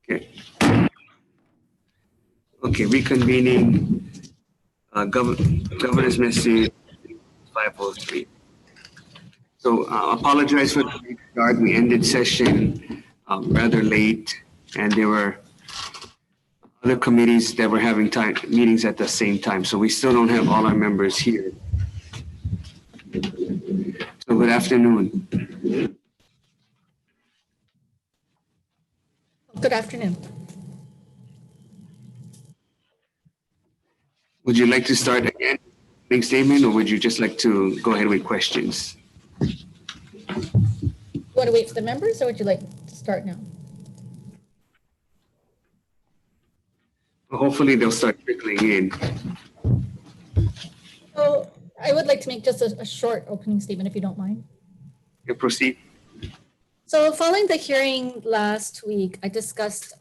Okay. Okay, reconvening governor's message 503. So apologize for the late start. We ended session rather late, and there were other committees that were having meetings at the same time. So we still don't have all our members here. So good afternoon. Good afternoon. Would you like to start again, opening statement, or would you just like to go ahead with questions? You want to wait for the members, or would you like to start now? Well, hopefully they'll start trickling in. So I would like to make just a short opening statement, if you don't mind. Okay, proceed. So following the hearing last week, I discussed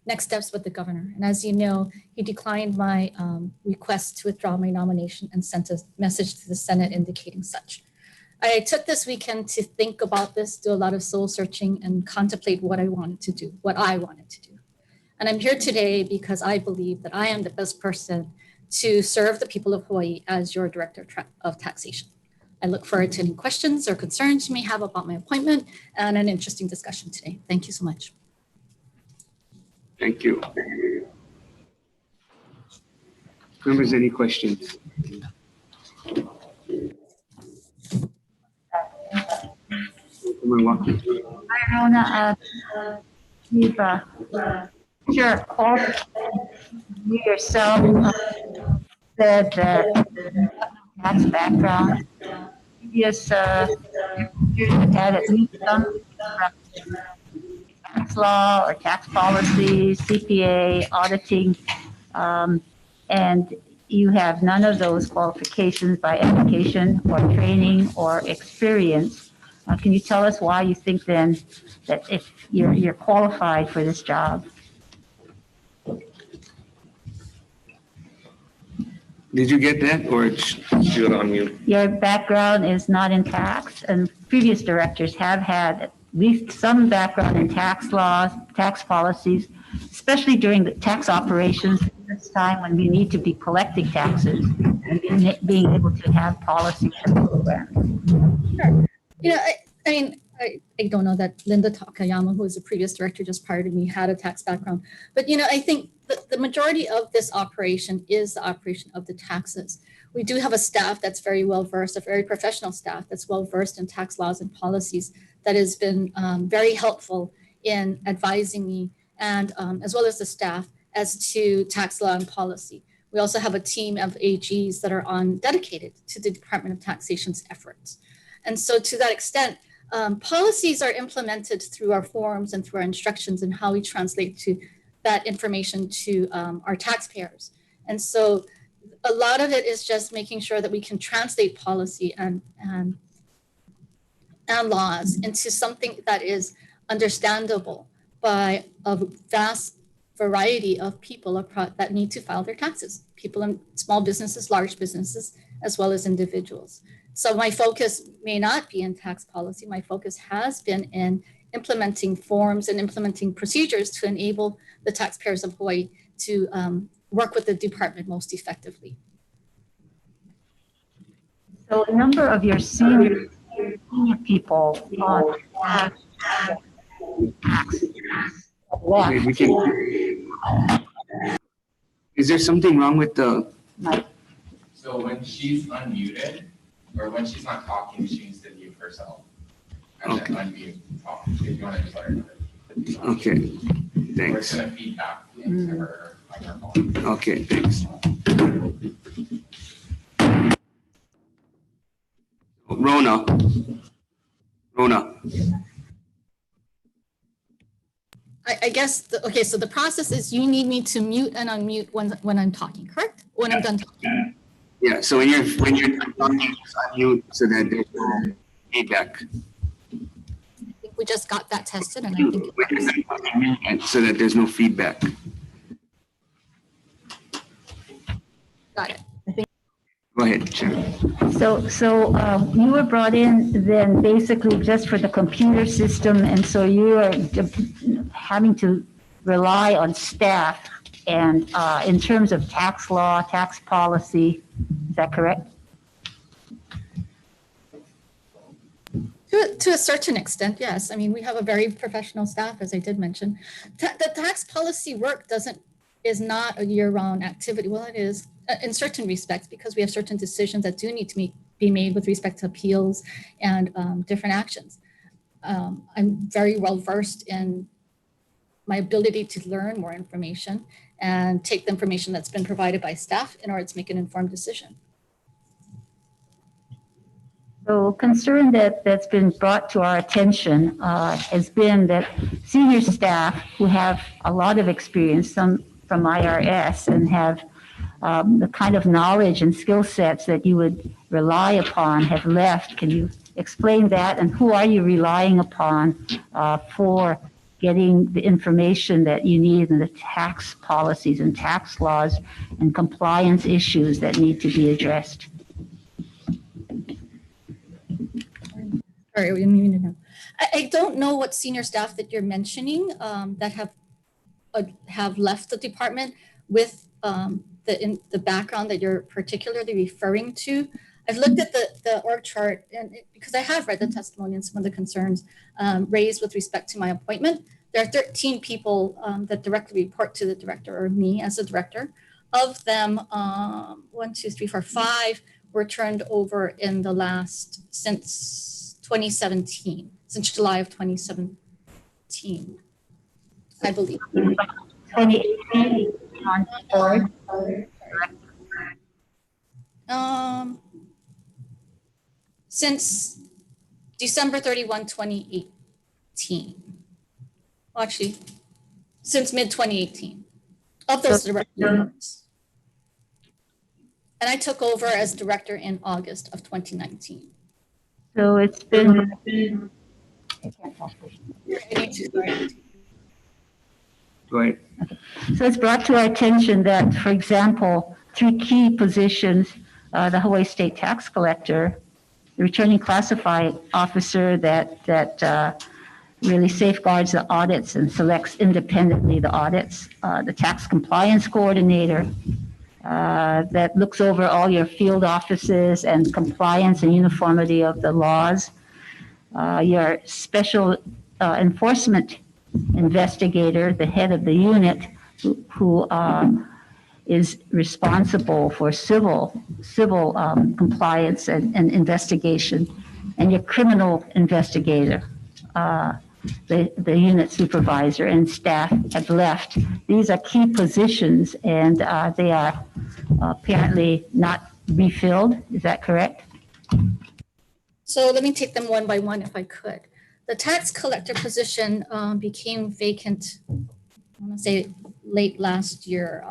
next steps with the governor. And as you know, he declined my request to withdraw my nomination and sent a message to the Senate indicating such. I took this weekend to think about this, do a lot of soul searching, and contemplate what I wanted to do. And I'm here today because I believe that I am the best person to serve the people of Hawaii as your Director of Taxation. I look forward to any questions or concerns you may have about my appointment and an interesting discussion today. Thank you so much. Thank you. Members, any questions? Hi, Rona. Sure. You yourself said that tax background, previous had at least some tax law or tax policy, CPA, auditing, and you have none of those qualifications by education or training or experience. Can you tell us why you think then that if you're qualified for this job? Did you get that, or you're on mute? Your background is not in tax, and previous directors have had at least some background in tax laws, tax policies, especially during the tax operations. This time when we need to be collecting taxes and being able to have policies and programs. Sure. You know, I don't know that Linda Takayama, who was the previous director just prior to me, had a tax background. But, you know, I think the majority of this operation is the operation of the taxes. We do have a staff that's very well versed, a very professional staff that's well versed in tax laws and policies that has been very helpful in advising me and as well as the staff as to tax law and policy. We also have a team of AGs that are dedicated to the Department of Taxation's efforts. And so to that extent, policies are implemented through our forms and through our instructions and how we translate that information to our taxpayers. And so a lot of it is just making sure that we can translate policy and laws into something that is understandable by a vast variety of people that need to file their taxes, people in small businesses, large businesses, as well as individuals. So my focus may not be in tax policy. My focus has been in implementing forms and implementing procedures to enable the taxpayers of Hawaii to work with the department most effectively. So a number of your senior people on tax. Is there something wrong with the? So when she's unmuted, or when she's not talking, she needs to mute herself. And then unmute talk. If you want to just let her know. Okay, thanks. Or it's going to feed back into her microphone. Okay, thanks. Rona. I guess, okay, so the process is you need me to mute and unmute when I'm talking, correct? When I'm done talking. Yeah, so when you're talking, just unmute so that there's no feedback. I think we just got that tested and I think it works. So that there's no feedback. Got it. Go ahead, Chair. So you were brought in then basically just for the computer system, and so you are having to rely on staff and in terms of tax law, tax policy. Is that correct? To a certain extent, yes. I mean, we have a very professional staff, as I did mention. The tax policy work is not a year-round activity. Well, it is in certain respects because we have certain decisions that do need to be made with respect to appeals and different actions. I'm very well versed in my ability to learn more information and take the information that's been provided by staff in order to make an informed decision. So concern that's been brought to our attention has been that senior staff who have a lot of experience, some from IRS, and have the kind of knowledge and skill sets that you would rely upon have left. Can you explain that? And who are you relying upon for getting the information that you need in the tax policies and tax laws and compliance issues that need to be addressed? Sorry, we didn't even know. I don't know what senior staff that you're mentioning that have left the department with the background that you're particularly referring to. I've looked at the org chart and because I have read the testimony and some of the concerns raised with respect to my appointment. There are 13 people that directly report to the director or me as a director. Of them, 5 were turned over in the since 2017, since July of 2017, I believe. 2018 on board. Since December 31, 2018. Well, actually, since mid-2018, of those directors. And I took over as director in August of 2019. So it's been. Go ahead. So it's brought to our attention that, for example, 3 key positions, the Hawaii State Tax Collector, the returning classified officer that really safeguards the audits and selects independently the audits, the tax compliance coordinator that looks over all your field offices and compliance and uniformity of the laws, your special enforcement investigator, the head of the unit, who is responsible for civil compliance and investigation, and your criminal investigator, the unit supervisor and staff have left. These are key positions, and they are apparently not refilled. Is that correct? So let me take them one by one if I could. The tax collector position became vacant, I want to say late last year.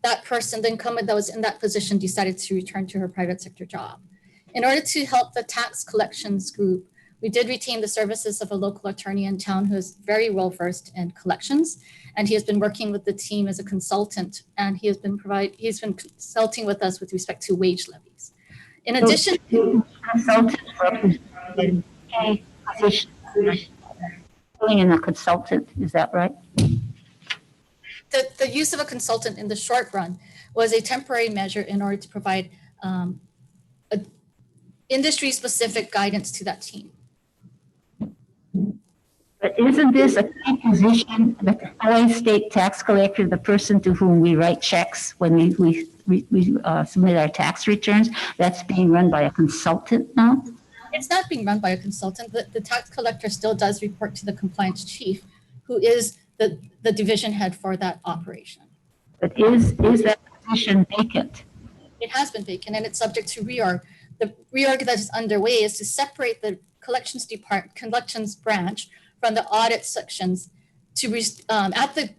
That person, the incumbent that was in that position, decided to return to her private sector job. In order to help the tax collections group, we did retain the services of a local attorney in town who is very well versed in collections, and he has been working with the team as a consultant, and he's been consulting with us with respect to wage levies. In addition to consultant in a position, filling in a consultant, is that right? The use of a consultant in the short run was a temporary measure in order to provide industry-specific guidance to that team. But isn't this a key position, the Hawaii State Tax Collector, the person to whom we write checks when we submit our tax returns? That's being run by a consultant now? It's not being run by a consultant. The tax collector still does report to the compliance chief, who is the division head for that operation. But is that position vacant? It has been vacant and it's subject to reorg. The reorg that is underway is to separate the collections branch from the audit sections to at the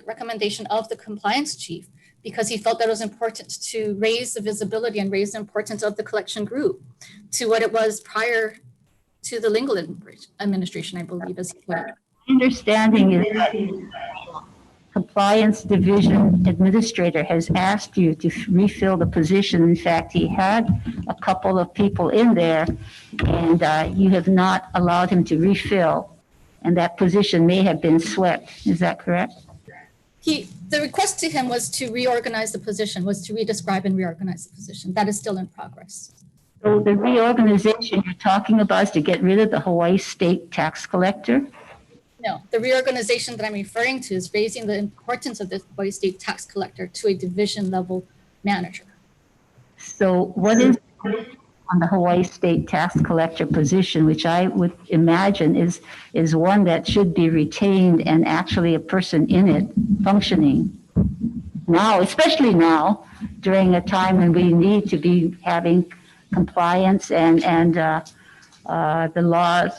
recommendation of the compliance chief, because he felt that it was important to raise the visibility and raise the importance of the collection group to what it was prior to the Lingle administration, I believe, as well. Understanding is that compliance division administrator has asked you to refill the position. In fact, he had a couple of people in there, and you have not allowed him to refill. and that position may have been swept. Is that correct? The request to him was to reorganize the position, was to redescribe and reorganize the position. That is still in progress. So the reorganization you're talking about is to get rid of the Hawaii State Tax Collector? No, the reorganization that I'm referring to is raising the importance of the Hawaii State Tax Collector to a division level manager. So what is on the Hawaii State Tax Collector position, which I would imagine is one that should be retained and actually a person in it functioning now, especially now, during a time when we need to be having compliance and the laws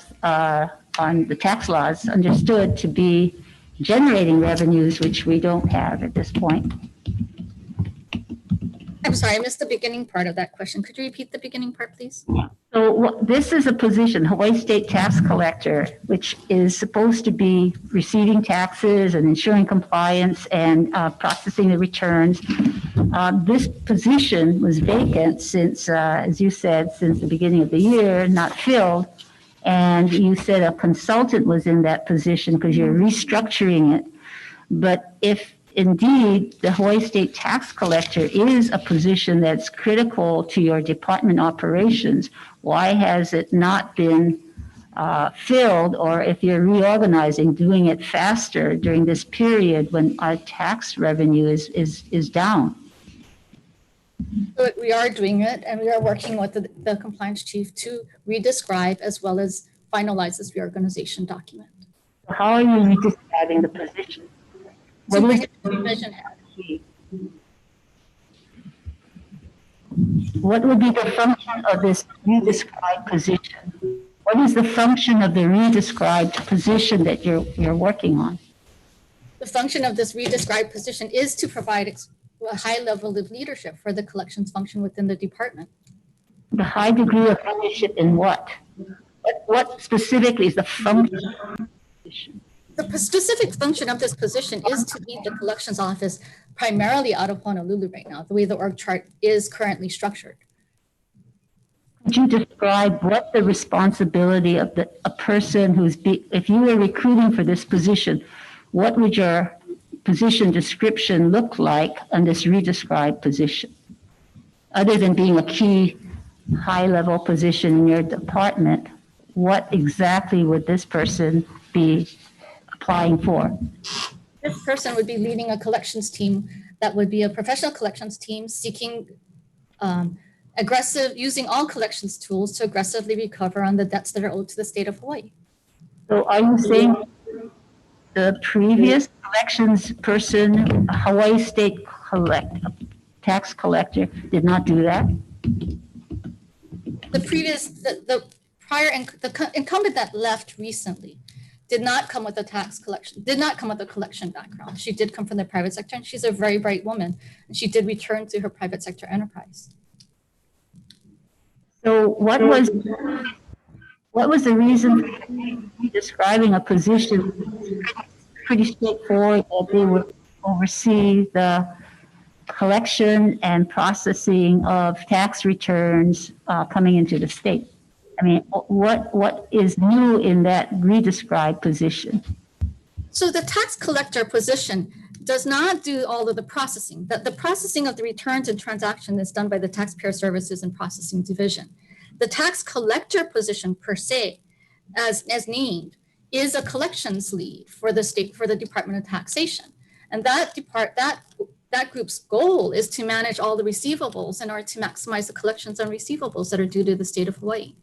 on the tax laws understood to be generating revenues, which we don't have at this point. I'm sorry, I missed the beginning part of that question. Could you repeat the beginning part, please? So this is a position, Hawaii State Tax Collector, which is supposed to be receiving taxes and ensuring compliance and processing the returns. This position was vacant since, as you said, since the beginning of the year, not filled. And you said a consultant was in that position because you're restructuring it. But if indeed the Hawaii State Tax Collector is a position that's critical to your department operations, why has it not been filled? Or if you're reorganizing, doing it faster during this period when our tax revenue is down? But we are doing it, and we are working with the compliance chief to redescribe as well as finalize this reorganization document. How are you redescribing the position? So What is the division head. What would be the function of this redescribed position? What is the function of the redescribed position that you're working on? The function of this redescribed position is to provide a high level of leadership for the collections function within the department. The high degree of ownership in what? What specifically is the function of the position? The specific function of this position is to lead the collections office primarily out of Honolulu right now, the way the org chart is currently structured. Could you describe what the responsibility of a person if you were recruiting for this position, what would your position description look like on this redescribed position? Other than being a key high-level position in your department, what exactly would this person be applying for? This person would be leading a collections team that would be a professional collections team seeking using all collections tools to aggressively recover on the debts that are owed to the state of Hawaii. So are you saying the previous collections person, Hawaii State Tax Collector, did not do that? The incumbent that left recently did not come with a collection background. She did come from the private sector, and she's a very bright woman, and she did return to her private sector enterprise. So what was the reason for describing a position pretty straightforward that they would oversee the collection and processing of tax returns coming into the state? I mean, what is new in that redescribed position? So the tax collector position does not do all of the processing. The processing of the returns and transaction is done by the Taxpayer Services and Processing Division. The tax collector position per se, as named, is a collections lead for the state, for the Department of Taxation. And that group's goal is to manage all the receivables in order to maximize the collections on receivables that are due to the state of Hawaii.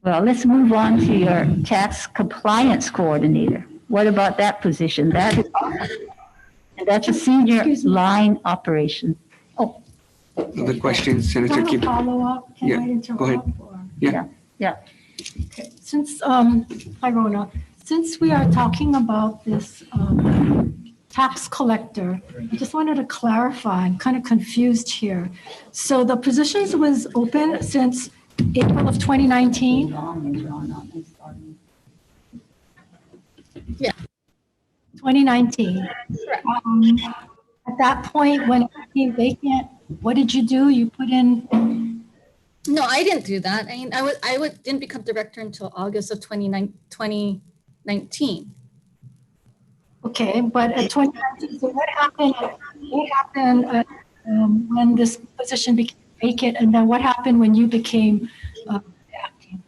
Well, let's move on to your tax compliance coordinator. What about that position? That's a senior line operation. Oh. Other questions, Senator Can I Kiba? follow up? Can Yeah, I interrupt? go ahead. Or- Yeah. Okay. Since, hi Rona, since we are talking about this tax collector, I just wanted to clarify, I'm kind of confused here. So the positions was open since April of 2019? Yeah. 2019. Correct. At that point, when it became vacant, what did you do? You put in? No, I didn't do that. I mean, didn't become director until August of 2019. Okay, but at 2019, so what happened when this position became vacant, and then what happened when you became acting?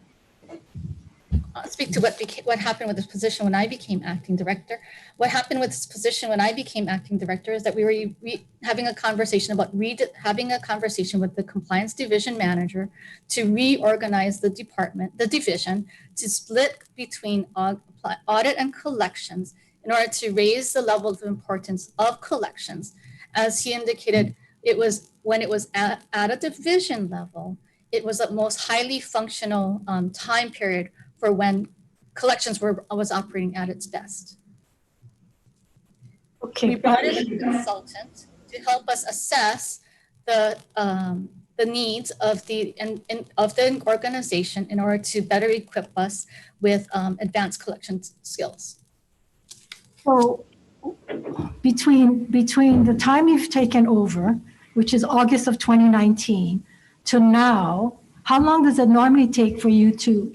I'll speak to what happened with this position when I became acting director. What happened with this position when I became acting director is that we were having a conversation about having a conversation with the compliance division manager to reorganize the division, to split between audit and collections in order to raise the level of importance of collections. As he indicated, when it was at a division level, it was the most highly functional time period for when collections was operating at its best. Okay. We brought in a consultant to help us assess the needs of the organization in order to better equip us with advanced collection skills. So between the time you've taken over, which is August of 2019, to now, how long does it normally take for you to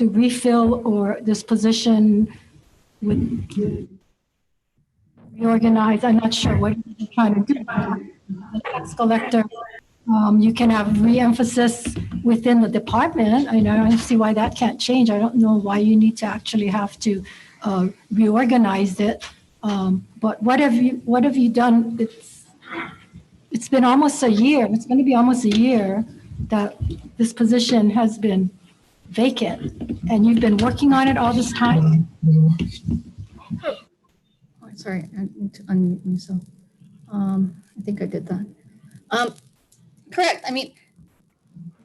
refill or this position with reorganize? I'm not sure what you're trying to do. The tax collector, you can have re-emphasis within the department. I don't see why that can't change. I don't know why you need to actually have to reorganize it. But what have you done? It's been almost a year. It's going to be almost a year that this position has been vacant, and you've been working on it all this time. Oh, sorry, I need to unmute myself. I think I did that. Correct. I mean,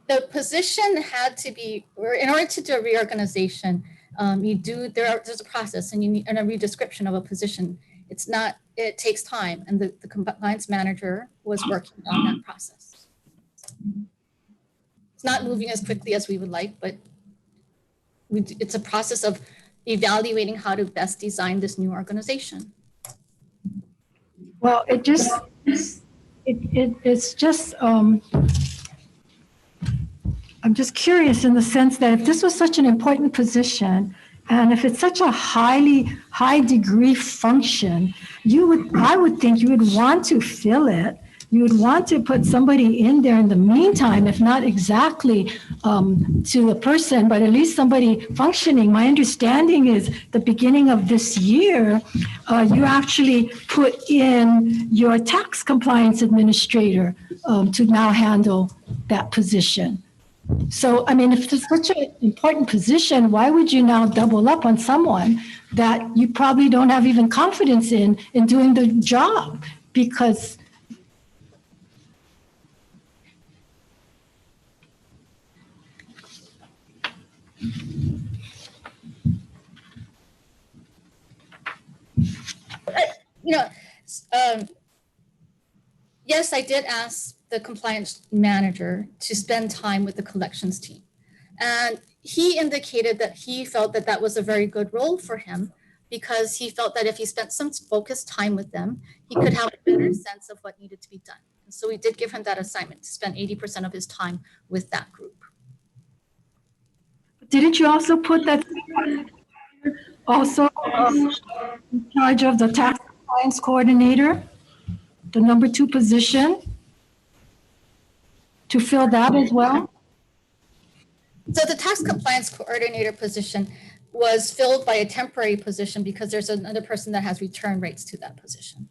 the position had to be, in order to do a reorganization, there's a process and you need a redescription of a position. It takes time, and the compliance manager was working on that process. It's not moving as quickly as we would like, but it's a process of evaluating how to best design this new organization. Well, it's just I'm just curious in the sense that if this was such an important position, and if it's such a high degree function, I would think you would want to fill it. You would want to put somebody in there in the meantime, if not exactly to a person, but at least somebody functioning. My understanding is the beginning of this year, you actually put in your tax compliance administrator to now handle that position. So, I mean, if it's such an important position, why would you now double up on someone that you probably don't have even confidence in doing the job? Because yes, I did ask the compliance manager to spend time with the collections team. And he indicated that he felt that that was a very good role for him because he felt that if he spent some focused time with them, he could have a better sense of what needed to be done. And so we did give him that assignment to spend 80% of his time with that group. didn't you also put that also in charge of the tax compliance coordinator, the number 2 position, to fill that as well? So the tax compliance coordinator position was filled by a temporary position because there's another person that has return rates to that position.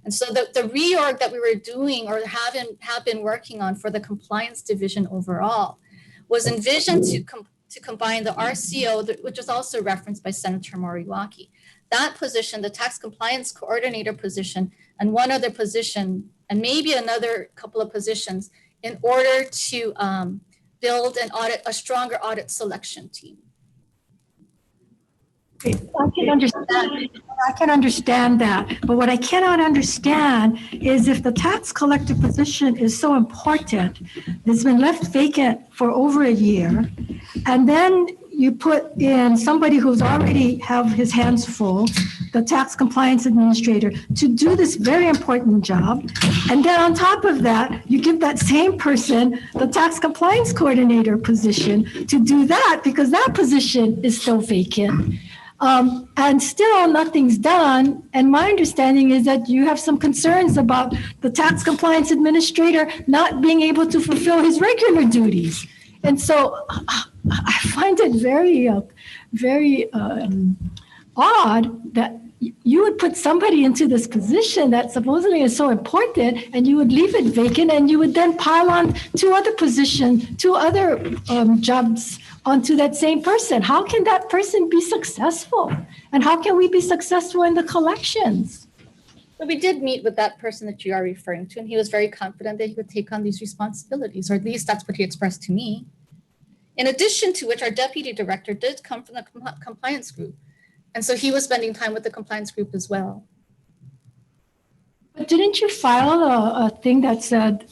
And so the reorg that we were doing or have been working on for the compliance division overall was envisioned to combine the RCO, which is also referenced by Senator Moriwaki. That position, the tax compliance coordinator position, and one other position, and maybe another couple of positions in order to build a stronger audit selection team. I can understand that. But what I cannot understand is if the tax collector position is so important, it's been left vacant for over a year, and then you put in somebody who's already have his hands full, the tax compliance administrator, to do this very important job. And then on top of that, you give that same person the tax compliance coordinator position to do that because that position is still vacant. And still nothing's done. And my understanding is that you have some concerns about the tax compliance administrator not being able to fulfill his regular duties. And so I find it very odd that you would put somebody into this position that supposedly is so important, and you would leave it vacant, and you would then pile on two other jobs onto that same person. How can that person be successful? And how can we be successful in the collections? But we did meet with that person that you are referring to, and he was very confident that he could take on these responsibilities, or at least that's what he expressed to me. In addition to which, our deputy director did come from the compliance group. And so he was spending time with the compliance group as well. But didn't you file a thing that said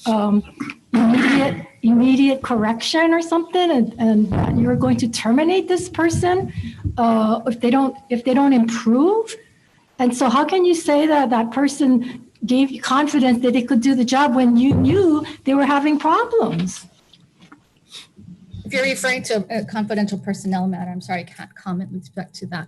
immediate correction or something, and that you were going to terminate this person if they don't improve? And so how can you say that that person gave you confidence that they could do the job when you knew they were having problems? If you're referring to a confidential personnel matter, I'm sorry, I can't comment with respect to that.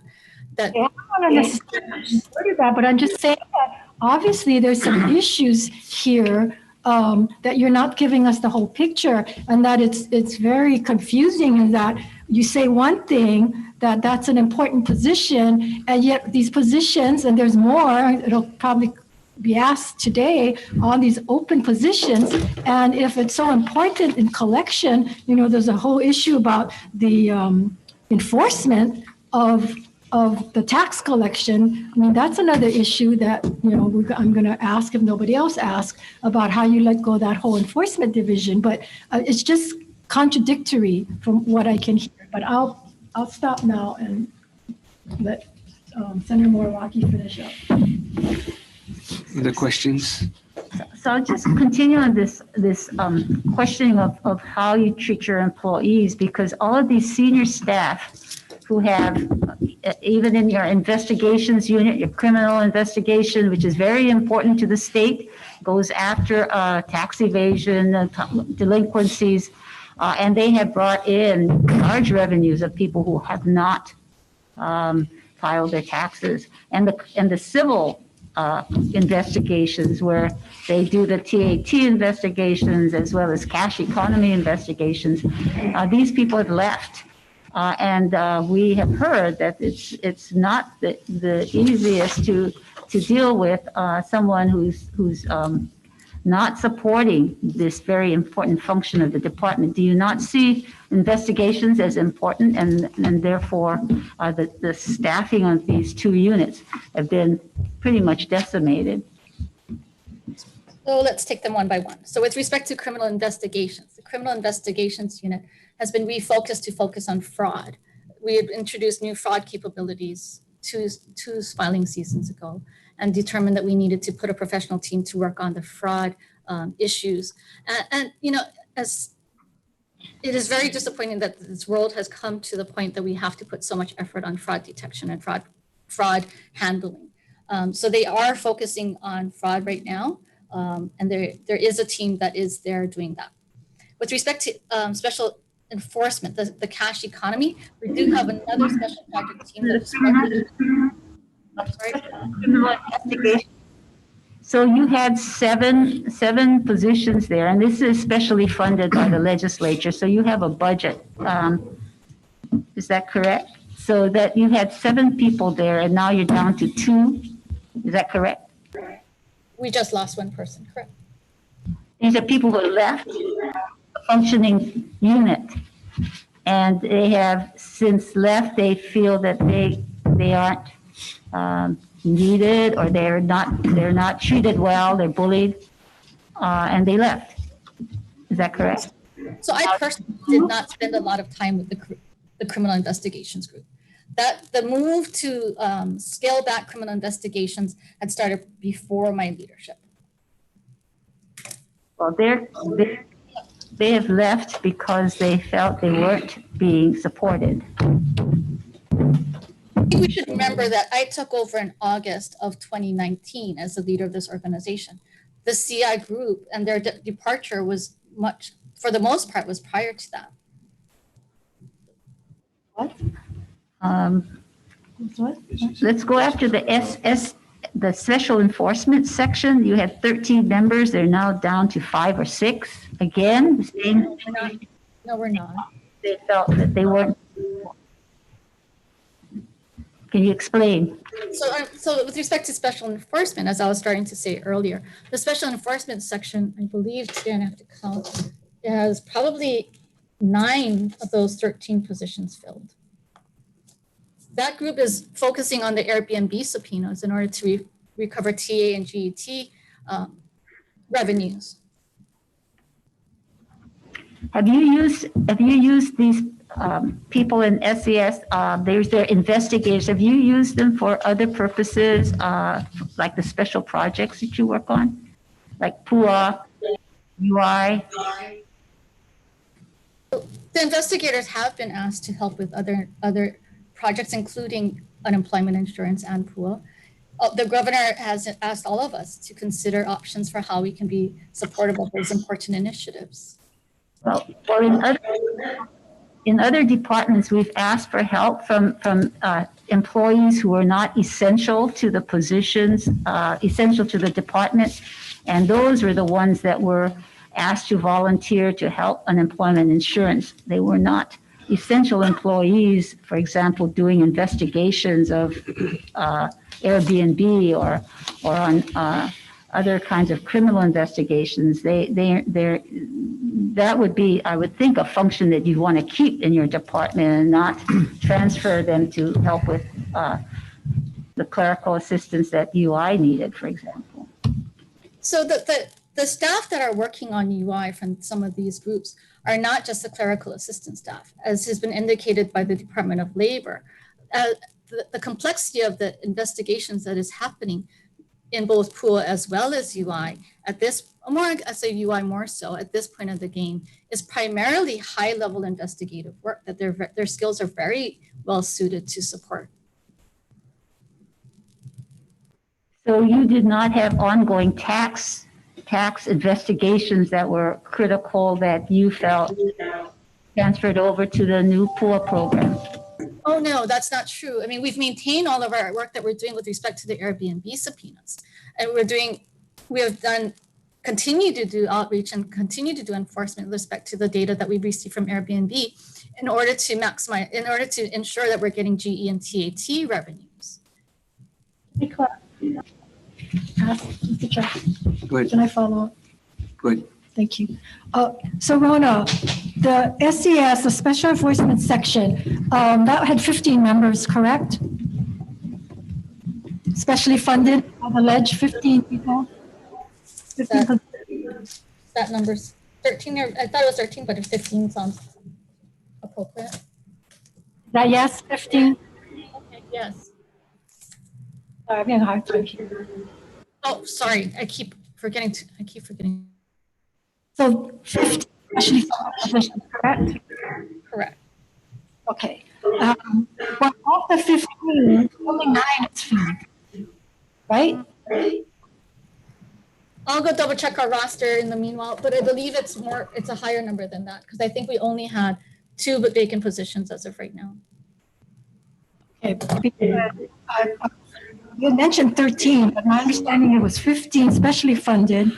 Yeah, I don't want to necessarily support that, but I'm just saying that obviously there's some issues here that you're not giving us the whole picture, and that it's very confusing in that you say one thing, that's an important position, and yet these positions, and there's more, it'll probably be asked today on these open positions. And if it's so important in collection, there's a whole issue about the enforcement of the tax collection. I mean, that's another issue that, I'm going to ask if nobody else asks about how you let go of that whole enforcement division. But it's just contradictory from what I can hear. But I'll stop now and let Senator Moriwaki finish up. Other questions? So I'll just continue on this questioning of how you treat your employees, because all of these senior staff who have, even in your investigations unit, your criminal investigation, which is very important to the state, goes after tax evasion, delinquencies, and they have brought in large revenues of people who have not filed their taxes. And the civil investigations, where they do the TAT investigations as well as cash economy investigations. These people have left, and we have heard that it's not the easiest to deal with someone who's not supporting this very important function of the department. Do you not see investigations as important, and therefore the staffing of these two units have been pretty much decimated? So let's take them one by one. So with respect to criminal investigations, the criminal investigations unit has been refocused to focus on fraud. We had introduced new fraud capabilities two filing seasons ago, and determined that we needed to put a professional team to work on the fraud issues. And as it is very disappointing that this world has come to the point that we have to put so much effort on fraud detection and fraud handling. So they are focusing on fraud right now, and there is a team that is there doing that. With respect to special enforcement, the cash economy, we do have another special project team that is Criminal investigation. So you had seven positions there, and this is specially funded by the legislature. So you have a budget. Is that correct? So that you had 7 people there, and now you're down to 2. Is that correct? We just lost one person, correct? These are people who left a functioning unit, and they have since left. They feel that they aren't needed, or they're not treated well. They're bullied, and they left. Is that correct? So I personally did not spend a lot of time with the criminal investigations group. The move to scale back criminal investigations had started before my leadership. Well, they're they have left because they felt they weren't being supported. I think we should remember that I took over in August of 2019 as the leader of this organization. The CI group and their departure was much, for the most part, was prior to that. What? Um, What? Let's go after the the special enforcement section. You had 13 members. They're now down to 5 or 6. Again, the same. No, we're not. They felt that they weren't. Can you explain? So with respect to special enforcement, as I was starting to say earlier, the special enforcement section, I believe today, I have to count, it has probably 9 of those 13 positions filled. That group is focusing on the Airbnb subpoenas in order to recover TA and GET revenues. Have you used these people in SES? There's their investigators. Have you used them for other purposes, like the special projects that you work on, like PUA, UI? The investigators have been asked to help with other projects, including unemployment insurance and PUA. The governor has asked all of us to consider options for how we can be supportive of those important initiatives. Well, in other departments, we've asked for help from employees who are not essential to the positions, essential to the department, and those were the ones that were asked to volunteer to help unemployment insurance. They were not essential employees, for example, doing investigations of Airbnb or on other kinds of criminal investigations. That would be, I would think, a function that you'd want to keep in your department and not transfer them to help with the clerical assistance that UI needed, for example. So the staff that are working on UI from some of these groups are not just the clerical assistant staff, as has been indicated by the Department of Labor. The complexity of the investigations that is happening in both PUA as well as UI at this, I say UI more so at this point of the game, is primarily high-level investigative work that their skills are very well suited to support. So you did not have ongoing tax investigations that were critical that you felt transferred over to the new PUA program? Oh, no, that's not true. I mean, we've maintained all of our work that we're doing with respect to the Airbnb subpoenas. And continue to do outreach and continue to do enforcement with respect to the data that we receive from Airbnb in order to ensure that we're getting GE and TAT revenues. Mr. Chair, Go ahead. can I follow up? Good. Thank you. So Rona, the SES, the Special Enforcement Section, that had 15 members, correct? Specially funded, of alleged 15 people? 15 That number's 13, I thought it was 13, but if 15 sounds appropriate. that yes, 15? Okay, yes. Sorry, I'm having a hard time here. Oh, sorry, I keep forgetting. So 15 specially funded positions, correct? Correct. Okay. Well, of the 15, only 9 is filled, right? I'll go double check our roster in the meanwhile, but I believe it's a higher number than that because I think we only had 2 vacant positions as of right now. Okay. You mentioned 13, but my understanding it was 15 specially funded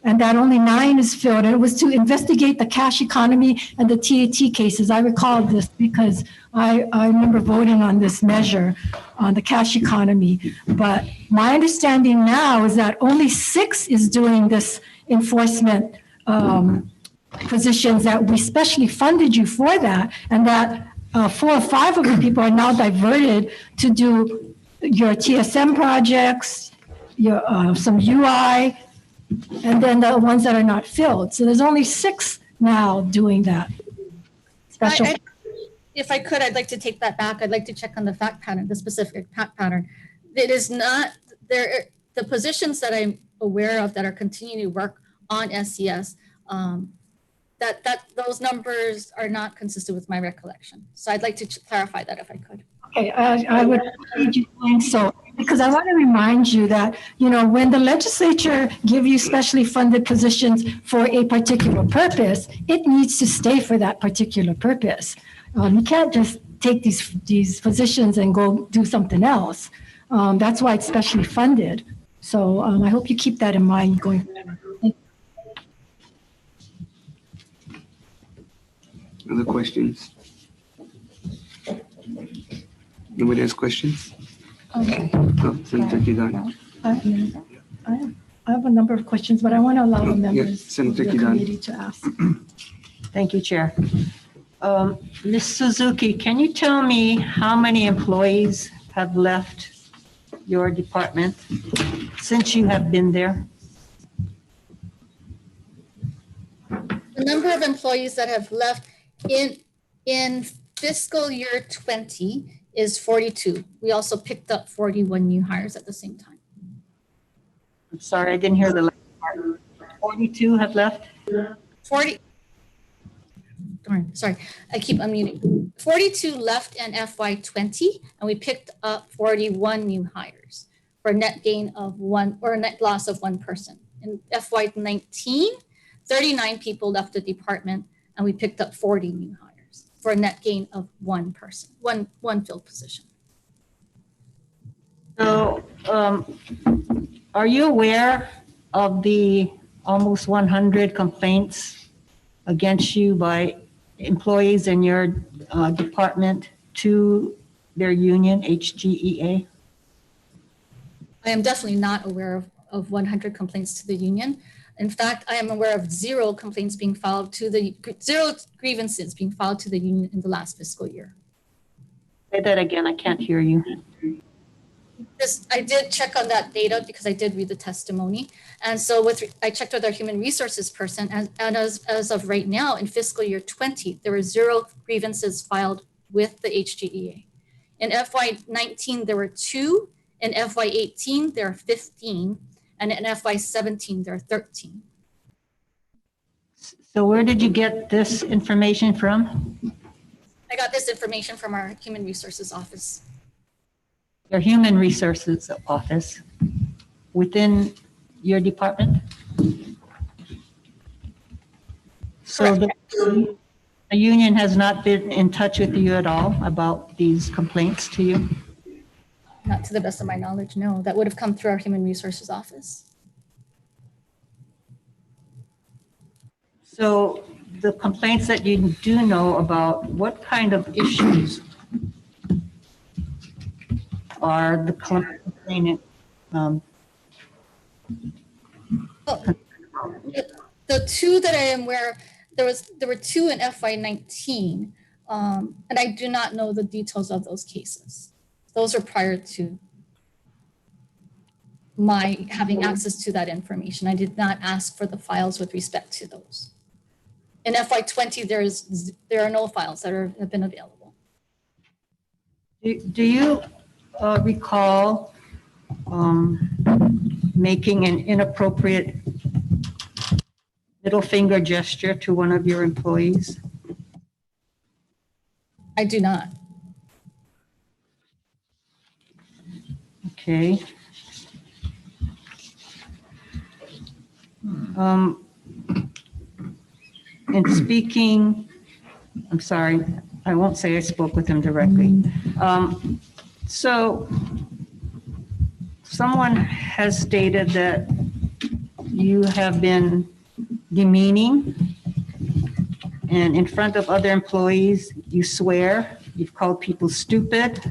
and that only 9 is filled. And it was to investigate the cash economy and the TAT cases. I recall this because I remember voting on this measure on the cash economy. But my understanding now is that only 6 is doing this enforcement positions that we specially funded you for that. And that 4 or 5 of the people are now diverted to do your TSM projects, your some UI, and then the ones that are not filled. So there's only 6 now doing that. Special. If I could, I'd like to take that back. I'd like to check on the fact pattern, the specific fact pattern. It is not there. The positions that I'm aware of that are continuing to work on SES those numbers are not consistent with my recollection. So I'd like to clarify that if I could. Okay, I would need you doing so, because I want to remind you that, when the legislature give you specially funded positions for a particular purpose, it needs to stay for that particular purpose. You can't just take these positions and go do something else. That's why it's specially funded. So I hope you keep that in mind going forward. Other questions? Nobody has questions? Okay. Oh, Senator Kidani. I have a number of questions, but I want to allow the members of Senator the Kidani. committee to ask. Thank you, Chair. Ms. Suzuki, can you tell me how many employees have left your department since you have been there? The number of employees that have left in fiscal year 20 is 42. We also picked up 41 new hires at the same time. I'm sorry, I didn't hear the last part. 42 have left? 40. Sorry, I keep unmuting. 42 left in FY20, and we picked up 41 new hires for a net gain of one, or a net loss of one person. In FY19, 39 people left the department, and we picked up 40 new hires for a net gain of one person, one filled position. So, are you aware of the almost 100 complaints against you by employees in your department to their union, HGEA? I am definitely not aware of 100 complaints to the union. In fact, I am aware of zero complaints being filed zero grievances being filed to the union in the last fiscal year. Say that again, I can't hear you. I did check on that data because I did read the testimony. And so I checked with our human resources person, and as of right now in fiscal year 20, there were zero grievances filed with the HGEA. In FY19, there were 2. In FY18, there are 15. And in FY17, there are 13. So where did you get this information from? I got this information from our human resources office. Your human resources office within your department? So the union has not been in touch with you at all about these complaints to you? Not to the best of my knowledge, no. That would have come through our human resources office. So the complaints that you do know about, what kind of issues are the complainant? The 2 that I am aware, there were 2 in FY19, and I do not know the details of those cases. Those are prior to my having access to that information. I did not ask for the files with respect to those. In FY20, there are no files that have been available. Do you recall making an inappropriate middle finger gesture to one of your employees? I do not. Okay. In speaking, I'm sorry, I won't say I spoke with him directly. So someone has stated that you have been demeaning, and in front of other employees, you swear, you've called people stupid.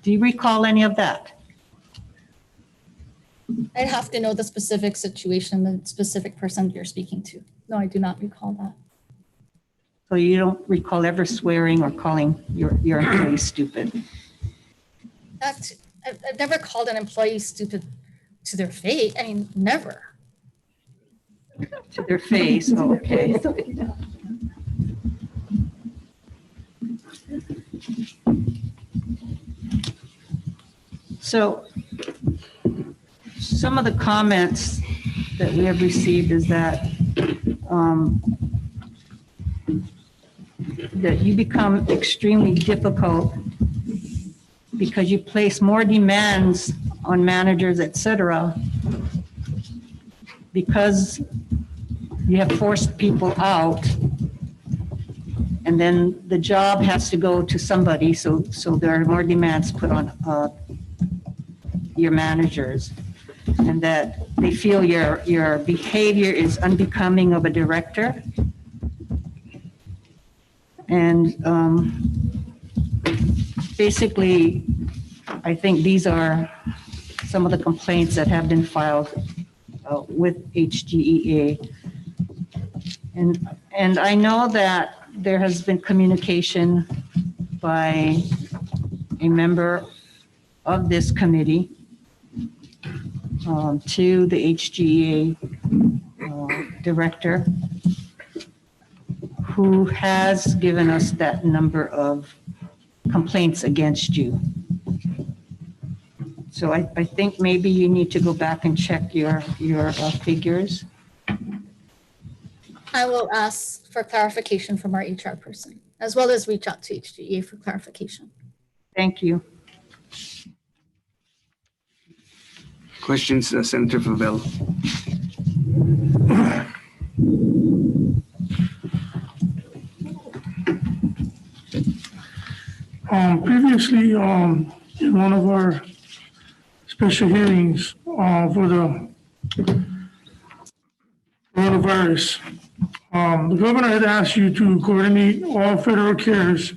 Do you recall any of that? I'd have to know the specific situation, the specific person you're speaking to. No, I do not recall that. So you don't recall ever swearing or calling your employees stupid? I've never called an employee stupid to their face. I mean, never. To their face, oh, okay. So some of the comments that we have received is that that you become extremely difficult because you place more demands on managers, et cetera, because you have forced people out, and then the job has to go to somebody, so there are more demands put on your managers, and that they feel your behavior is unbecoming of a director. And basically, I think these are some of the complaints that have been filed with HGEA. And I know that there has been communication by a member of this committee to the HGEA director, who has given us that number of complaints against you. So I think maybe you need to go back and check your figures. I will ask for clarification from our HR person, as well as reach out to HGEA for clarification. Thank you. Questions, Senator Favela? Previously, in one of our special hearings for the coronavirus, the governor had asked you to coordinate all federal CARES,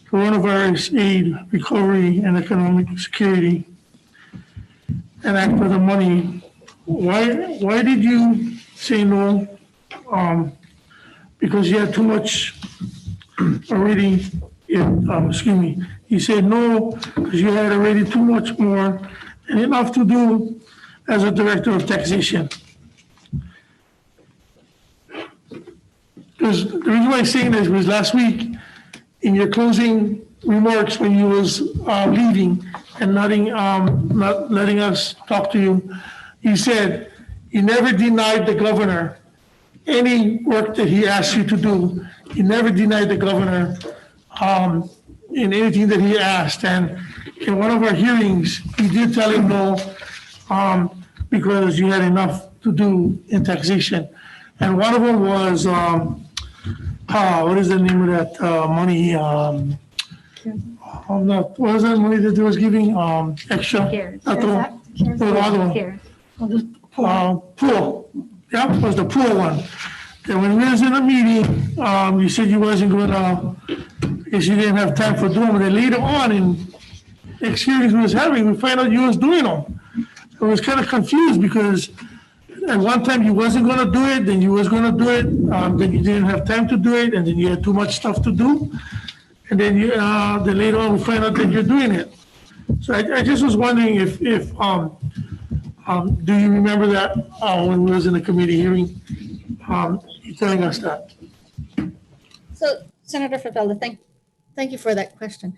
coronavirus aid, recovery, and economic security, and act for the money. Why did you say no? Because you had too much already. You said no because you had already too much more and enough to do as a director of taxation. Because the reason why I'm saying this was last week in your closing remarks when you was leaving and not letting us talk to you, you said you never denied the governor any work that he asked you to do. You never denied the governor in anything that he asked. And in one of our hearings, you did tell him no because you had enough to do in taxation. And one of them was, what is the name of that money? What was that money that they was giving? Extra? CARES. Not the one. The other one. CARES. Pool. Yeah, it was the pool one. And when we was in a meeting, you said you wasn't gonna, because you didn't have time for doing them. And then later on in next hearings we was having, we find out you was doing them. I was kind of confused because at one time you wasn't gonna do it, then you was gonna do it, then you didn't have time to do it, and then you had too much stuff to do. And then then later on we find out that you're doing it. So I just was wondering if do you remember that when we was in the committee hearing, you telling us that? So Senator Favela, thank you for that question.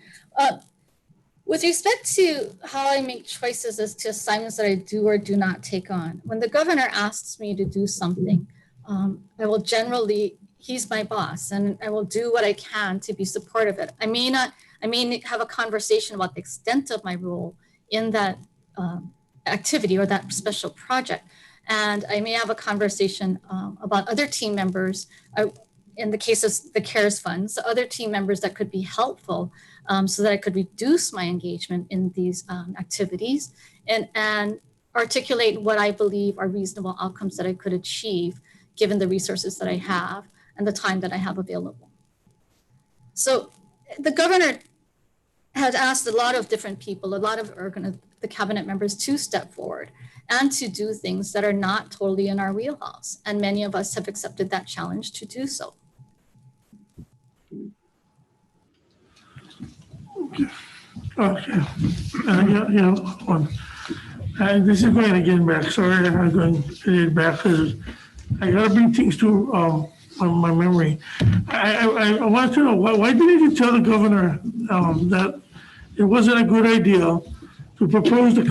With respect to how I make choices as to assignments that I do or do not take on, when the governor asks me to do something, I will generally, he's my boss, and I will do what I can to be supportive of it. I may have a conversation about the extent of my role in that activity or that special project. And I may have a conversation about other team members, in the case of the CARES funds, other team members that could be helpful so that I could reduce my engagement in these activities and articulate what I believe are reasonable outcomes that I could achieve given the resources that I have and the time that I have available. So the governor has asked a lot of different people, a lot of the cabinet members to step forward and to do things that are not totally in our wheelhouse. And many of us have accepted that challenge to do so. Okay. This is going again back. Sorry, I'm going to get it back because I got to bring things to my memory. I wanted to know, why didn't you tell the governor that it wasn't a good idea to propose the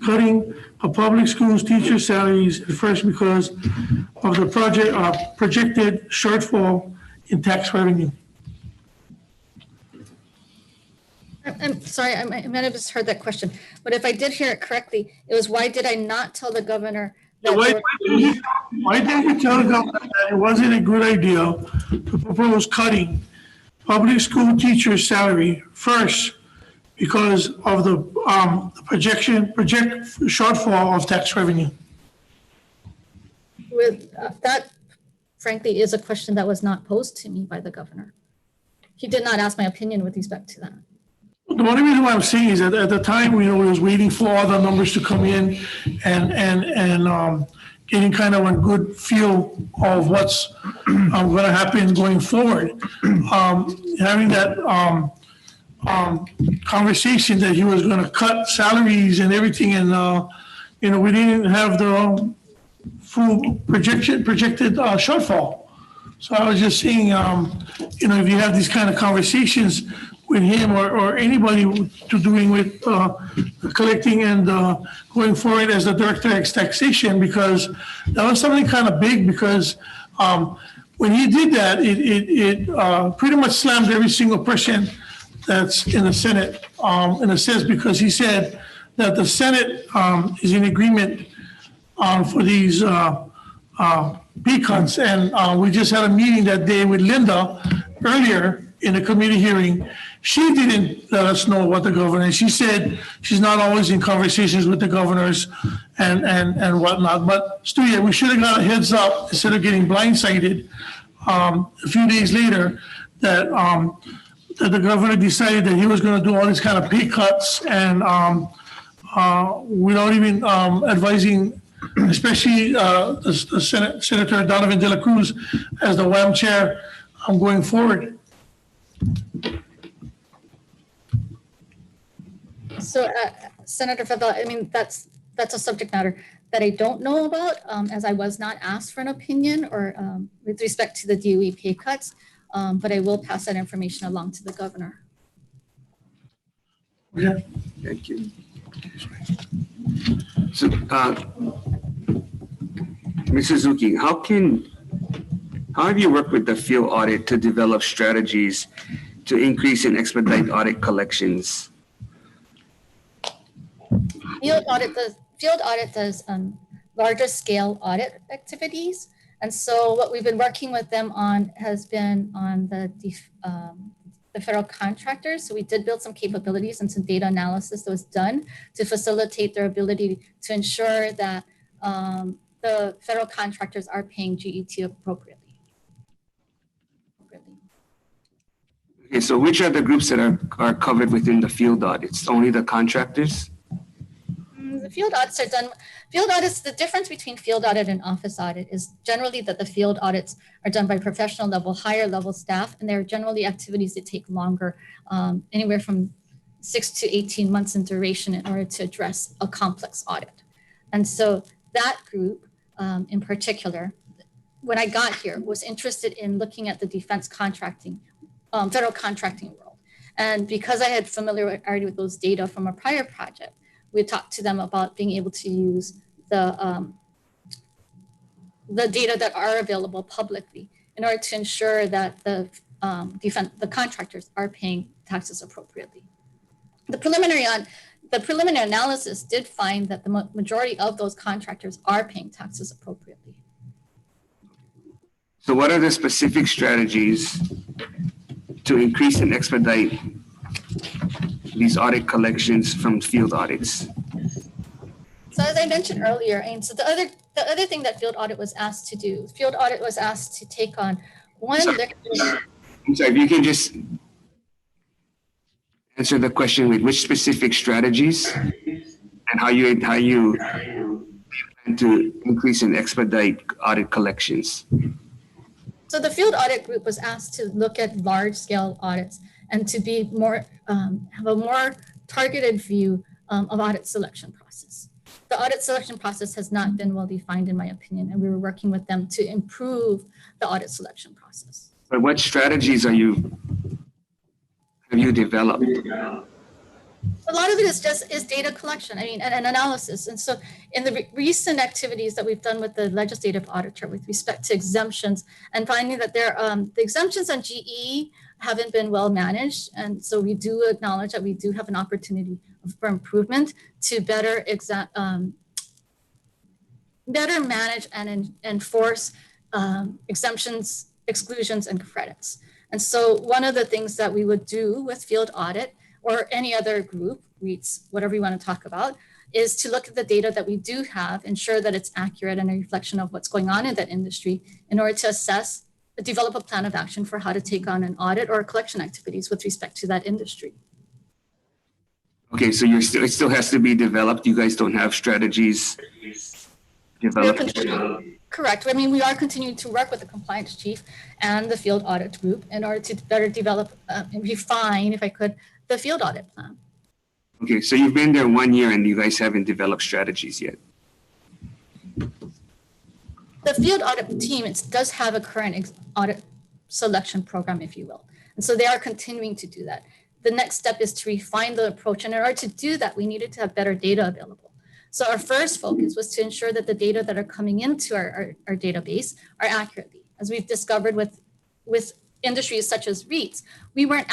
cutting of public schools teacher salaries at first because of the projected shortfall in tax revenue? I'm sorry, I might have just heard that question, but if I did hear it correctly, it was why did I not tell the governor that Why there were- why didn't you tell the government that it wasn't a good idea to propose cutting public school teachers' salary first because of the project shortfall of tax revenue? with that frankly is a question that was not posed to me by the governor. He did not ask my opinion with respect to that. The only reason why I'm saying is that at the time, we was waiting for all the numbers to come in and getting kind of a good feel of what's going to happen going forward. Having that conversation that he was going to cut salaries and everything, and we didn't have the full projected shortfall. So I was just saying, if you have these kind of conversations with him or anybody to doing with collecting and going forward as the director of taxation, because that was something kind of big, because when he did that, it pretty much slammed every single person that's in the Senate, in a sense, because he said that the Senate is in agreement for these pay cuts. And we just had a meeting that day with Linda earlier in a committee hearing. She didn't let us know what the governor, she said she's not always in conversations with the governors and whatnot. But still, yeah, we should have got a heads up instead of getting blindsided a few days later that that the governor decided that he was going to do all these kind of pay cuts and without even advising, especially the Senator Donovan De La Cruz as the WAM chair going forward. So Senator Fidel, I mean, that's a subject matter that I don't know about, as I was not asked for an opinion or with respect to the DOE pay cuts, but I will pass that information along to the governor. Okay. Thank you. So, Ms. Suzuki, how have you worked with the field audit to develop strategies to increase and expedite audit collections? Field audit does larger scale audit activities. And so what we've been working with them on has been on the federal contractors. So we did build some capabilities and some data analysis that was done to facilitate their ability to ensure that the federal contractors are paying GET appropriately. Okay, so which are the groups that are covered within the field audits? Only the contractors? The field audits are done. Field audits, the difference between field audit and office audit is generally that the field audits are done by professional level, higher level staff, and they're generally activities that take longer, anywhere from 6 to 18 months in duration in order to address a complex audit. And so that group in particular, when I got here, was interested in looking at the defense contracting, federal contracting world. And because I had familiarity with those data from a prior project, we talked to them about being able to use the data that are available publicly in order to ensure that the contractors are paying taxes appropriately. The preliminary analysis did find that the majority of those contractors are paying taxes appropriately. So what are the specific strategies to increase and expedite these audit collections from field audits? So as I mentioned earlier, and so the other thing that field audit was asked to do, field audit was asked to take on one. I'm sorry, if you can just answer the question with which specific strategies and how you plan to increase and expedite audit collections. So the field audit group was asked to look at large scale audits and to be more, have a more targeted view of audit selection process. The audit selection process has not been well defined in my opinion, and we were working with them to improve the audit selection process. But what strategies have you developed? A lot of it is data collection, and analysis. And so in the recent activities that we've done with the legislative auditor with respect to exemptions and finding that the exemptions on GE haven't been well managed. And so we do acknowledge that we do have an opportunity for improvement to better manage and enforce exemptions, exclusions, and credits. And so one of the things that we would do with field audit or any other group, REITs, whatever you want to talk about, is to look at the data that we do have, ensure that it's accurate and a reflection of what's going on in that industry in order to assess, develop a plan of action for how to take on an audit or collection activities with respect to that industry. Okay, so it still has to be developed. You guys don't have strategies developed? Correct. I mean, we are continuing to work with the compliance chief and the field audit group in order to better develop and refine, if I could, the field audit plan. Okay, so you've been there 1 year and you guys haven't developed strategies yet. The field audit team does have a current audit selection program, if you will. And so they are continuing to do that. The next step is to refine the approach. And in order to do that, we needed to have better data available. So our first focus was to ensure that the data that are coming into our database are accurately. As we've discovered with industries such as REITs, we weren't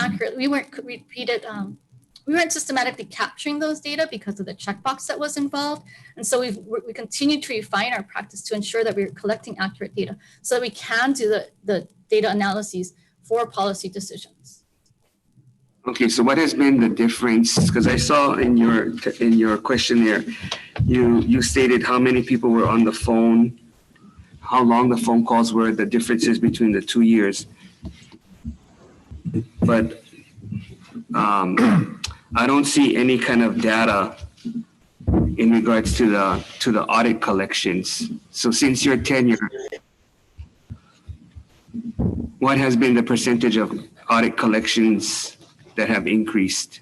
systematically capturing those data because of the checkbox that was involved. And so we continue to refine our practice to ensure that we're collecting accurate data so that we can do the data analyses for policy decisions. Okay, so what has been the difference? Because I saw in your questionnaire, you stated how many people were on the phone, how long the phone calls were, the differences between the 2 years. But I don't see any kind of data in regards to the audit collections. So since your tenure, what has been the percentage of audit collections that have increased?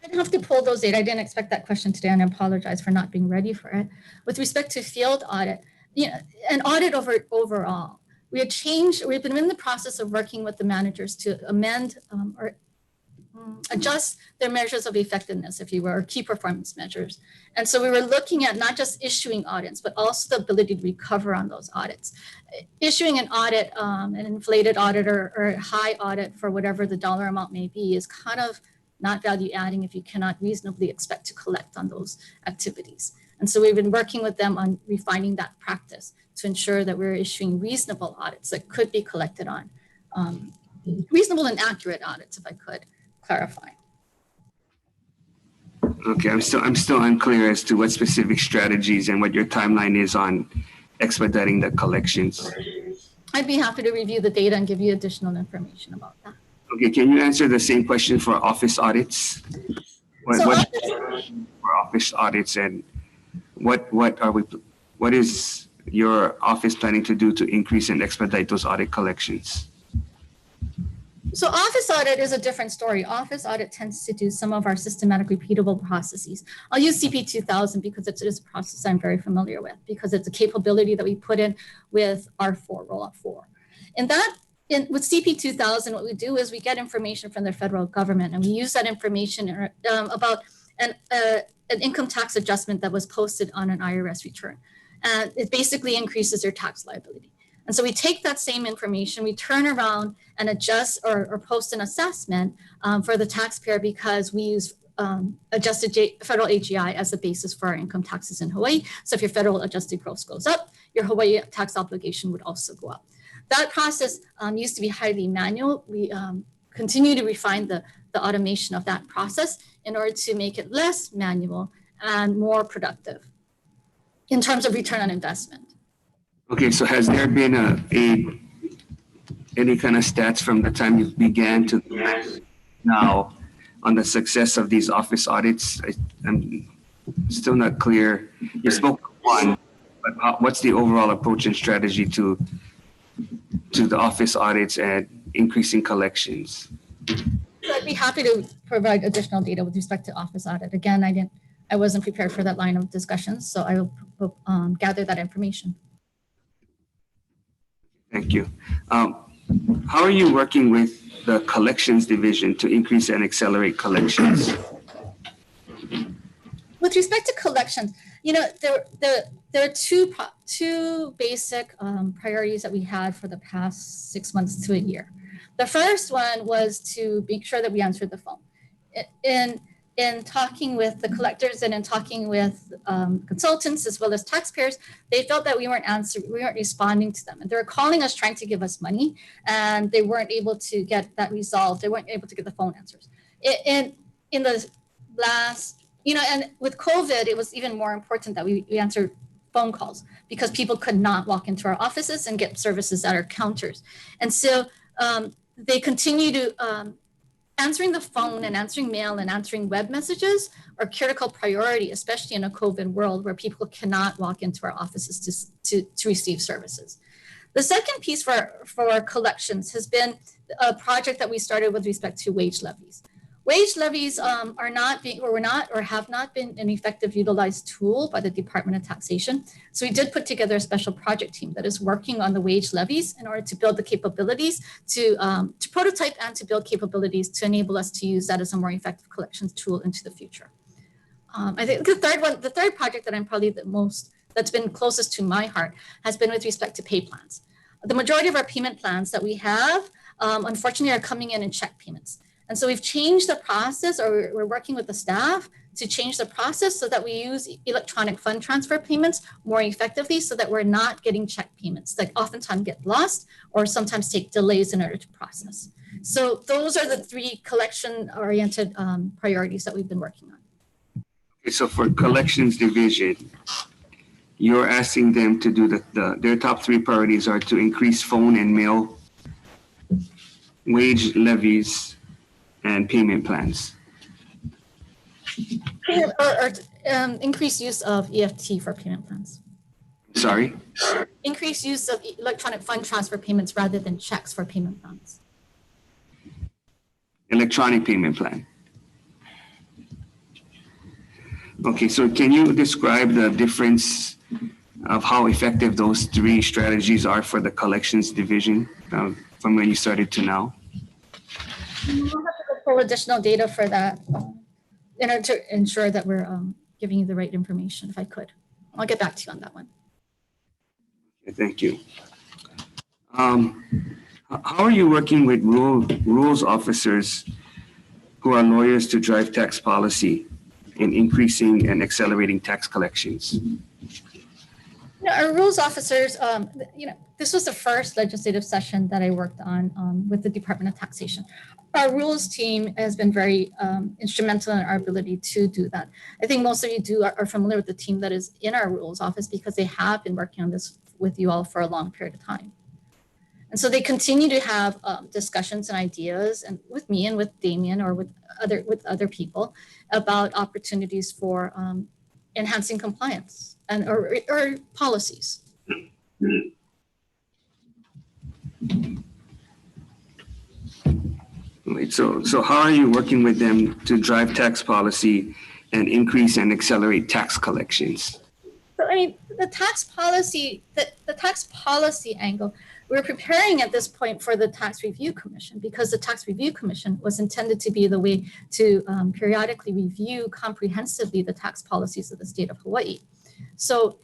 I'd have to pull those data. I didn't expect that question today, and I apologize for not being ready for it. With respect to field audit, an audit overall, we've been in the process of working with the managers to amend or adjust their measures of effectiveness, if you will, or key performance measures. And so we were looking at not just issuing audits, but also the ability to recover on those audits. Issuing an audit, an inflated audit or a high audit for whatever the dollar amount may be is kind of not value adding if you cannot reasonably expect to collect on those activities. And so we've been working with them on refining that practice to ensure that we're issuing reasonable audits that could be collected on, reasonable and accurate audits, if I could clarify. Okay, I'm still unclear as to what specific strategies and what your timeline is on expediting the collections. I'd be happy to review the data and give you additional information about that. Okay, can you answer the same question for office audits? What for office audits, and what is your office planning to do to increase and expedite those audit collections? So office audit is a different story. Office audit tends to do some of our systematic repeatable processes. I'll use CP 2000 because it is a process I'm very familiar with, because it's a capability that we put in with R4, rollout 4. With CP 2000, what we do is we get information from the federal government, and we use that information about an income tax adjustment that was posted on an IRS return. And it basically increases your tax liability. And so we take that same information, we turn around and adjust or post an assessment for the taxpayer because we use adjusted federal AGI as the basis for our income taxes in Hawaii. So if your federal adjusted gross goes up, your Hawaii tax obligation would also go up. That process used to be highly manual. We continue to refine the automation of that process in order to make it less manual and more productive in terms of return on investment. Okay, so has there been any kind of stats from the time you began to now on the success of these office audits? I'm still not clear. You spoke of one, but what's the overall approach and strategy to the office audits and increasing collections? I'd be happy to provide additional data with respect to office audit. Again, I wasn't prepared for that line of discussion, so I will gather that information. Thank you. How are you working with the collections division to increase and accelerate collections? With respect to collections, there are two basic priorities that we had for the past 6 months to a year. The first one was to make sure that we answered the phone. In talking with the collectors and in talking with consultants as well as taxpayers, they felt that we weren't responding to them. And they were calling us trying to give us money, and they weren't able to get that resolved. They weren't able to get the phone answers. In the last, and with COVID, it was even more important that we answered phone calls because people could not walk into our offices and get services at our counters. And so they continue to, answering the phone and answering mail and answering web messages are critical priority, especially in a COVID world where people cannot walk into our offices to receive services. The second piece for collections has been a project that we started with respect to wage levies. Wage levies are not being, or were not, or have not been an effective utilized tool by the Department of Taxation. So we did put together a special project team that is working on the wage levies in order to build the capabilities to prototype and to build capabilities to enable us to use that as a more effective collections tool into the future. I think the third project that I'm probably that's been closest to my heart has been with respect to pay plans. The majority of our payment plans that we have, unfortunately, are coming in check payments. And so we've changed the process, or we're working with the staff to change the process so that we use electronic fund transfer payments more effectively so that we're not getting check payments that oftentimes get lost or sometimes take delays in order to process. So those are the three collection-oriented priorities that we've been working on. Okay, so for collections division, you're asking them to do their top three priorities are to increase phone and mail, wage levies, and payment plans. Or increased use of EFT for payment plans. Sorry? Increased use of electronic fund transfer payments rather than checks for payment plans. Electronic payment plan. Okay, so can you describe the difference of how effective those three strategies are for the collections division from when you started to now? We'll have to pull additional data for that in order to ensure that we're giving you the right information, if I could. I'll get back to you on that one. Okay, thank you. How are you working with rules officers who are lawyers to drive tax policy in increasing and accelerating tax collections? Our rules officers, this was the first legislative session that I worked on with the Department of Taxation. Our rules team has been very instrumental in our ability to do that. I think most of you are familiar with the team that is in our rules office because they have been working on this with you all for a long period of time. And so they continue to have discussions and ideas, and with me and with Damien or with other people about opportunities for enhancing compliance and or policies. Right, so how are you working with them to drive tax policy and increase and accelerate tax collections? So, I mean, the tax policy angle, we're preparing at this point for the Tax Review Commission because the Tax Review Commission was intended to be the way to periodically review comprehensively the tax policies of the state of Hawaii. So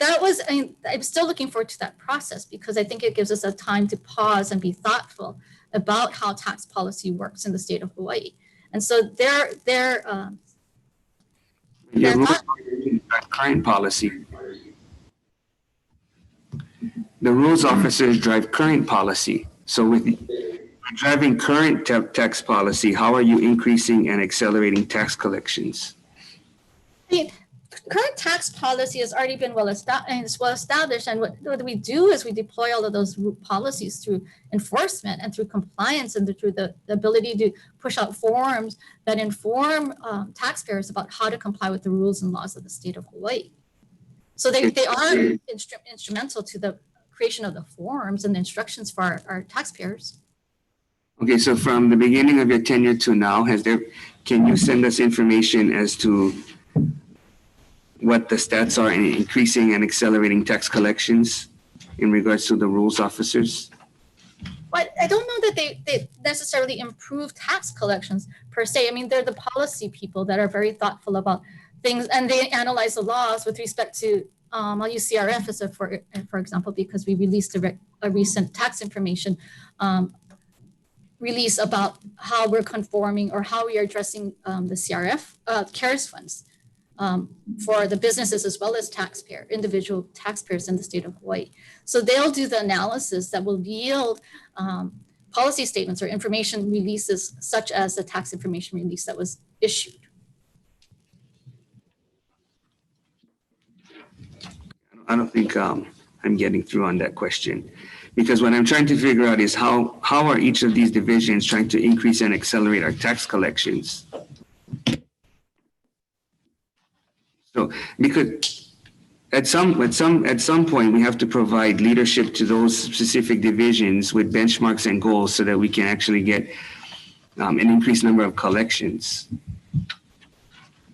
I'm still looking forward to that process because I think it gives us a time to pause and be thoughtful about how tax policy works in the state of Hawaii. And so current policy. The rules officers drive current policy. So with driving current tax policy, how are you increasing and accelerating tax collections? I mean, current tax policy has already been well established. And what we do is we deploy all of those policies through enforcement and through compliance and through the ability to push out forms that inform taxpayers about how to comply with the rules and laws of the state of Hawaii. So they are instrumental to the creation of the forms and the instructions for our taxpayers. Okay, so from the beginning of your tenure to now, can you send us information as to what the stats are in increasing and accelerating tax collections in regards to the rules officers? But I don't know that they necessarily improve tax collections per se. I mean, they're the policy people that are very thoughtful about things, and they analyze the laws with respect to, I'll use CRF as for example, because we released a recent tax information release about how we're conforming or how we are addressing the CRF CARES funds for the businesses as well as individual taxpayers in the state of Hawaii. So they'll do the analysis that will yield policy statements or information releases, such as the tax information release that was issued. I don't think I'm getting through on that question, because what I'm trying to figure out is how are each of these divisions trying to increase and accelerate our tax collections? So, because at some point we have to provide leadership to those specific divisions with benchmarks and goals so that we can actually get an increased number of collections.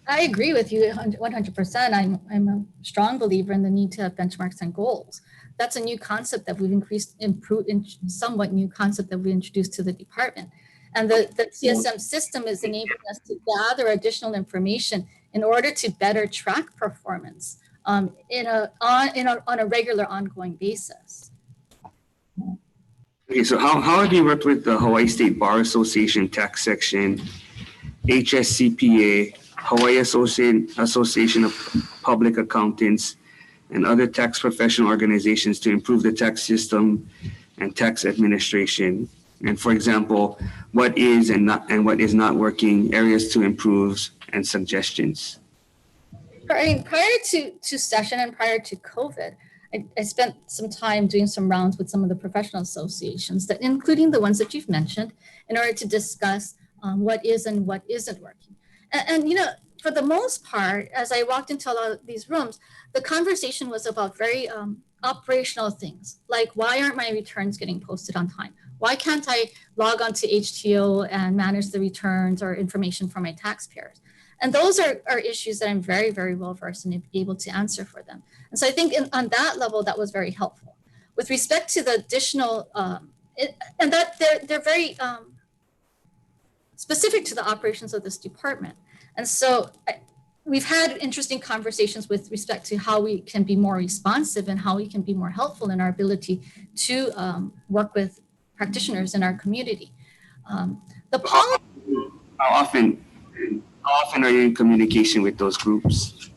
I agree with you 100%. I'm a strong believer in the need to have benchmarks and goals. That's a new concept that we've somewhat new concept that we introduced to the department. And the CSM system is enabling us to gather additional information in order to better track performance on a regular ongoing basis. Okay, so how have you worked with the Hawaii State Bar Association tax section, HSCPA, Hawaii Association of Public Accountants, and other tax professional organizations to improve the tax system and tax administration? And for example, what is and what is not working, areas to improve, and suggestions? Prior to session and prior to COVID, I spent some time doing some rounds with some of the professional associations, that including the ones that you've mentioned, in order to discuss what is and what isn't working. And for the most part, as I walked into a lot of these rooms, the conversation was about very operational things, like why aren't my returns getting posted on time? Why can't I log on to HTO and manage the returns or information for my taxpayers? And those are issues that I'm very, very well versed in, able to answer for them. And so I think on that level, that was very helpful. With respect to the additional, and that they're very specific to the operations of this department. And so we've had interesting conversations with respect to how we can be more responsive and how we can be more helpful in our ability to work with practitioners in our community. The policy. How often are you in communication with those groups?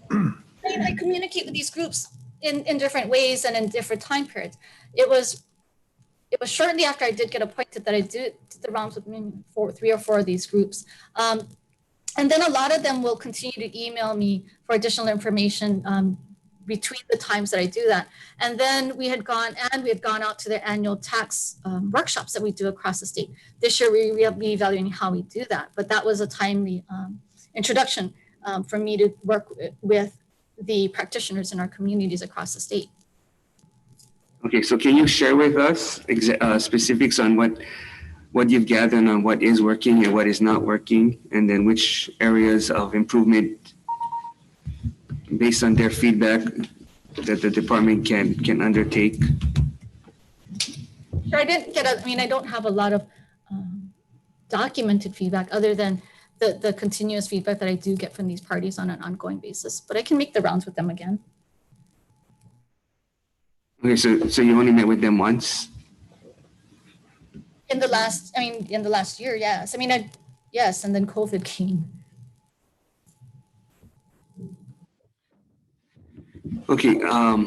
I communicate with these groups in different ways and in different time periods. It was shortly after I did get appointed that I did the rounds with maybe 3 or 4 of these groups. And then a lot of them will continue to email me for additional information between the times that I do that. And then we had gone out to their annual tax workshops that we do across the state. This year we'll be evaluating how we do that, but that was a timely introduction for me to work with the practitioners in our communities across the state. Okay, so can you share with us specifics on what you've gathered on what is working and what is not working, and then which areas of improvement based on their feedback that the department can undertake? Sure, I don't have a lot of documented feedback other than the continuous feedback that I do get from these parties on an ongoing basis, but I can make the rounds with them again. Okay, so you only met with them once? In the last year, yes. Yes, and then COVID came. Okay, I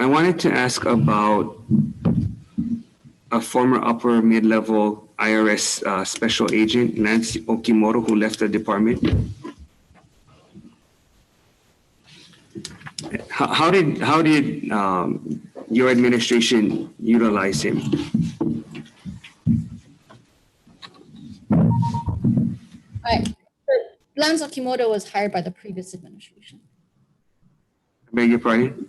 wanted to ask about a former upper mid-level IRS special agent, Lance Okimoto, who left the department. How did your administration utilize him? Lance Okimoto was hired by the previous administration. Beg your pardon?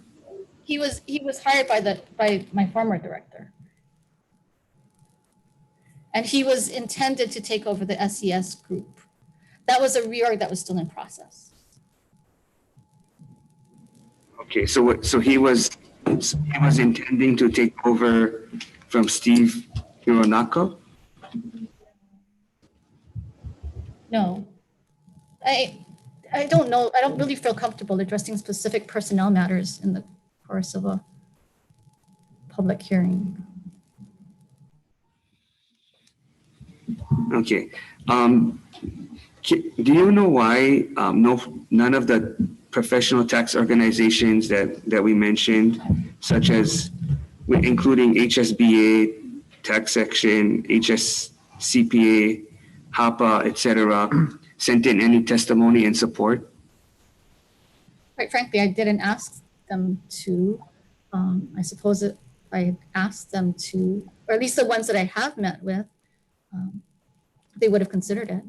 He was hired by my former director. And he was intended to take over the SES group. That was a reorg that was still in process. Okay, so he was intending to take over from Steve Hironaka? No, I don't know. I don't really feel comfortable addressing specific personnel matters in the course of a public hearing. Okay. Do you know why none of the professional tax organizations that we mentioned, such as including HSBA, tax section, HSCPA, HAPA, etc., sent in any testimony in support? Quite frankly, I didn't ask them to. I suppose if I had asked them to, or at least the ones that I have met with, they would have considered it.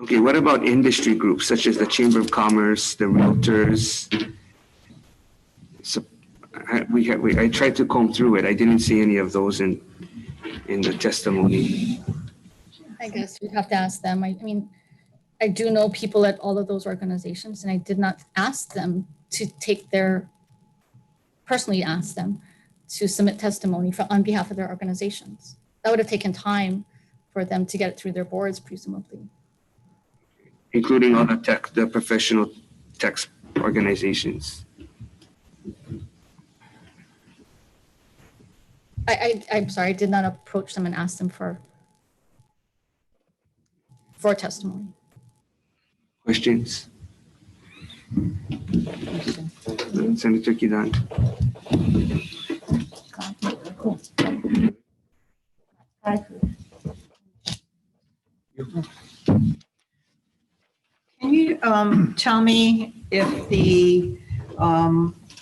Okay, what about industry groups such as the Chamber of Commerce, the Realtors? So I tried to comb through it. I didn't see any of those in the testimony. I guess you'd have to ask them. I mean, I do know people at all of those organizations, and I did not ask them to personally ask them to submit testimony on behalf of their organizations. That would have taken time for them to get it through their boards, presumably. Including all the professional tax organizations. I'm sorry, I did not approach them and ask them for testimony. Questions? Senator Kidan. Can you tell me if the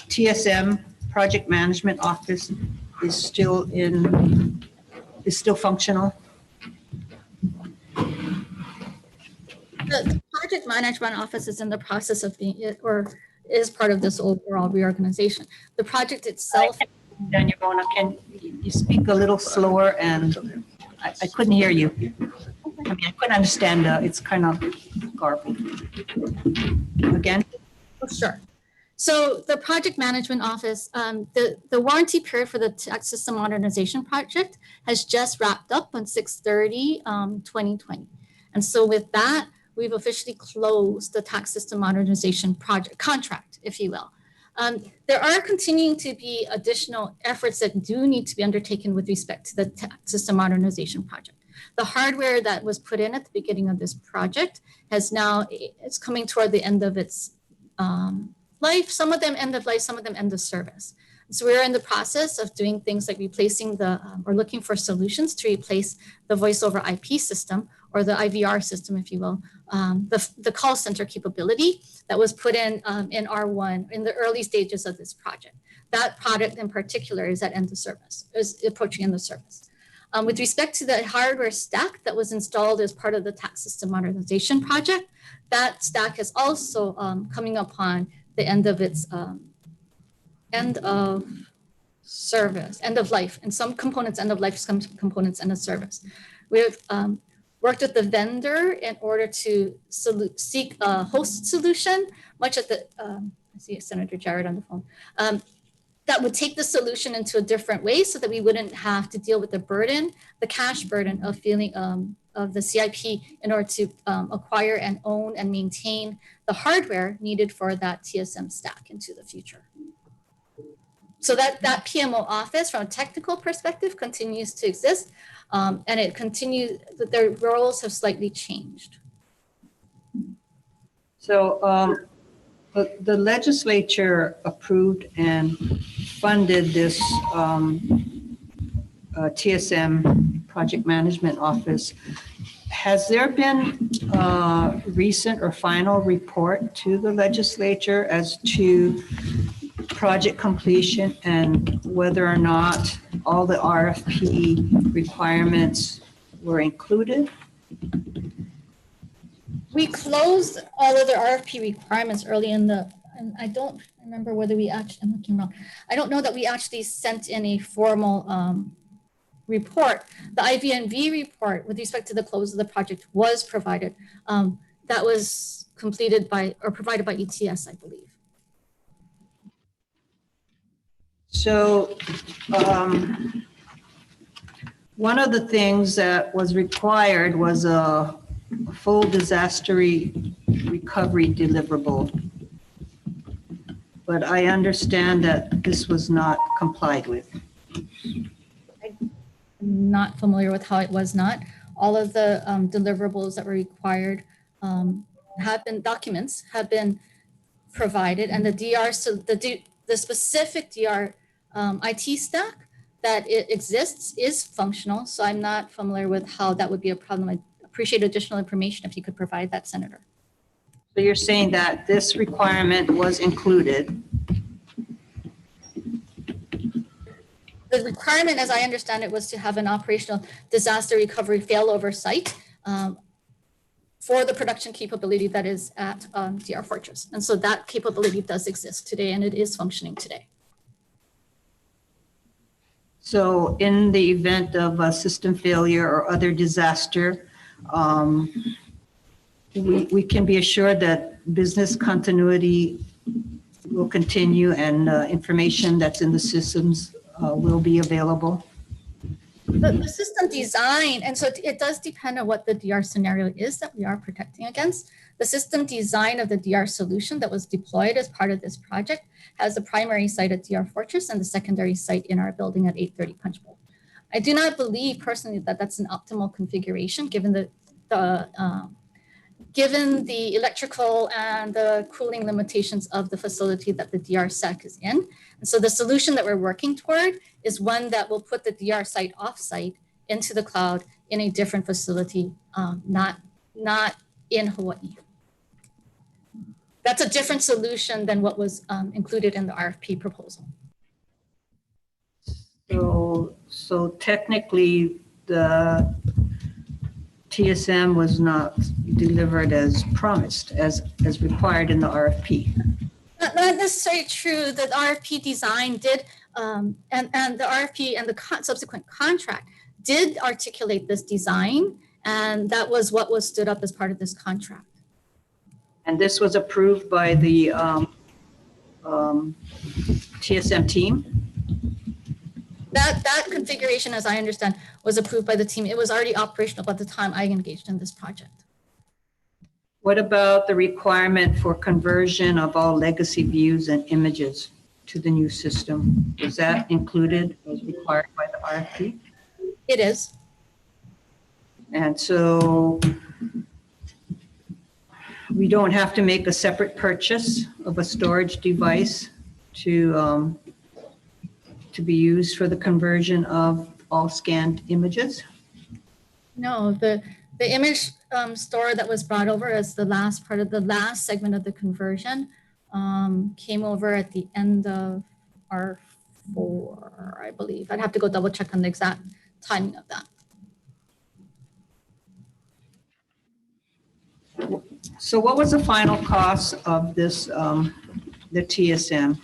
TSM Project Management Office is still functional? The project management office is in the process of is part of this overall reorganization. The project itself. Danya Bona, can you speak a little slower? And I couldn't hear you. I mean, I couldn't understand. It's kind of garbled. Again? Oh, sure. So the project management office, the warranty period for the tax system modernization project has just wrapped up on 6/30/2020. And so with that, we've officially closed the tax system modernization project contract, if you will. There are continuing to be additional efforts that do need to be undertaken with respect to the tax system modernization project. The hardware that was put in at the beginning of this project it's coming toward the end of its life. Some of them end of life, some of them end of service. So we're in the process of doing things like replacing or looking for solutions to replace the voice over IP system, or the IVR system, if you will, the call center capability that was put in R1 in the early stages of this project. That product in particular is at end of service, is approaching end of service. With respect to the hardware stack that was installed as part of the tax system modernization project, that stack is also coming upon the end of its end of service, end of life, and some components end of life, some components end of service. We've worked with the vendor in order to seek a host solution, much at the, I see Senator Jarrett on the phone, that would take the solution into a different way so that we wouldn't have to deal with the cash burden of of the CIP in order to acquire and own and maintain the hardware needed for that TSM stack into the future. So that PMO office from a technical perspective continues to exist, and it continues, their roles have slightly changed. So the legislature approved and funded this TSM Project Management Office. Has there been a recent or final report to the legislature as to project completion and whether or not all the RFP requirements were included? We closed all of the RFP requirements early in and I don't remember whether we actually, I'm looking wrong. I don't know that we actually sent in a formal report. The IVNV report with respect to the close of the project was provided. That was completed provided by ETS, I believe. So one of the things that was required was a full disaster recovery deliverable. But I understand that this was not complied with. I'm not familiar with how it was not. All of the deliverables that were required documents have been provided, and the DR, so the specific DR IT stack that it exists is functional. So I'm not familiar with how that would be a problem. I'd appreciate additional information if you could provide that, Senator. So you're saying that this requirement was included? The requirement, as I understand it, was to have an operational disaster recovery failover site for the production capability that is at DR Fortress. And so that capability does exist today, and it is functioning today. So in the event of a system failure or other disaster, we can be assured that business continuity will continue and information that's in the systems will be available? The system design, and so it does depend on what the DR scenario is that we are protecting against. The system design of the DR solution that was deployed as part of this project has a primary site at DR Fortress and the secondary site in our building at 830 Punch Bowl. I do not believe personally that that's an optimal configuration given given the electrical and the cooling limitations of the facility that the DR SEC is in. And so the solution that we're working toward is one that will put the DR site offsite into the cloud in a different facility, not in Hawaii. That's a different solution than what was included in the RFP proposal. So technically the TSM was not delivered as promised, as required in the RFP. Not necessarily true. The RFP design did, and the RFP and the subsequent contract did articulate this design, and that was what was stood up as part of this contract. And this was approved by the TSM team? That configuration, as I understand, was approved by the team. It was already operational by the time I engaged in this project. What about the requirement for conversion of all legacy views and images to the new system? Was that included as required by the RFP? It is. And so we don't have to make a separate purchase of a storage device to be used for the conversion of all scanned images? No, the image store that was brought over as the last part of the last segment of the conversion came over at the end of R4, I believe. I'd have to go double check on the exact timing of that. So what was the final cost of this, the TSM?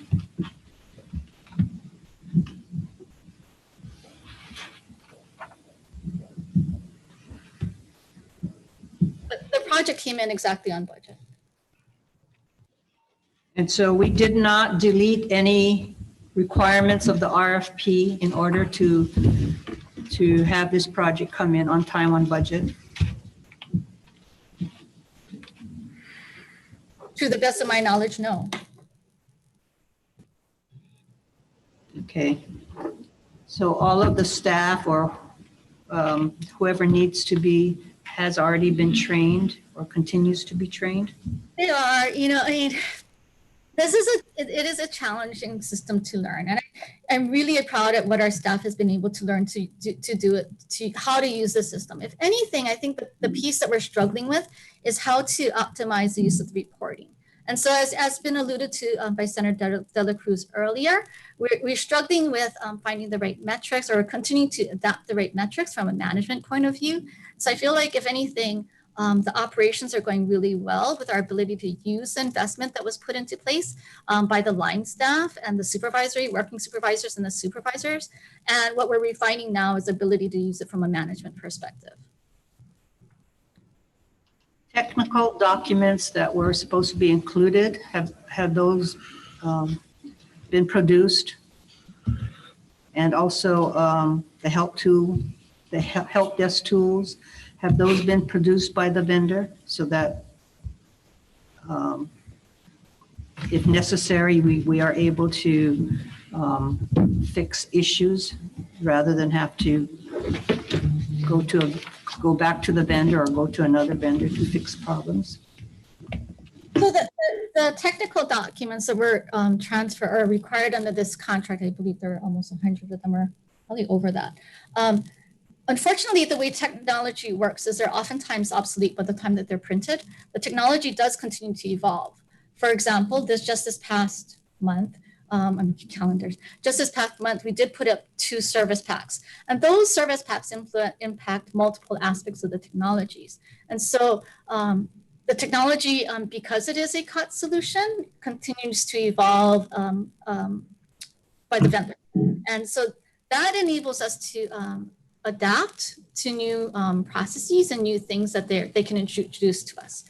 The project came in exactly on budget. And so we did not delete any requirements of the RFP in order to have this project come in on time, on budget? To the best of my knowledge, no. Okay. So all of the staff or whoever needs to be has already been trained or continues to be trained? They are, I mean, it is a challenging system to learn. And I'm really proud at what our staff has been able to learn to do it, to how to use the system. If anything, I think the piece that we're struggling with is how to optimize the use of the reporting. And so as been alluded to by Senator De La Cruz earlier, we're struggling with finding the right metrics or continuing to adapt the right metrics from a management point of view. So I feel like if anything, the operations are going really well with our ability to use the investment that was put into place by the line staff and the working supervisors and the supervisors. And what we're refining now is the ability to use it from a management perspective. Technical documents that were supposed to be included, have those been produced? And also the help desk tools, have those been produced by the vendor so that if necessary, we are able to fix issues rather than have to go back to the vendor or go to another vendor to fix problems? So the technical documents that were transferred or required under this contract, I believe there are almost 100 of them, or probably over that. Unfortunately, the way technology works is they're oftentimes obsolete by the time that they're printed. The technology does continue to evolve. For example, just this past month, calendars, just this past month, we did put up 2 service packs. And those service packs impact multiple aspects of the technologies. And so the technology, because it is a cut solution, continues to evolve by the vendor. And so that enables us to adapt to new processes and new things that they can introduce to us.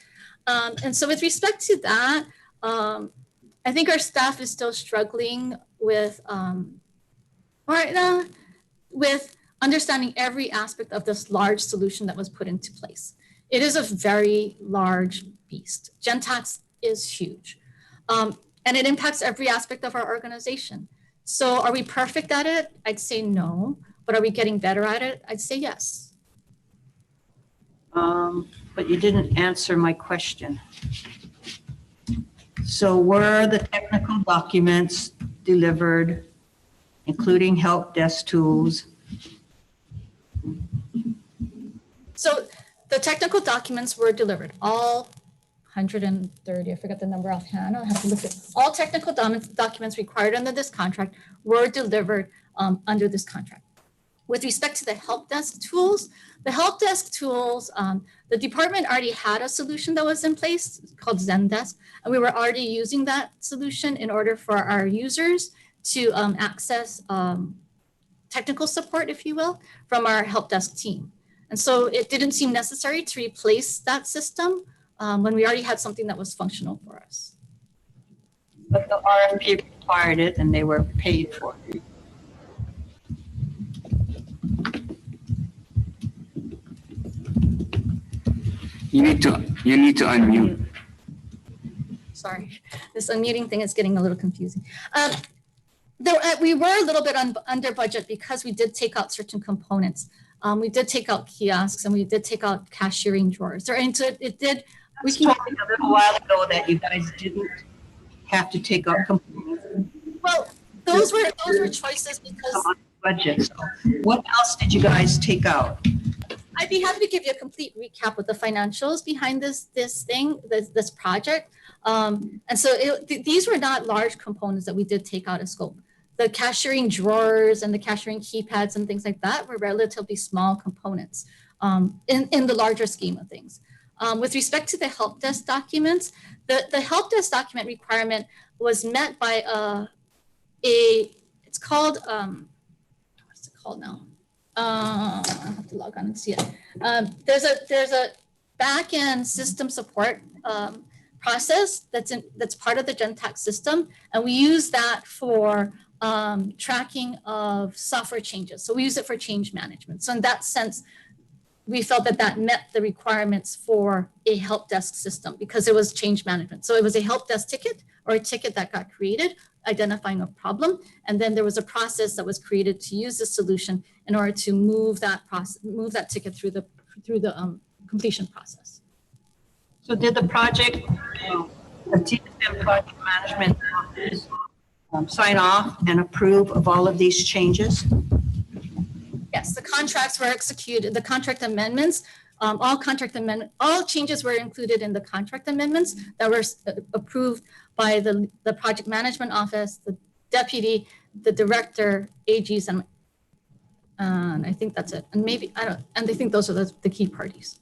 And so with respect to that, I think our staff is still struggling with with understanding every aspect of this large solution that was put into place. It is a very large beast. Gentax is huge, and it impacts every aspect of our organization. So are we perfect at it? I'd say no. But are we getting better at it? I'd say yes. But you didn't answer my question. So were the technical documents delivered, including help desk tools? So the technical documents were delivered, all 130, I forgot the number offhand. I'll have to look at all technical documents required under this contract were delivered under this contract. With respect to the help desk tools, the department already had a solution that was in place called Zendesk, and we were already using that solution in order for our users to access technical support, if you will, from our help desk team. And so it didn't seem necessary to replace that system when we already had something that was functional for us. But the RFP required it and they were paid for it. You need to unmute. Sorry, this unmuting thing is getting a little confusing. We were a little bit under budget because we did take out certain components. We did take out kiosks and we did take out cashiering drawers. And so it did. We told you a little while ago that you guys didn't have to take out components. Well, those were choices because budget. So what else did you guys take out? I'd be happy to give you a complete recap with the financials behind this project. And so these were not large components that we did take out of scope. The cashiering drawers and the cashiering keypads and things like that were relatively small components in the larger scheme of things. With respect to the help desk documents, the help desk document requirement was met by it's called, what's it called now? I have to log on and see it. There's a back-end system support process that's part of the Gentax system, and we use that for tracking of software changes. So we use it for change management. So in that sense, we felt that met the requirements for a help desk system because it was change management. So it was a help desk ticket or a ticket that got created, identifying a problem, and then there was a process that was created to use the solution in order to move that ticket through the completion process. So did the project, the TSM project management office sign off and approve of all of these changes? Yes, the contracts were executed, the contract amendments, all changes were included in the contract amendments that were approved by the project management office, the deputy, the director, AGs, and I think that's it. And maybe, and I think those are the key parties.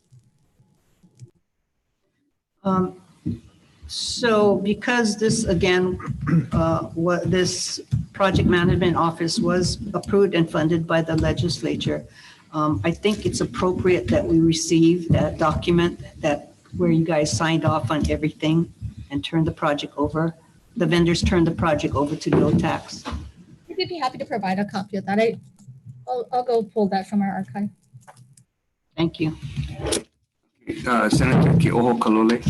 So because this, again, this project management office was approved and funded by the legislature, I think it's appropriate that we receive that document where you guys signed off on everything and turned the project over. The vendors turned the project over to GoTax. We'd be happy to provide a copy of that. I'll go pull that from our archive. Thank you. Senator Ke'oho Kalole.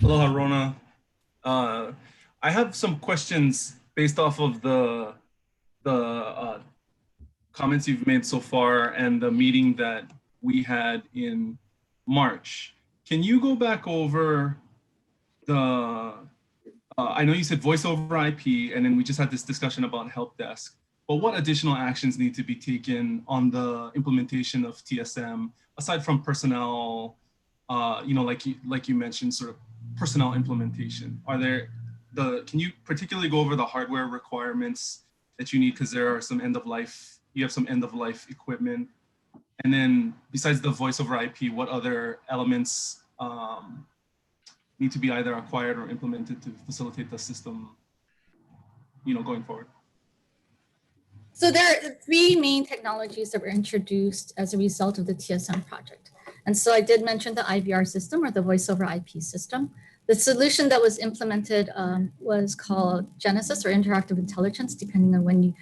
Aloha, Rona. I have some questions based off of the comments you've made so far and the meeting that we had in March. Can you go back over the, I know you said voice over IP, and then we just had this discussion about help desk, but what additional actions need to be taken on the implementation of TSM, aside from personnel, like you mentioned, sort of personnel implementation? Are there, can you particularly go over the hardware requirements that you need, because there are some end of life, you have some end of life equipment? And then besides the voice over IP, what other elements need to be either acquired or implemented to facilitate the system, going forward? So there are three main technologies that were introduced as a result of the TSM project. And so I did mention the IVR system, or the voice over IP system. The solution that was implemented was called Genesis, or interactive intelligence, depending on when you,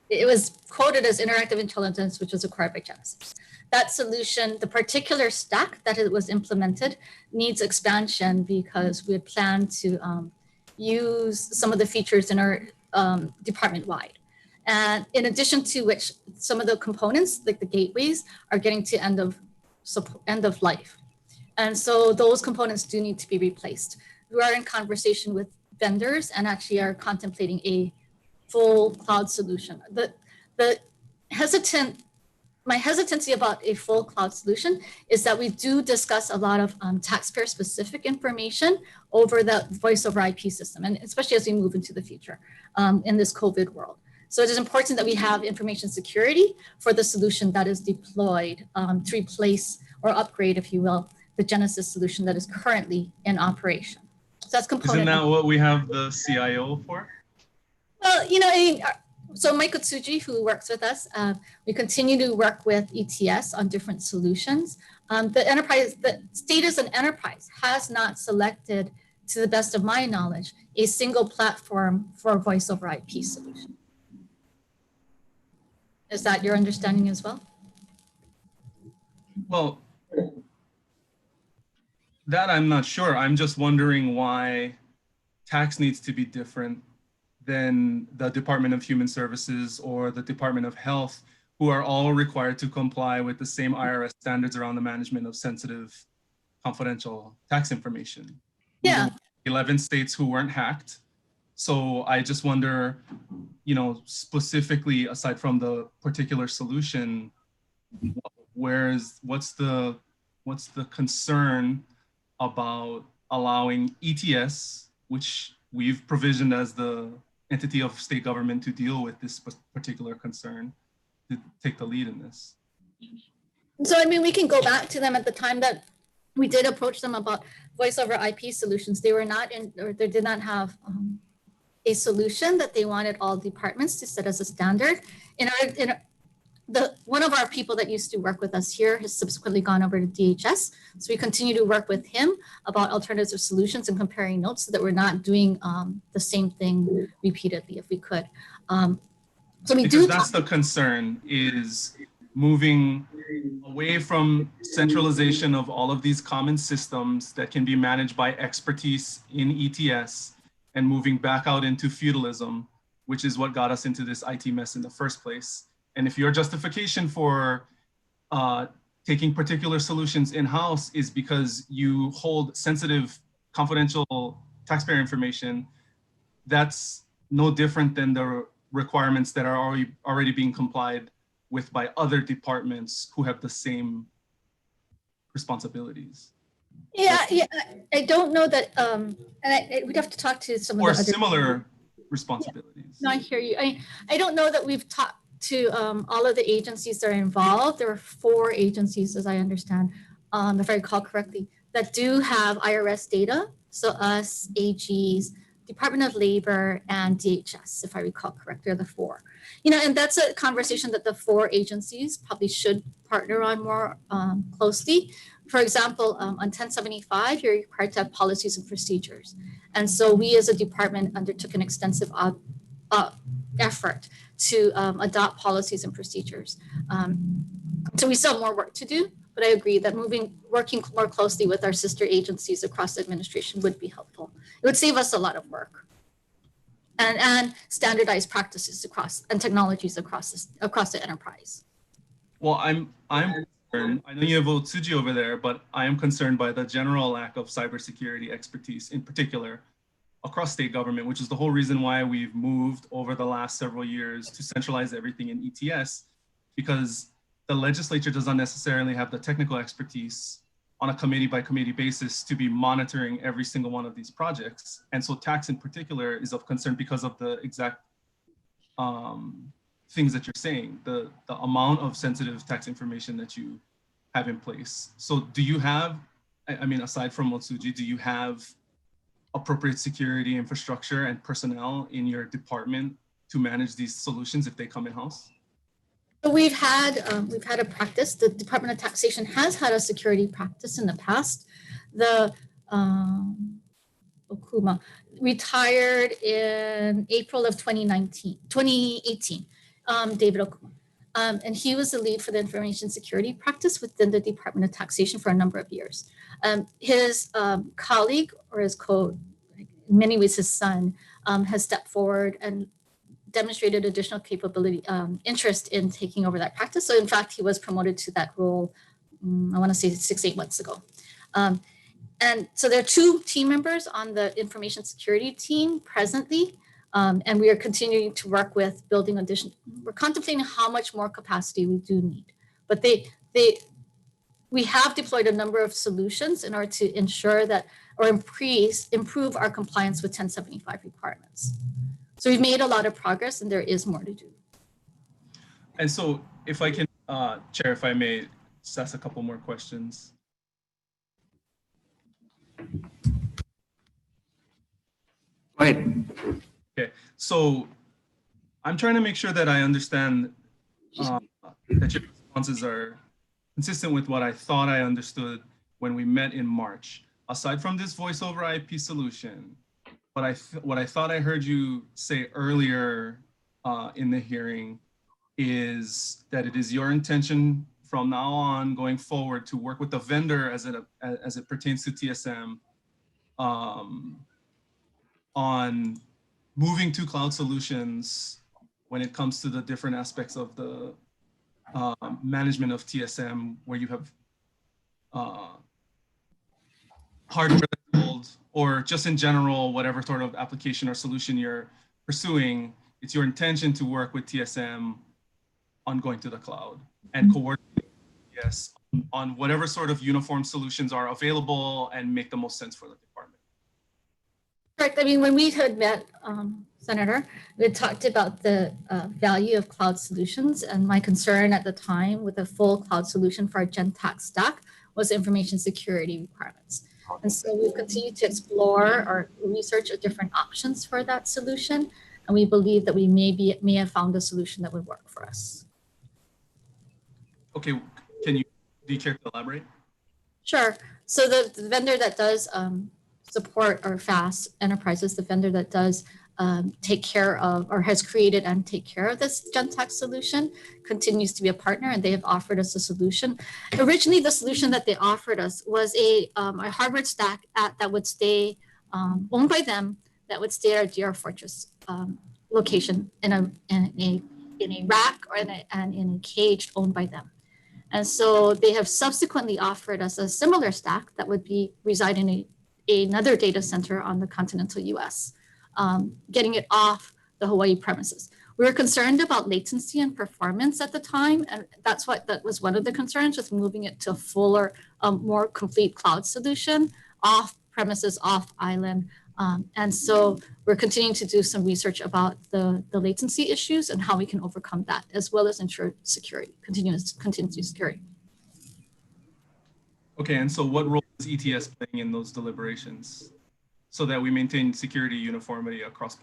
it was quoted as interactive intelligence, which was acquired by Genesis. That solution, the particular stack that it was implemented, needs expansion because we had planned to use some of the features in our department-wide. And in addition to which, some of the components, like the gateways, are getting to end of life. And so those components do need to be replaced. We are in conversation with vendors and actually are contemplating a full cloud solution. My hesitancy about a full cloud solution is that we do discuss a lot of taxpayer specific information over the voice over IP system, and especially as we move into the future in this COVID world. So it is important that we have information security for the solution that is deployed to replace or upgrade, if you will, the Genesis solution that is currently in operation. So that's component. Isn't that what we have the CIO for? Well, so Mike Otsuji, who works with us, we continue to work with ETS on different solutions. The state as an enterprise has not selected, to the best of my knowledge, a single platform for a voice over IP solution. Is that your understanding as well? Well, that I'm not sure. I'm just wondering why tax needs to be different than the Department of Human Services or the Department of Health, who are all required to comply with the same IRS standards around the management of sensitive, confidential tax information. Yeah. 11 states who weren't hacked. So I just wonder, specifically aside from the particular solution, what's the concern about allowing ETS, which we've provisioned as the entity of state government to deal with this particular concern, to take the lead in this? So, we can go back to them at the time that we did approach them about voice over IP solutions. They were not in, or they did not have a solution that they wanted all departments to set as a standard. One of our people that used to work with us here has subsequently gone over to DHS. So we continue to work with him about alternative solutions and comparing notes so that we're not doing the same thing repeatedly if we could. So we because that's the concern, is moving away from centralization of all of these common systems that can be managed by expertise in ETS and moving back out into feudalism, which is what got us into this IT mess in the first place. And if your justification for taking particular solutions in-house is because you hold sensitive, confidential taxpayer information, that's no different than the requirements that are already being complied with by other departments who have the same responsibilities. Yeah, I don't know that, and we'd have to talk to some of the other similar responsibilities. No, I hear you. I don't know that we've talked to all of the agencies that are involved. There are 4 agencies, as I understand, if I recall correctly, that do have IRS data. So us, AGs, Department of Labor, and DHS, if I recall correctly, are the 4. And that's a conversation that the 4 agencies probably should partner on more closely. For example, on 1075, you're required to have policies and procedures. And so we as a department undertook an extensive effort to adopt policies and procedures. So we still have more work to do, but I agree that working more closely with our sister agencies across the administration would be helpful. It would save us a lot of work. and standardized practices across and technologies across the enterprise. Well, I'm concerned. I know you have Otsuji over there, but I am concerned by the general lack of cybersecurity expertise, in particular, across state government, which is the whole reason why we've moved over the last several years to centralize everything in ETS, because the legislature does not necessarily have the technical expertise on a committee by committee basis to be monitoring every single one of these projects. And so tax in particular is of concern because of the exact things that you're saying, the amount of sensitive tax information that you have in place. So do you have, I mean, aside from Otsuji, do you have appropriate security infrastructure and personnel in your department to manage these solutions if they come in-house? So we've had a practice. The Department of Taxation has had a security practice in the past. The Okuma retired in April of 2018, David Okuma. And he was the lead for the information security practice within the Department of Taxation for a number of years. His colleague, or his in many ways his son, has stepped forward and demonstrated additional capability, interest in taking over that practice. So in fact, he was promoted to that role, I want to say 6-8 months ago. And so there are 2 team members on the information security team presently. And we are continuing to work with building we're contemplating how much more capacity we do need. But we have deployed a number of solutions in order to ensure that, or improve our compliance with 1075 requirements. So we've made a lot of progress and there is more to do. And so if I can, Chair, if I may just ask a couple more questions. Go ahead. Okay, so I'm trying to make sure that I understand that your responses are consistent with what I thought I understood when we met in March. Aside from this voice over IP solution, what I thought I heard you say earlier in the hearing is that it is your intention from now on going forward to work with the vendor as it pertains to TSM on moving to cloud solutions when it comes to the different aspects of the management of TSM, where you have hardware or just in general, whatever sort of application or solution you're pursuing, it's your intention to work with TSM on going to the cloud and coordinate, yes, on whatever sort of uniform solutions are available and make the most sense for the department. Correct. I mean, when we had met, Senator, we had talked about the value of cloud solutions, and my concern at the time with a full cloud solution for our Gen Tax stack was information security requirements. And so we've continued to explore or research different options for that solution, and we believe that we may have found a solution that would work for us. Okay, do you care to elaborate? Sure. So the vendor that does support our FAST enterprises, the vendor that does take care of or has created and take care of this Gen Tax solution continues to be a partner, and they have offered us a solution. Originally, the solution that they offered us was a hardware stack that would stay owned by them, that would stay at our DR Fortress location in a rack or in a cage owned by them. And so they have subsequently offered us a similar stack that would reside in another data center on the continental US, getting it off the Hawaii premises. We were concerned about latency and performance at the time, and that was one of the concerns with moving it to a fuller, more complete cloud solution, off premises, off island. And so we're continuing to do some research about the latency issues and how we can overcome that, as well as ensure security, continuous security. Okay, and so what role is ETS playing in those deliberations so that we maintain security uniformity across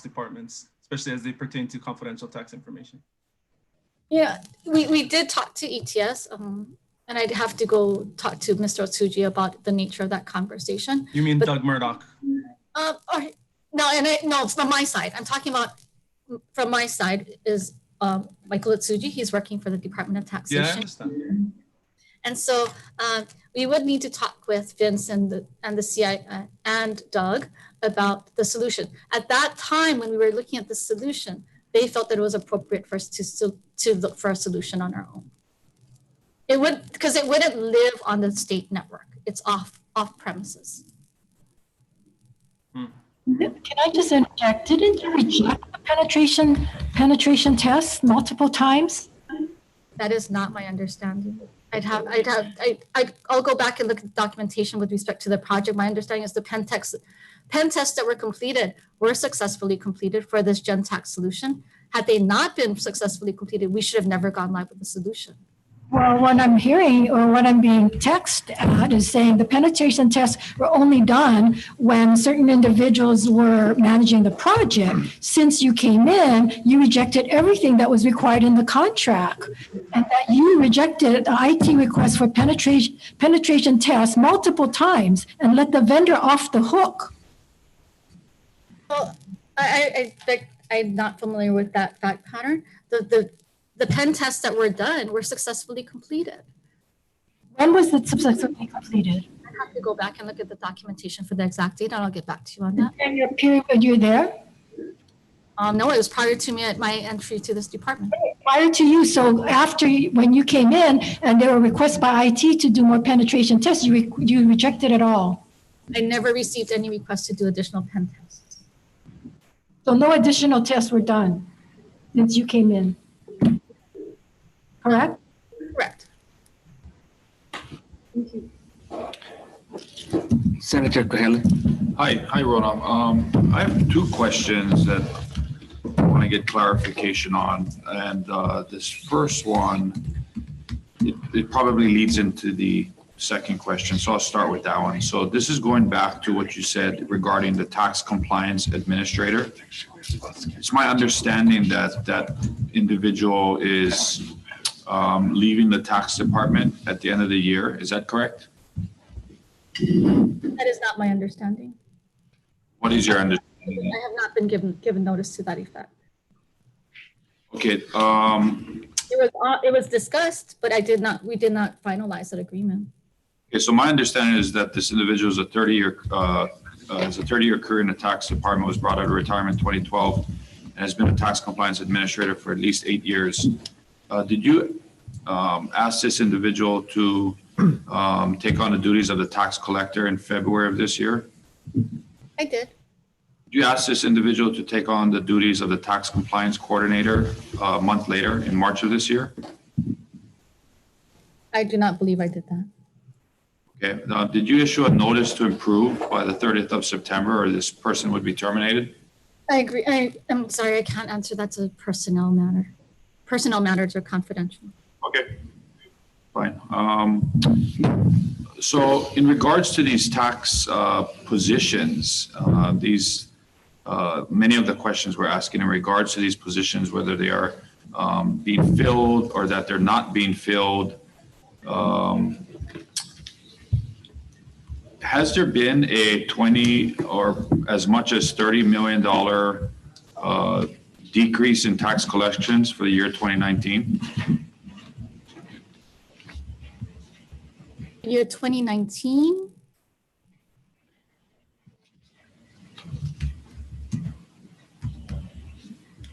departments, especially as they pertain to confidential tax information? Yeah, we did talk to ETS, and I'd have to go talk to Mr. Otsuji about the nature of that conversation. You mean Doug Murdoch? No, it's from my side. I'm talking about from my side is Michael Otsuji. He's working for the Department of Taxation. Yeah, I understand. And so we would need to talk with Vince and the CI and Doug about the solution. At that time, when we were looking at the solution, they felt that it was appropriate for us to look for a solution on our own. It would, because it wouldn't live on the state network. It's off premises. Can I just interject? Didn't you reject the penetration test multiple times? That is not my understanding. I'll go back and look at the documentation with respect to the project. My understanding is the pen tests that were completed were successfully completed for this GenTax solution. Had they not been successfully completed, we should have never gone live with the solution. Well, what I'm hearing or what I'm being texted at is saying the penetration tests were only done when certain individuals were managing the project. Since you came in, you rejected everything that was required in the contract, and that you rejected the IT request for penetration tests multiple times and let the vendor off the hook. Well, I'm not familiar with that fact pattern. The pen tests that were done were successfully completed. When was it successfully completed? I have to go back and look at the documentation for the exact date, and I'll get back to you on that. And your period when you were there? No, it was prior to my entry to this department. Prior to you, so after, when you came in and there were requests by IT to do more penetration tests, you rejected it all. I never received any requests to do additional pen tests. So no additional tests were done since you came in, correct? Correct. Senator Kohele. Hi, Rona. I have two questions that I want to get clarification on. And this first one, it probably leads into the second question. So I'll start with that one. So this is going back to what you said regarding the tax compliance administrator. It's my understanding that that individual is leaving the tax department at the end of the year. Is that correct? That is not my understanding. What is your understanding? I have not been given notice to that effect. Okay. It was discussed, but we did not finalize that agreement. Okay, so my understanding is that this individual is a 30-year career in the tax department, was brought out of retirement in 2012, and has been a tax compliance administrator for at least 8 years. Did you ask this individual to take on the duties of the tax collector in February of this year? I did. Did you ask this individual to take on the duties of the tax compliance coordinator a month later in March of this year? I do not believe I did that. Okay. Now, did you issue a notice to improve by the 30th of September, or this person would be terminated? I agree. I'm sorry, I can't answer. That's a personnel matter. Personnel matters are confidential. Okay, fine. So in regards to these tax positions, many of the questions we're asking in regards to these positions, whether they are being filled or that they're not being filled, has there been a 20 or as much as $30 million decrease in tax collections for the year 2019? Year 2019?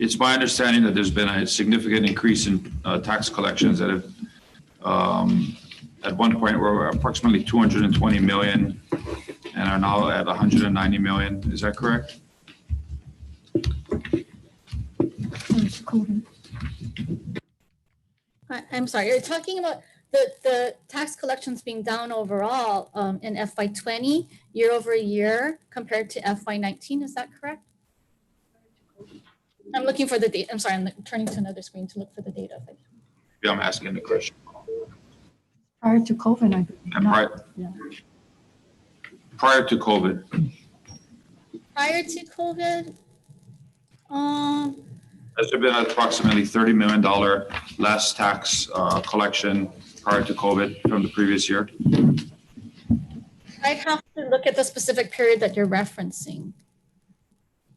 It's my understanding that there's been a significant increase in tax collections that have at one point were approximately 220 million and are now at 190 million. Is that correct? I'm sorry, you're talking about the tax collections being down overall in FY20 year over year compared to FY19. Is that correct? I'm looking for the data. I'm sorry, I'm turning to another screen to look for the data. Yeah, I'm asking the question. Prior to COVID, I believe. And prior to COVID. Prior to COVID, Has there been approximately $30 million less tax collection prior to COVID from the previous year? I'd have to look at the specific period that you're referencing.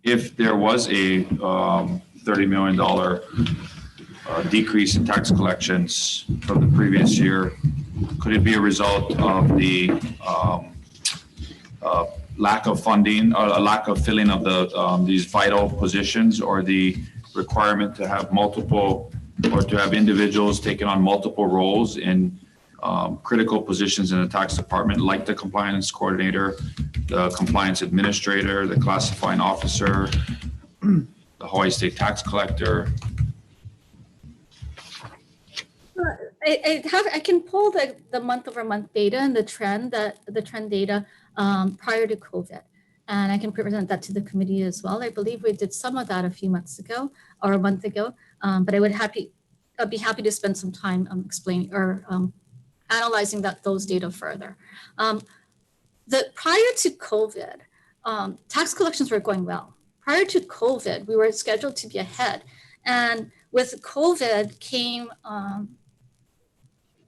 If there was a $30 million decrease in tax collections from the previous year, could it be a result of the lack of funding or a lack of filling of these vital positions, or the requirement to have multiple, or to have individuals taking on multiple roles in critical positions in the tax department, like the compliance coordinator, the compliance administrator, the classifying officer, the Hawaii State tax collector. I can pull the month-over-month data and the trend data prior to COVID, and I can present that to the committee as well. I believe we did some of that a few months ago or a month ago, but I'd be happy to spend some time explaining or analyzing those data further. Prior to COVID, tax collections were going well. Prior to COVID, we were scheduled to be ahead, and with COVID came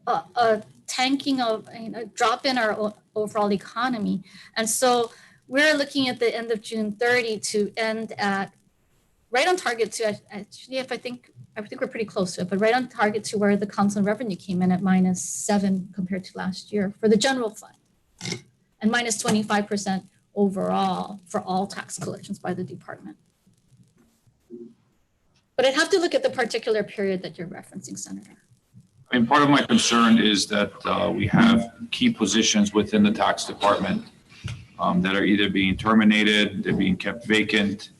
a tanking of, a drop in our overall economy. And so we're looking at the end of June 30 to end at right on target to, actually, I think we're pretty close to it, but right on target to where the council revenue came in at -7 compared to last year for the general fund, and -25% overall for all tax collections by the department. But I'd have to look at the particular period that you're referencing, Senator. I mean, part of my concern is that we have key positions within the tax department that are either being terminated, they're being kept vacant,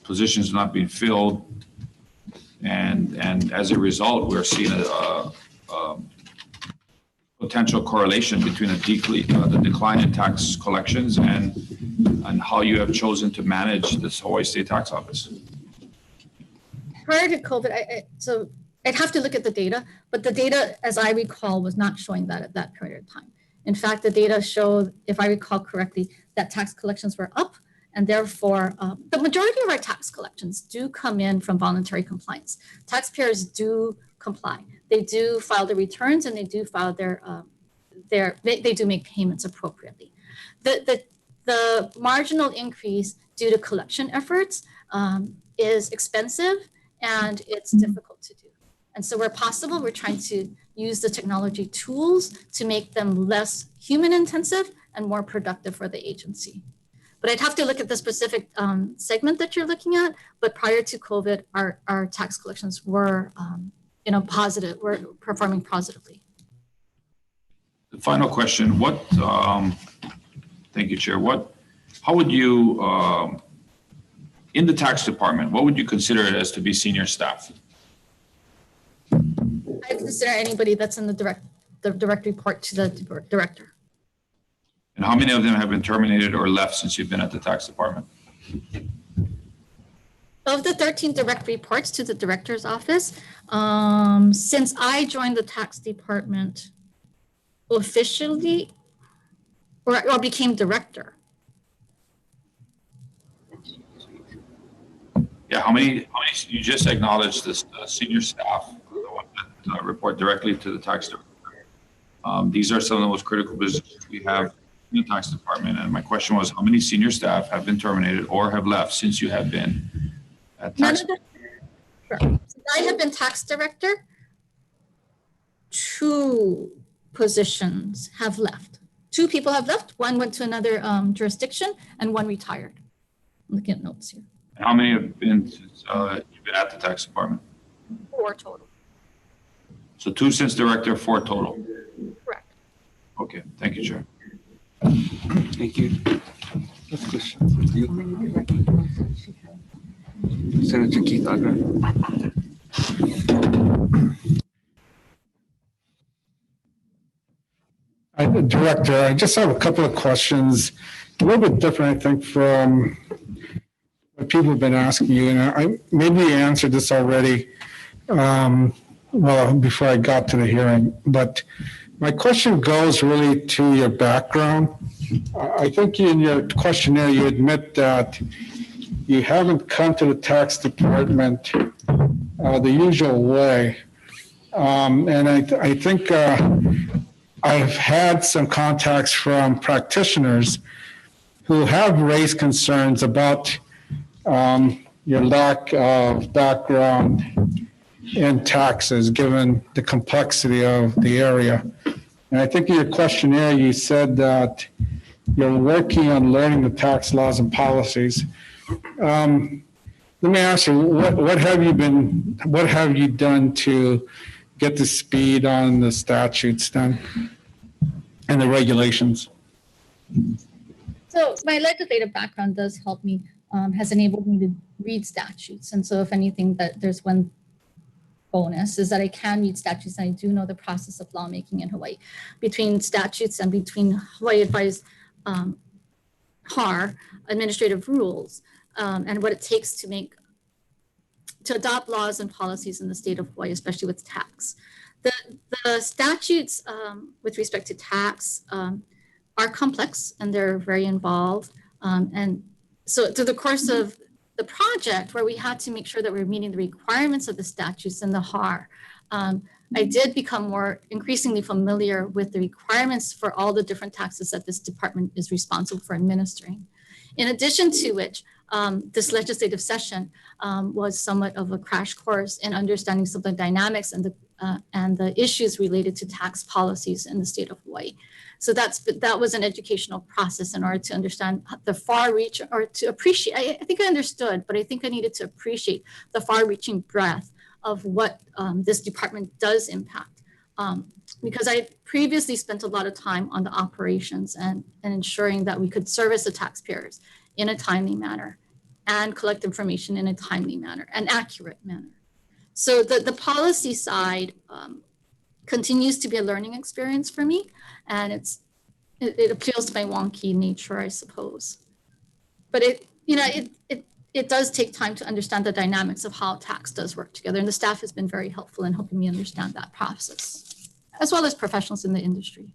positions not being filled. And as a result, we're seeing a potential correlation between the decline in tax collections and how you have chosen to manage this Hawaii State Tax Office. Prior to COVID, so I'd have to look at the data, but the data, as I recall, was not showing that at that period of time. In fact, the data showed, if I recall correctly, that tax collections were up, and therefore, the majority of our tax collections do come in from voluntary compliance. Taxpayers do comply. They do file their returns, and they do file they do make payments appropriately. The marginal increase due to collection efforts is expensive, and it's difficult to do. And so where possible, we're trying to use the technology tools to make them less human intensive and more productive for the agency. But I'd have to look at the specific segment that you're looking at. But prior to COVID, our tax collections were, positive. We're performing positively. The final question: thank you, Chair. How would you, in the tax department, what would you consider it as to be senior staff? I consider anybody that's in the direct report to the director. And how many of them have been terminated or left since you've been at the tax department? Of the 13 direct reports to the director's office, since I joined the tax department officially or became director. Yeah, how many, you just acknowledged this senior staff, the ones that report directly to the tax director. These are some of the most critical positions we have in the tax department. And my question was, how many senior staff have been terminated or have left since you have been at tax? Sure. Since I have been tax director, 2 positions have left. 2 people have left. One went to another jurisdiction and one retired. I'm looking at notes here. And how many have been since you've been at the tax department? 4 total. So 2 since director, 4 total. Correct. Okay, thank you, Chair. Thank you. Next question. You. Senator Keith Agra. Director, I just have a couple of questions, a little bit different, I think, from what people have been asking you. And maybe you answered this already, before I got to the hearing. But my question goes really to your background. I think in your questionnaire, you admit that you haven't come to the tax department the usual way. And I think I've had some contacts from practitioners who have raised concerns about your lack of background in taxes, given the complexity of the area. And I think in your questionnaire, you said that you're working on learning the tax laws and policies. Let me ask you, what have you done to get the speed on the statutes then and the regulations? So my legislative background does help me, has enabled me to read statutes. And so if anything, that there's one bonus is that I can read statutes and I do know the process of lawmaking in Hawaii between statutes and between Hawaii advised HAR administrative rules and what it takes to adopt laws and policies in the state of Hawaii, especially with tax. The statutes with respect to tax are complex and they're very involved. And so through the course of the project where we had to make sure that we were meeting the requirements of the statutes and the HAR, I did become more increasingly familiar with the requirements for all the different taxes that this department is responsible for administering. In addition to which, this legislative session was somewhat of a crash course in understanding some of the dynamics and the issues related to tax policies in the state of Hawaii. So that was an educational process in order to understand the far reach or to appreciate, I think I understood, but I think I needed to appreciate the far-reaching breadth of what this department does impact. Because I previously spent a lot of time on the operations and ensuring that we could service the taxpayers in a timely manner and collect information in a timely manner and accurate manner. So the policy side continues to be a learning experience for me, and it appeals to my wonky nature, I suppose. But it does take time to understand the dynamics of how tax does work together, and the staff has been very helpful in helping me understand that process, as well as professionals in the industry.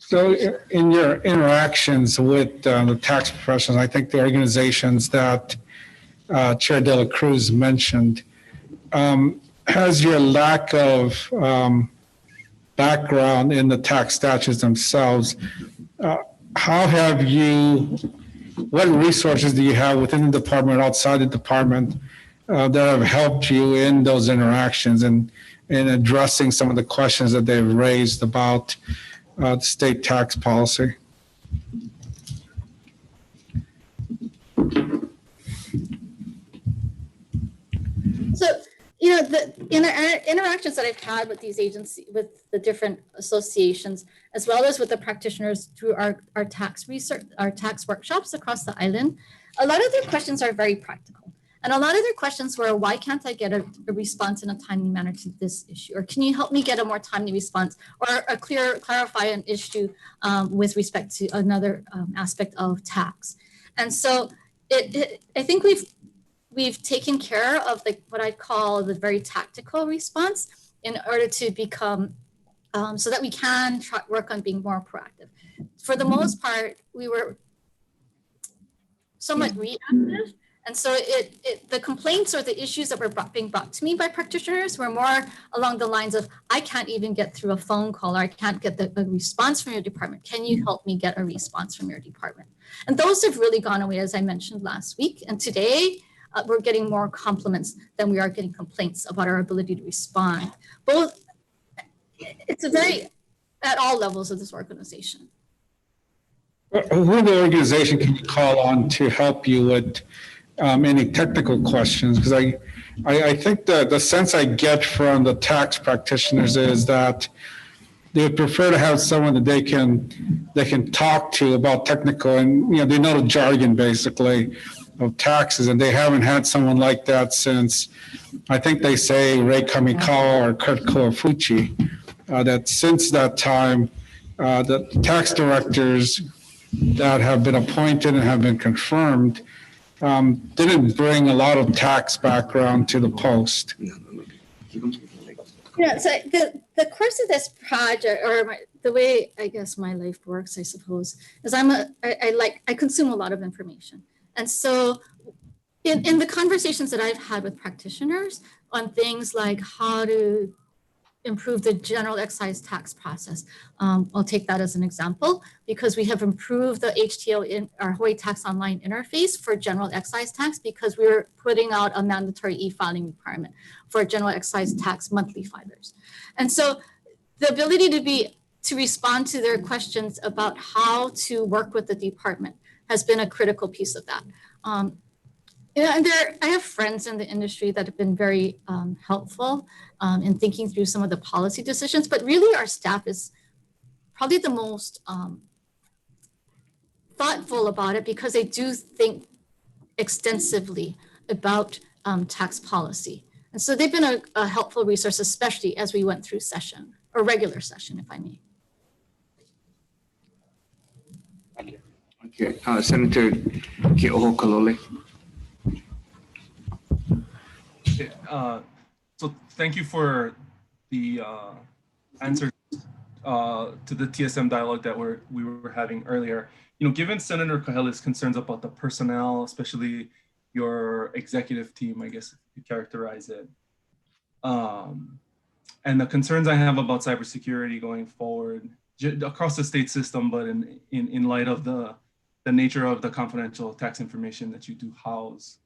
So in your interactions with the tax professionals, I think the organizations that Chair De La Cruz mentioned, has your lack of background in the tax statutes themselves, what resources do you have within the department, outside the department, that have helped you in those interactions and in addressing some of the questions that they've raised about the state tax policy? So, the interactions that I've had with these agencies, with the different associations, as well as with the practitioners through our tax research, our tax workshops across the island, a lot of their questions are very practical. And a lot of their questions were, why can't I get a response in a timely manner to this issue? Or can you help me get a more timely response, or clarify an issue with respect to another aspect of tax? And so I think we've taken care of what I call the very tactical response in order to become, so that we can work on being more proactive. For the most part, we were somewhat reactive. And so the complaints or the issues that were being brought to me by practitioners were more along the lines of, I can't even get through a phone call, or I can't get a response from your department. Can you help me get a response from your department? And those have really gone away, as I mentioned last week. And today, we're getting more compliments than we are getting complaints about our ability to respond. It's at all levels of this organization. Who in the organization can you call on to help you with any technical questions? Because I think that the sense I get from the tax practitioners is that they would prefer to have someone that they can talk to about technical, and they know the jargon basically of taxes, and they haven't had someone like that since, I think they say, Ray Kamikawa or Kurt Kowafuchi, that since that time, the tax directors that have been appointed and have been confirmed didn't bring a lot of tax background to the post. So the course of this project, or the way I guess my life works, I suppose, is I consume a lot of information. And so in the conversations that I've had with practitioners on things like how to improve the general excise tax process, I'll take that as an example, because we have improved the HTO in our Hawaii Tax Online interface for general excise tax, because we were putting out a mandatory e-filing requirement for general excise tax monthly filers. And so the ability to be to respond to their questions about how to work with the department has been a critical piece of that. And I have friends in the industry that have been very helpful in thinking through some of the policy decisions, but really our staff is probably the most thoughtful about it because they do think extensively about tax policy. And so they've been a helpful resource, especially as we went through session or regular session, if I may. Okay, Senator Ke'oho-Kalole. Okay, so thank you for the answer to the TSM dialogue that we were having earlier. Given Senator Kahele's concerns about the personnel, especially your executive team, I guess you characterize it, and the concerns I have about cybersecurity going forward across the state system, but in light of the nature of the confidential tax information that you do house,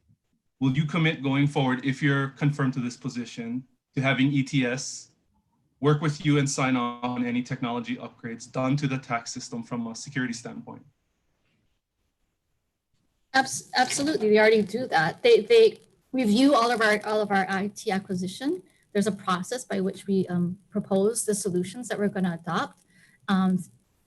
will you commit going forward, if you're confirmed to this position, to having ETS work with you and sign on any technology upgrades done to the tax system from a security standpoint? Absolutely, we already do that. They review all of our IT acquisition. There's a process by which we propose the solutions that we're going to adopt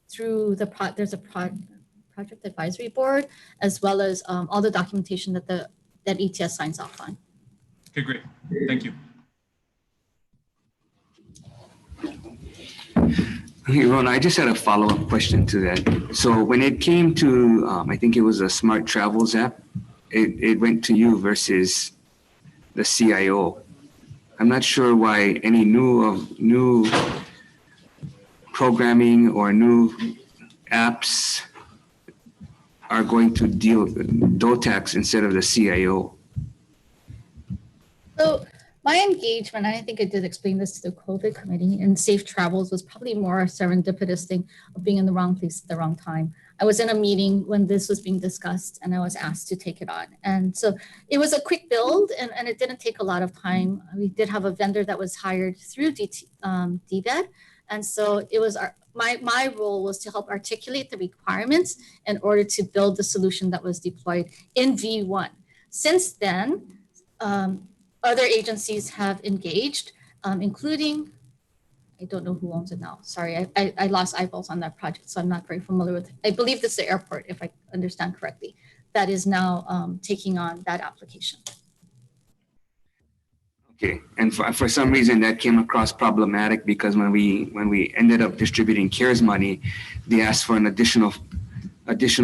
through there's a project advisory board, as well as all the documentation that ETS signs off on. Okay, great. Thank you. Okay, Ron, I just had a follow-up question to that. So when it came to, I think it was a Smart Travels app, it went to you versus the CIO. I'm not sure why any new programming or new apps are going to deal with DOTAX instead of the CIO. So my engagement, I think I did explain this to the COVID committee, and Safe Travels was probably more a serendipitous thing of being in the wrong place at the wrong time. I was in a meeting when this was being discussed and I was asked to take it on. And so it was a quick build and it didn't take a lot of time. We did have a vendor that was hired through DVED. And so it was my role was to help articulate the requirements in order to build the solution that was deployed in V1. Since then, other agencies have engaged, including, I don't know who owns it now. Sorry, I lost eyeballs on that project, so I'm not very familiar with it. I believe this is the airport, if I understand correctly, that is now taking on that application. Okay, and for some reason that came across problematic because when we ended up distributing CARES money, they asked for an additional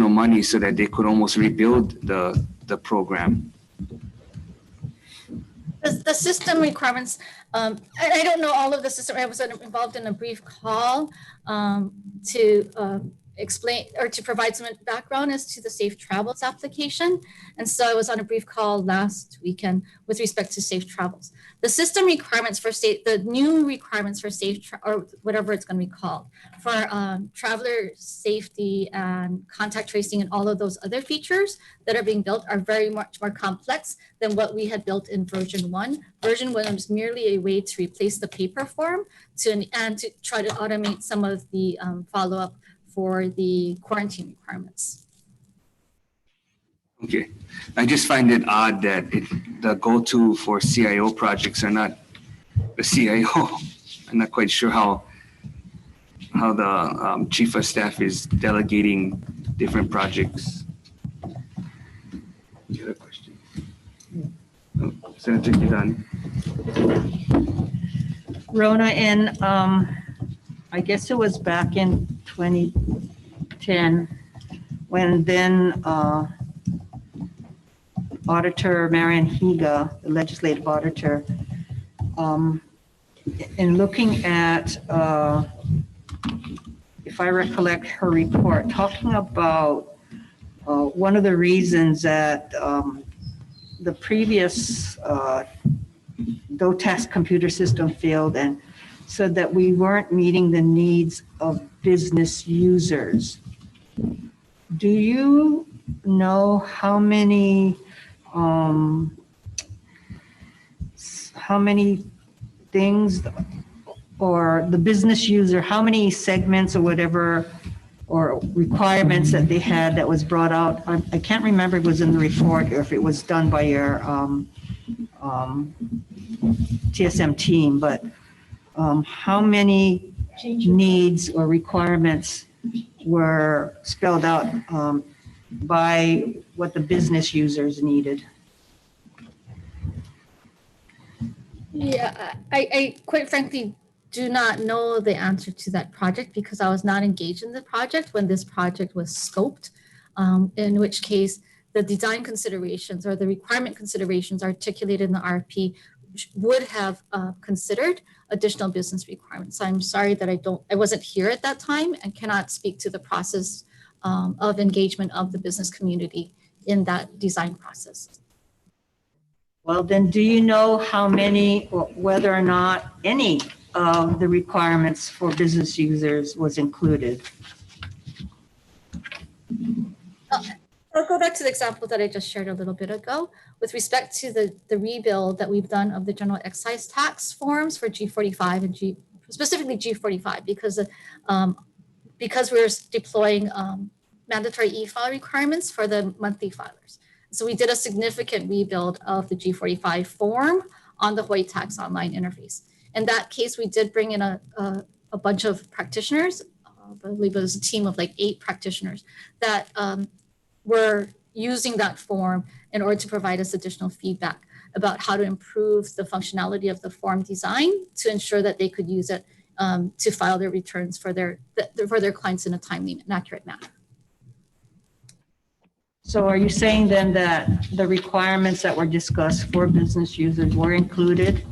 money so that they could almost rebuild the program. The system requirements, I don't know all of the system. I was involved in a brief call to explain or to provide some background as to the Safe Travels application. And so I was on a brief call last weekend with respect to Safe Travels. The system requirements for the new requirements for or whatever it's going to be called, for traveler safety and contact tracing and all of those other features that are being built are very much more complex than what we had built in version 1. Version 1 was merely a way to replace the paper form and to try to automate some of the follow-up for the quarantine requirements. Okay, I just find it odd that the go-to for CIO projects are not the CIO. I'm not quite sure how the chief of staff is delegating different projects. You had a question? Oh, Senator Kidani. Rona, in I guess it was back in 2010 when then Auditor Marian Higa, the legislative auditor, in looking at, if I recollect her report, talking about one of the reasons that the previous DOTAX computer system failed and said that we weren't meeting the needs of business users. Do you know how many things or the business user, how many segments or whatever, or requirements that they had that was brought out? I can't remember if it was in the report or if it was done by your TSM team, but how many needs or requirements were spelled out by what the business users needed? Yeah, I quite frankly do not know the answer to that project because I was not engaged in the project when this project was scoped, in which case the design considerations or the requirement considerations articulated in the RFP would have considered additional business requirements. So I'm sorry that I wasn't here at that time and cannot speak to the process of engagement of the business community in that design process. Well, then do you know how many, or whether or not any of the requirements for business users was included? I'll go back to the example that I just shared a little bit ago with respect to the rebuild that we've done of the general excise tax forms for G45 and specifically G45 because we're deploying mandatory e-file requirements for the monthly filers. So we did a significant rebuild of the G45 form on the Hawai'i Tax Online interface. In that case, we did bring in a bunch of practitioners. I believe it was a team of like 8 practitioners that were using that form in order to provide us additional feedback about how to improve the functionality of the form design to ensure that they could use it to file their returns for their clients in a timely and accurate manner. So are you saying then that the requirements that were discussed for business users were included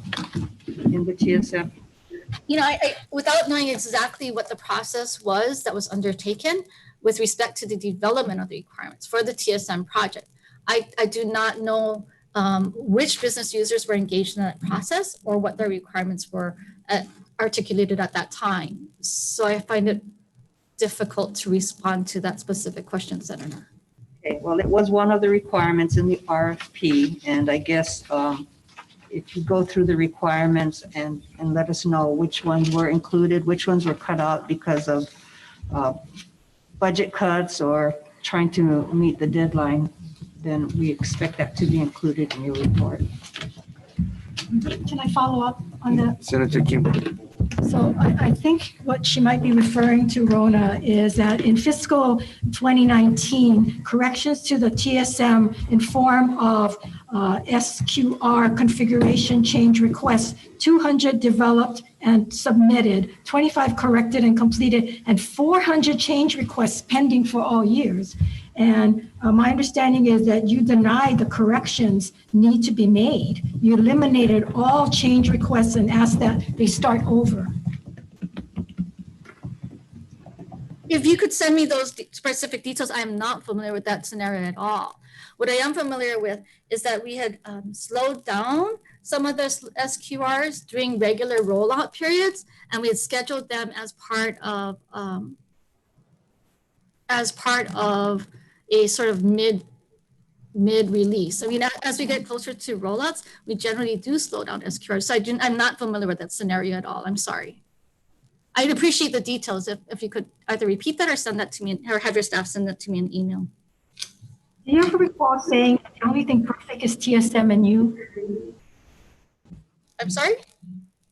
in the TSM? You know, I without knowing exactly what the process was that was undertaken with respect to the development of the requirements for the TSM project, I do not know which business users were engaged in that process or what their requirements were articulated at that time. So I find it difficult to respond to that specific question, Senator. Okay, well, it was one of the requirements in the RFP, and I guess if you go through the requirements and let us know which ones were included, which ones were cut out because of budget cuts or trying to meet the deadline, then we expect that to be included in your report. Can I follow up on that? Senator Kim. So I think what she might be referring to, Rona, is that in fiscal 2019, corrections to the TSM in form of SQR configuration change requests, 200 developed and submitted, 25 corrected and completed, and 400 change requests pending for all years. And my understanding is that you denied the corrections need to be made. You eliminated all change requests and asked that they start over. If you could send me those specific details, I am not familiar with that scenario at all. What I am familiar with is that we had slowed down some of the SQRs during regular rollout periods, and we had scheduled them as part of a sort of mid-release. I mean, as we get closer to rollouts, we generally do slow down SQRs. So I'm not familiar with that scenario at all. I'm sorry. I'd appreciate the details if you could either repeat that or send that to me, or have your staff send that to me in email. Do you ever recall saying that the only thing perfect is TSM and you? I'm sorry?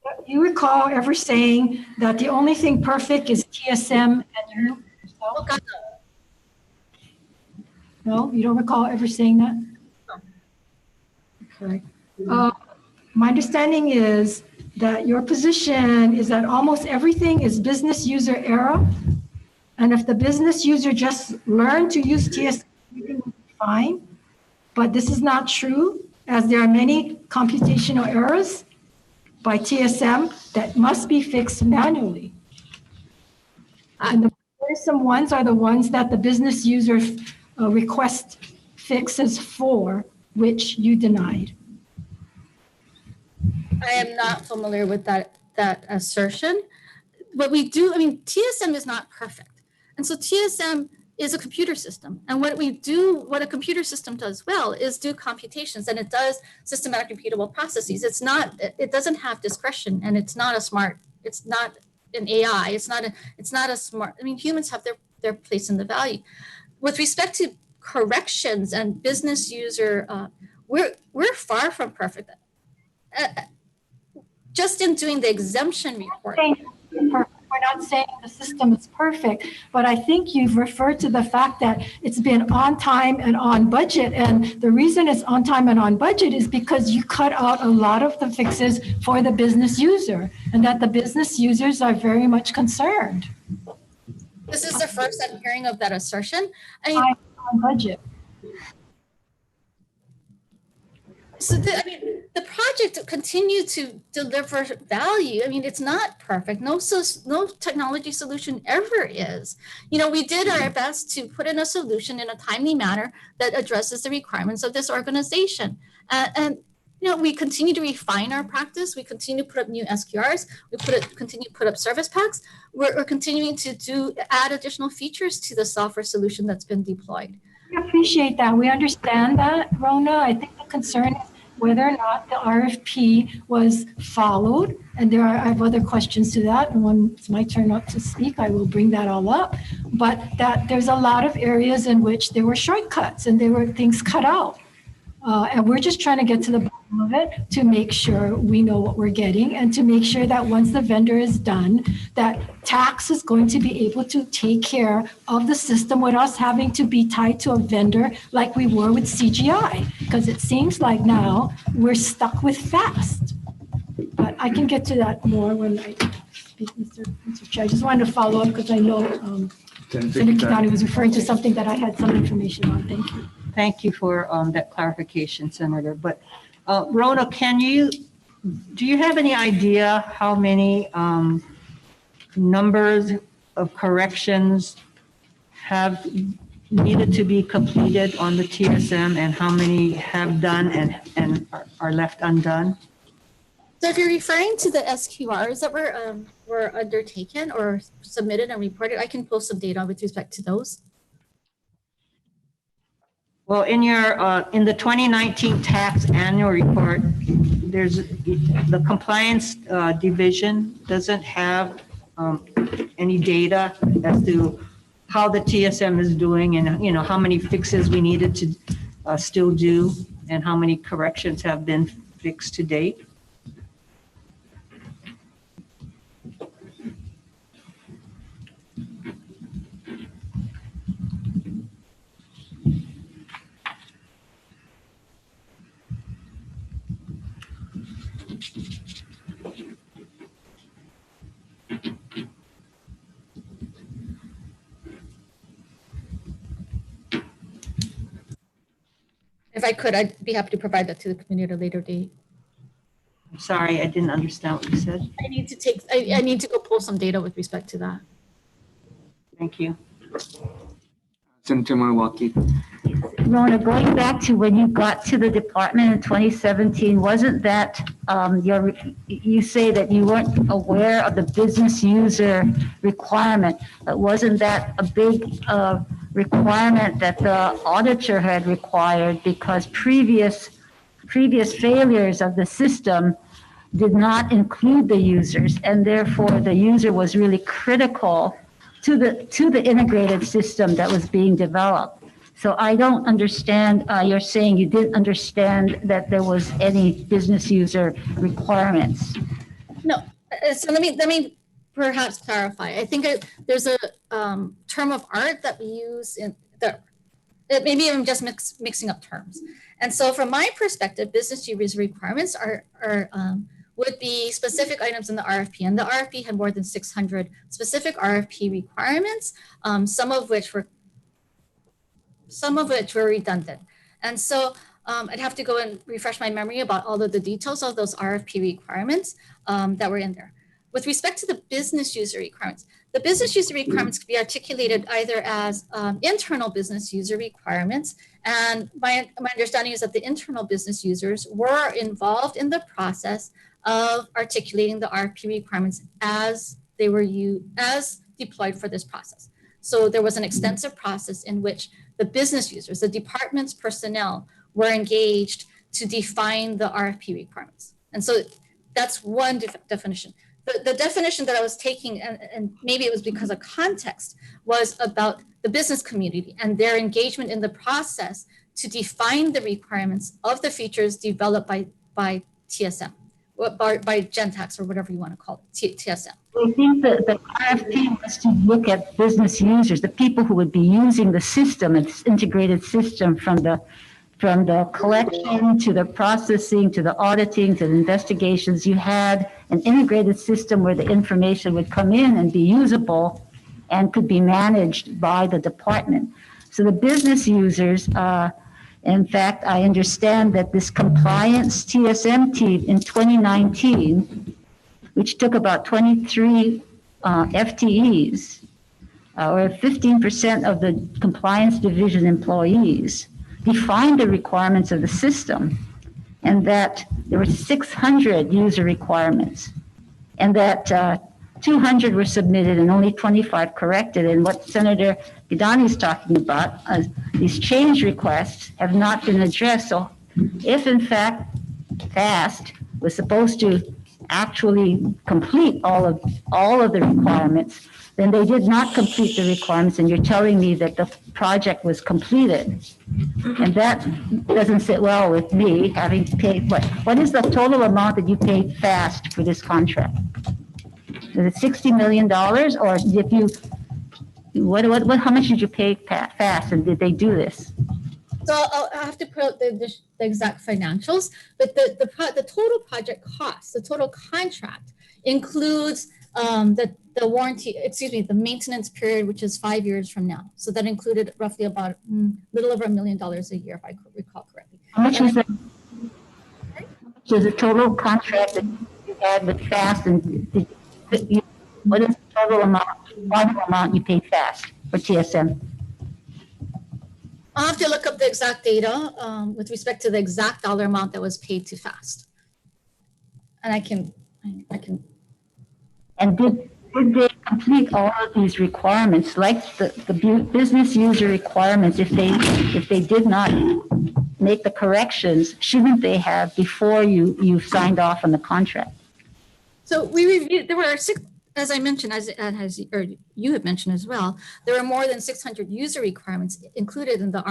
Do you recall ever saying that the only thing perfect is TSM and you? Oh, God, no. No, you don't recall ever saying that? No. Okay. My understanding is that your position is that almost everything is business user error. And if the business user just learned to use TSM, everything would be fine. But this is not true, as there are many computational errors by TSM that must be fixed manually. And the worrisome ones are the ones that the business user request fixes for, which you denied. I am not familiar with that assertion. What we do, I mean, TSM is not perfect. And so TSM is a computer system. And what a computer system does well is do computations, and it does systematic repeatable processes. It doesn't have discretion, and it's not a smart It's not an AI. It's not a smart. I mean, humans have their place in the value. With respect to corrections and business user, we're far from perfect. Just in doing the exemption report. We're not saying the system is perfect, but I think you've referred to the fact that it's been on time and on budget. And the reason it's on time and on budget is because you cut out a lot of the fixes for the business user, and that the business users are very much concerned. This is the first I'm hearing of that assertion. I mean, on budget. So the project continued to deliver value. I mean, it's not perfect. No technology solution ever is. You know, we did our best to put in a solution in a timely manner that addresses the requirements of this organization. And you know, we continue to refine our practice. We continue to put up new SQRs. We continue to put up service packs. We're continuing to add additional features to the software solution that's been deployed. We appreciate that. We understand that, Rona. I think the concern is whether or not the RFP was followed. And I have other questions to that. And when it's my turn up to speak, I will bring that all up. But that there's a lot of areas in which there were shortcuts and there were things cut out. And we're just trying to get to the bottom of it to make sure we know what we're getting and to make sure that once the vendor is done, that tax is going to be able to take care of the system with us having to be tied to a vendor like we were with CGI, because it seems like now we're stuck with FAST. But I can get to that more when I speak, Mr. Chair. I just wanted to follow up because I know Senator Kidani was referring to something that I had some information on. Thank you. Thank you for that clarification, Senator. But Rona, do you have any idea how many numbers of corrections have needed to be completed on the TSM and how many have done and are left undone? So if you're referring to the SQRs that were undertaken or submitted and reported, I can pull some data with respect to those. Well, in the 2019 tax annual report, there's the compliance division doesn't have any data as to how the TSM is doing and how many fixes we needed to still do and how many corrections have been fixed to date. If I could, I'd be happy to provide that to the community at a later date. I'm sorry, I didn't understand what you said. I need to go pull some data with respect to that. Thank you. Senator Marwaki. Rona, going back to when you got to the department in 2017, wasn't that you say that you weren't aware of the business user requirement, but wasn't that a big requirement that the auditor had required because previous failures of the system did not include the users, and therefore the user was really critical to the integrated system that was being developed. So I don't understand, you're saying you didn't understand that there was any business user requirements. No, so let me perhaps clarify. I think there's a term of art that we use in that maybe I'm just mixing up terms. And so from my perspective, business user requirements would be specific items in the RFP, and the RFP had more than 600 specific RFP requirements, some of which were redundant. And so I'd have to go and refresh my memory about all of the details of those RFP requirements that were in there. With respect to the business user requirements, the business user requirements could be articulated either as internal business user requirements, and my understanding is that the internal business users were involved in the process of articulating the RFP requirements as they were as deployed for this process. So there was an extensive process in which the business users, the department's personnel, were engaged to define the RFP requirements. And so that's one definition. the definition that I was taking, and maybe it was because of context, was about the business community and their engagement in the process to define the requirements of the features developed by TSM, or by Gentax, or whatever you want to call it, TSM. I think that the RFP was to look at business users, the people who would be using the system, its integrated system from the collection to the processing to the auditing to the investigations. You had an integrated system where the information would come in and be usable and could be managed by the department. So the business users, in fact, I understand that this compliance TSM team in 2019, which took about 23 FTEs, or 15% of the compliance division employees, defined the requirements of the system, and that there were 600 user requirements, and that 200 were submitted and only 25 corrected. And what Senator Gidani is talking about, these change requests have not been addressed. So if in fact FAST was supposed to actually complete all of the requirements, then they did not complete the requirements, and you're telling me that the project was completed. And that doesn't sit well with me, having paid, what is the total amount that you paid FAST for this contract? Is it $60 million, or if you, how much did you pay FAST, and did they do this? So I'll have to put out the exact financials, but the total project cost, the total contract includes the warranty, the maintenance period, which is 5 years from now. So that included roughly about little over $1 million a year, if I recall correctly. How much was that? So the total contract that you had with FAST, and what is the total amount you paid FAST for TSM? I'll have to look up the exact data with respect to the exact dollar amount that was paid to FAST. And I can. And did they complete all of these requirements, like the business user requirements? If they did not make the corrections, shouldn't they have before you signed off on the contract? So we reviewed. There were six, as I mentioned, or you had mentioned as well. There were more than 600 user requirements included in the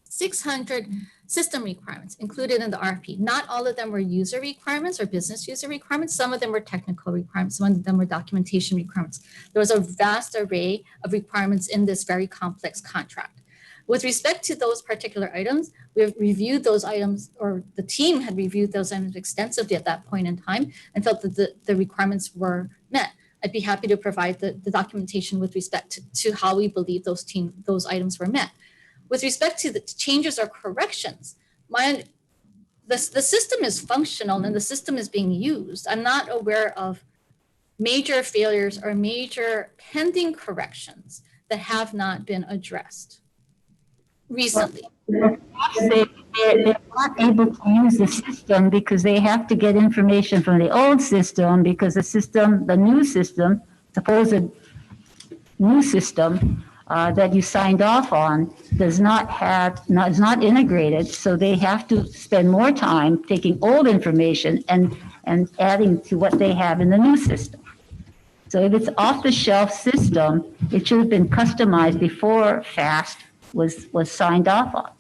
600 system requirements included in the RFP. Not all of them were user requirements or business user requirements. Some of them were technical requirements. Some of them were documentation requirements. There was a vast array of requirements in this very complex contract. With respect to those particular items, we have reviewed those items, or the team had reviewed those items extensively at that point in time and felt that the requirements were met. I'd be happy to provide the documentation with respect to how we believe those items were met. With respect to the changes or corrections, the system is functional and the system is being used. I'm not aware of major failures or major pending corrections that have not been addressed recently. They're not able to use the system because they have to get information from the old system, because the new system, supposed new system that you signed off on is not integrated. So they have to spend more time taking old information and adding to what they have in the new system. So if it's off-the-shelf system, it should have been customized before FAST was signed off on.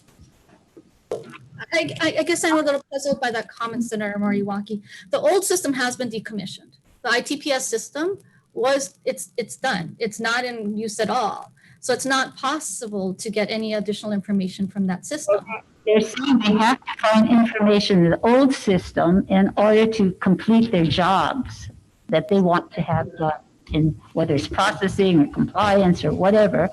I guess I'm a little puzzled by that comment, Senator Moriwaki. The old system has been decommissioned. The ITPS system it's done. It's not in use at all. So it's not possible to get any additional information from that system. They're saying they have to find information in the old system in order to complete their jobs that they want to have done, in whether it's processing or compliance or whatever,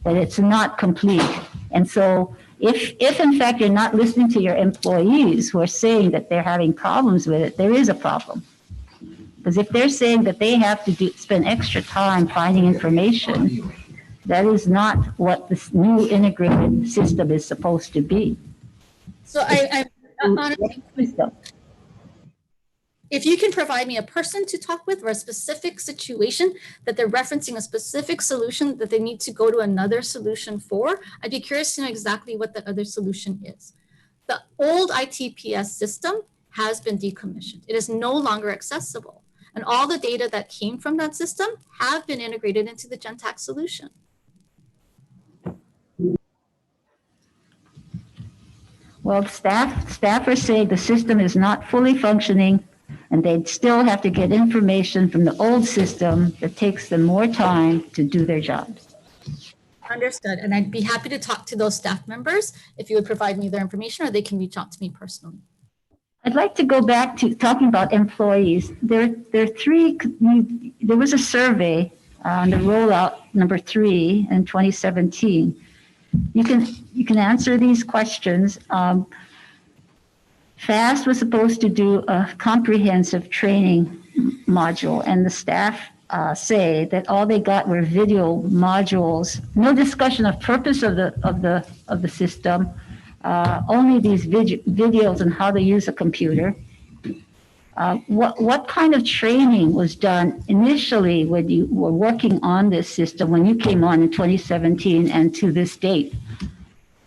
that it's not complete. And so if in fact you're not listening to your employees who are saying that they're having problems with it, there is a problem. Because if they're saying that they have to spend extra time finding information, that is not what this new integrated system is supposed to be. So I'm honestly, if you can provide me a person to talk with or a specific situation that they're referencing a specific solution that they need to go to another solution for, I'd be curious to know exactly what that other solution is. The old ITPS system has been decommissioned. It is no longer accessible. And all the data that came from that system have been integrated into the Gentax solution. Well, staffers say the system is not fully functioning and they'd still have to get information from the old system that takes them more time to do their jobs. Understood. And I'd be happy to talk to those staff members if you would provide me their information, or they can reach out to me personally. I'd like to go back to talking about employees. There was a survey on the rollout number 3 in 2017. You can answer these questions. FAST was supposed to do a comprehensive training module, and the staff say that all they got were video modules. No discussion of purpose of the system. Only these videos on how to use a computer. What kind of training was done initially when you were working on this system, when you came on in 2017 and to this date,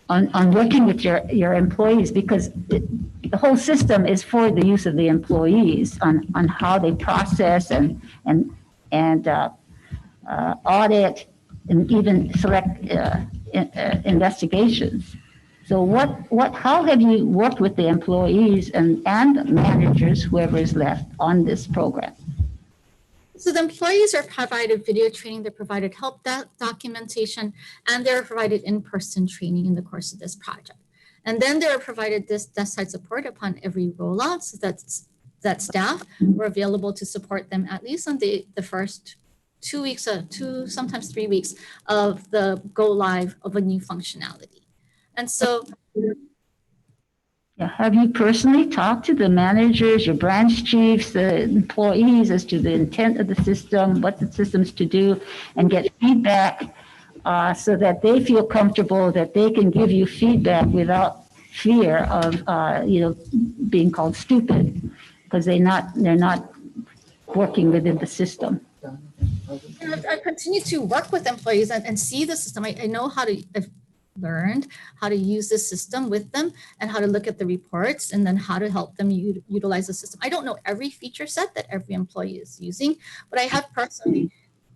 on working with your employees? Because the whole system is for the use of the employees on how they process and audit and even select investigations. So how have you worked with the employees and managers, whoever is left, on this program? So the employees are provided video training, they're provided help documentation, and they're provided in-person training in the course of this project. And then they're provided this desk side support upon every rollout, so that staff were available to support them at least on the first 2 weeks, sometimes 3 weeks of the go live of a new functionality. And so, yeah, have you personally talked to the managers, your branch chiefs, the employees as to the intent of the system, what the system's to do, and get feedback so that they feel comfortable that they can give you feedback without fear of being called stupid because they're not working within the system? I continue to work with employees and see the system. I know how to. I've learned how to use the system with them and how to look at the reports and then how to help them utilize the system. I don't know every feature set that every employee is using, but I have personally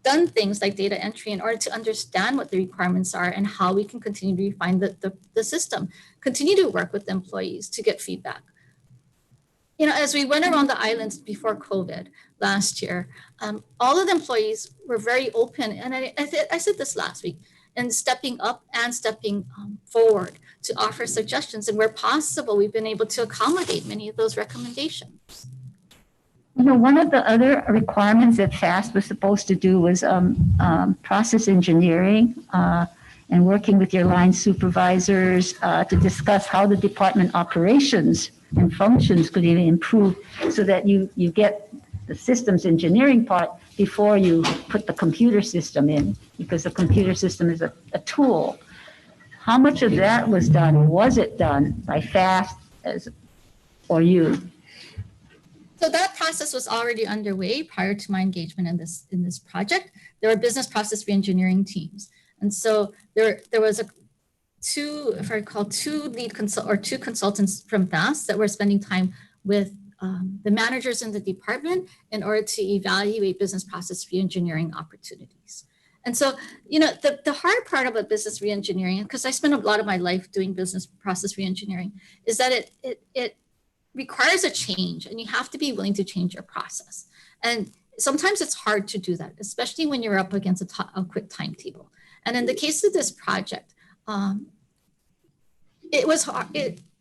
done things like data entry in order to understand what the requirements are and how we can continue to refine the system, continue to work with employees to get feedback. As we went around the islands before COVID last year, all of the employees were very open. And I said this last week, and stepping up and stepping forward to offer suggestions. And where possible, we've been able to accommodate many of those recommendations. One of the other requirements that FAST was supposed to do was process engineering and working with your line supervisors to discuss how the department operations and functions could even improve so that you get the systems engineering part before you put the computer system in, because the computer system is a tool. How much of that was done? Was it done by FAST or you? So that process was already underway prior to my engagement in this project. There were business process reengineering teams. And so there was two consultants from FAST that were spending time with the managers in the department in order to evaluate business process reengineering opportunities. And so, the hard part about business reengineering, because I spent a lot of my life doing business process reengineering, is that it requires a change and you have to be willing to change your process. And sometimes it's hard to do that, especially when you're up against a quick timetable. And in the case of this project, it was hard.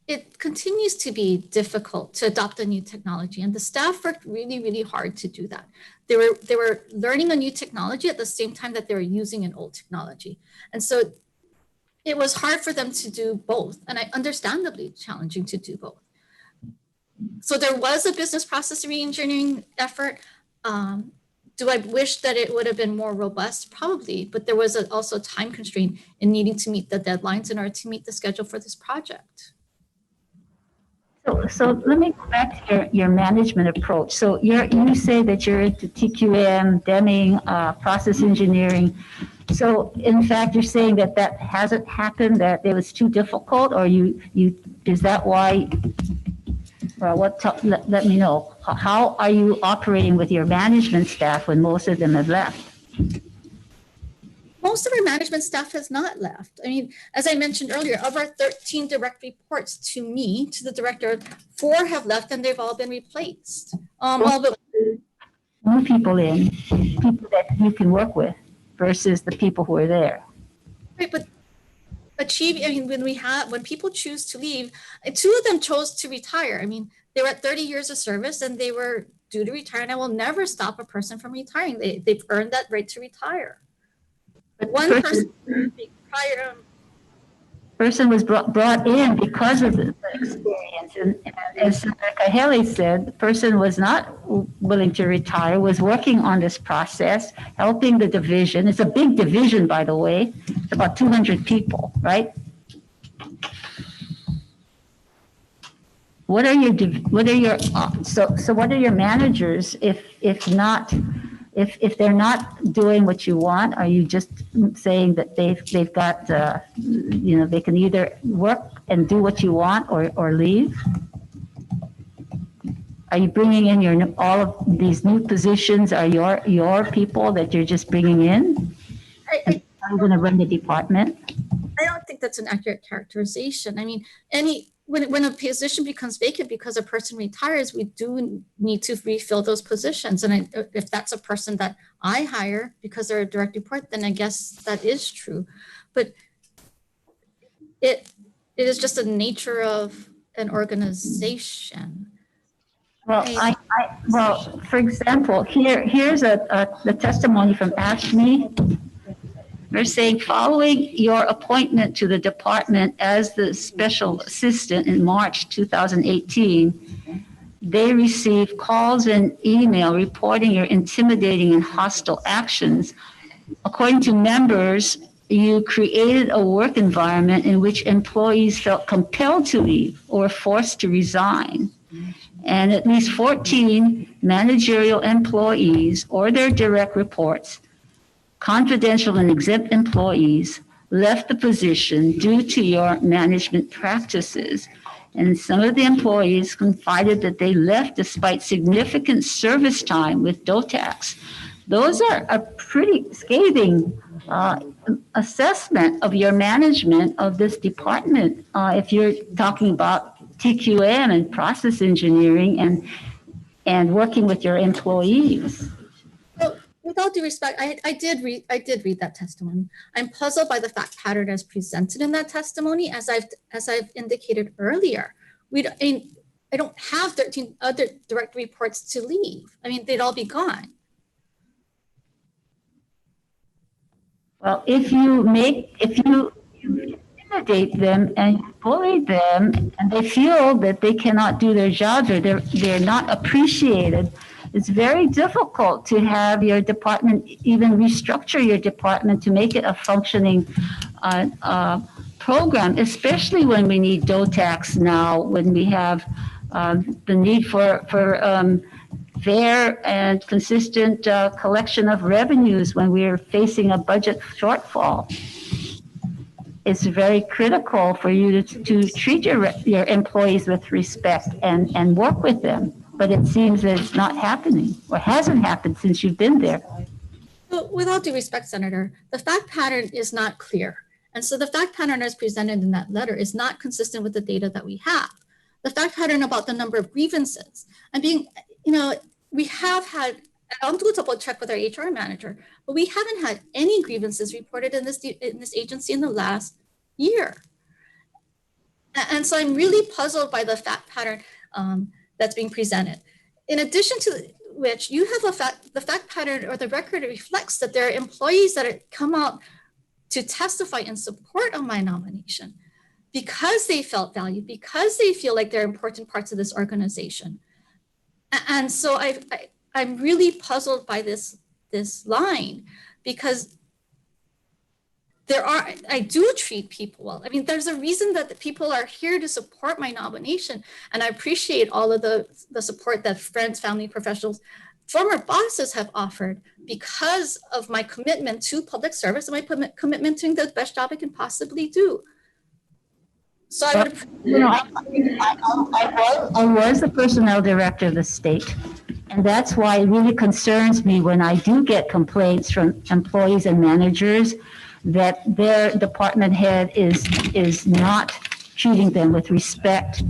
It continues to be difficult to adopt a new technology, and the staff worked really, really hard to do that. They were learning a new technology at the same time that they were using an old technology. And so it was hard for them to do both, and understandably challenging to do both. So there was a business process reengineering effort. Do I wish that it would have been more robust? Probably, but there was also a time constraint in needing to meet the deadlines in order to meet the schedule for this project. So let me go back to your management approach. So you say that you're into TQM, Deming, process engineering. So in fact, you're saying that hasn't happened, that it was too difficult, or is that why Well, let me know. How are you operating with your management staff when most of them have left? Most of our management staff has not left. I mean, as I mentioned earlier, of our 13 direct reports to me, to the director, 4 have left and they've all been replaced. All but New people in, people that you can work with versus the people who are there. right, but I mean, when people choose to leave, 2 of them chose to retire. I mean, they were at 30 years of service and they were due to retire, and I will never stop a person from retiring. They've earned that right to retire. But one person prior, Person was brought in because of the experience. And as Senator Kahele said, the person was not willing to retire, was working on this process, helping the division. It's a big division, by the way. It's about 200 people, right? What are your managers if they're not doing what you want? Are you just saying that they've got they can either work and do what you want or leave? Are you bringing in all of these new positions? Are your people that you're just bringing in? I'm going to run the department. I don't think that's an accurate characterization. I mean, when a position becomes vacant because a person retires, we do need to refill those positions. And if that's a person that I hire because they're a direct report, then I guess that is true. But it is just the nature of an organization. Well, well, for example, here's the testimony from ASHME. They're saying, following your appointment to the department as the special assistant in March 2018, they received calls and email reporting your intimidating and hostile actions. According to members, you created a work environment in which employees felt compelled to leave or forced to resign. And at least 14 managerial employees or their direct reports, confidential and exempt employees, left the position due to your management practices. And some of the employees confided that they left despite significant service time with DOTAX. Those are a pretty scathing assessment of your management of this department. If you're talking about TQM and process engineering and working with your employees. Well, with all due respect, I did read that testimony. I'm puzzled by the fact pattern as presented in that testimony, as I've indicated earlier. I don't have 13 other direct reports to leave. I mean, they'd all be gone. Well, if you intimidate them and bully them, and they feel that they cannot do their jobs or they're not appreciated, it's very difficult to have your department, even restructure your department to make it a functioning program, especially when we need DOTAX now, when we have the need for fair and consistent collection of revenues when we're facing a budget shortfall. It's very critical for you to treat your employees with respect and work with them. But it seems that it's not happening or hasn't happened since you've been there. But with all due respect, Senator, the fact pattern is not clear. And so the fact pattern as presented in that letter is not consistent with the data that we have. The fact pattern about the number of grievances and we have had, I'll do a double check with our HR manager, but we haven't had any grievances reported in this agency in the last year. And so I'm really puzzled by the fact pattern that's being presented. In addition to which, you have the fact pattern or the record reflects that there are employees that have come out to testify in support of my nomination because they felt valued, because they feel like they're important parts of this organization. And so I'm really puzzled by this line because I do treat people well. I mean, there's a reason that the people are here to support my nomination. And I appreciate all of the support that friends, family, professionals, former bosses have offered because of my commitment to public service and my commitment to doing the best job I can possibly do. So I would, You know, I was the personnel director of the state. And that's why it really concerns me when I do get complaints from employees and managers that their department head is not treating them with respect.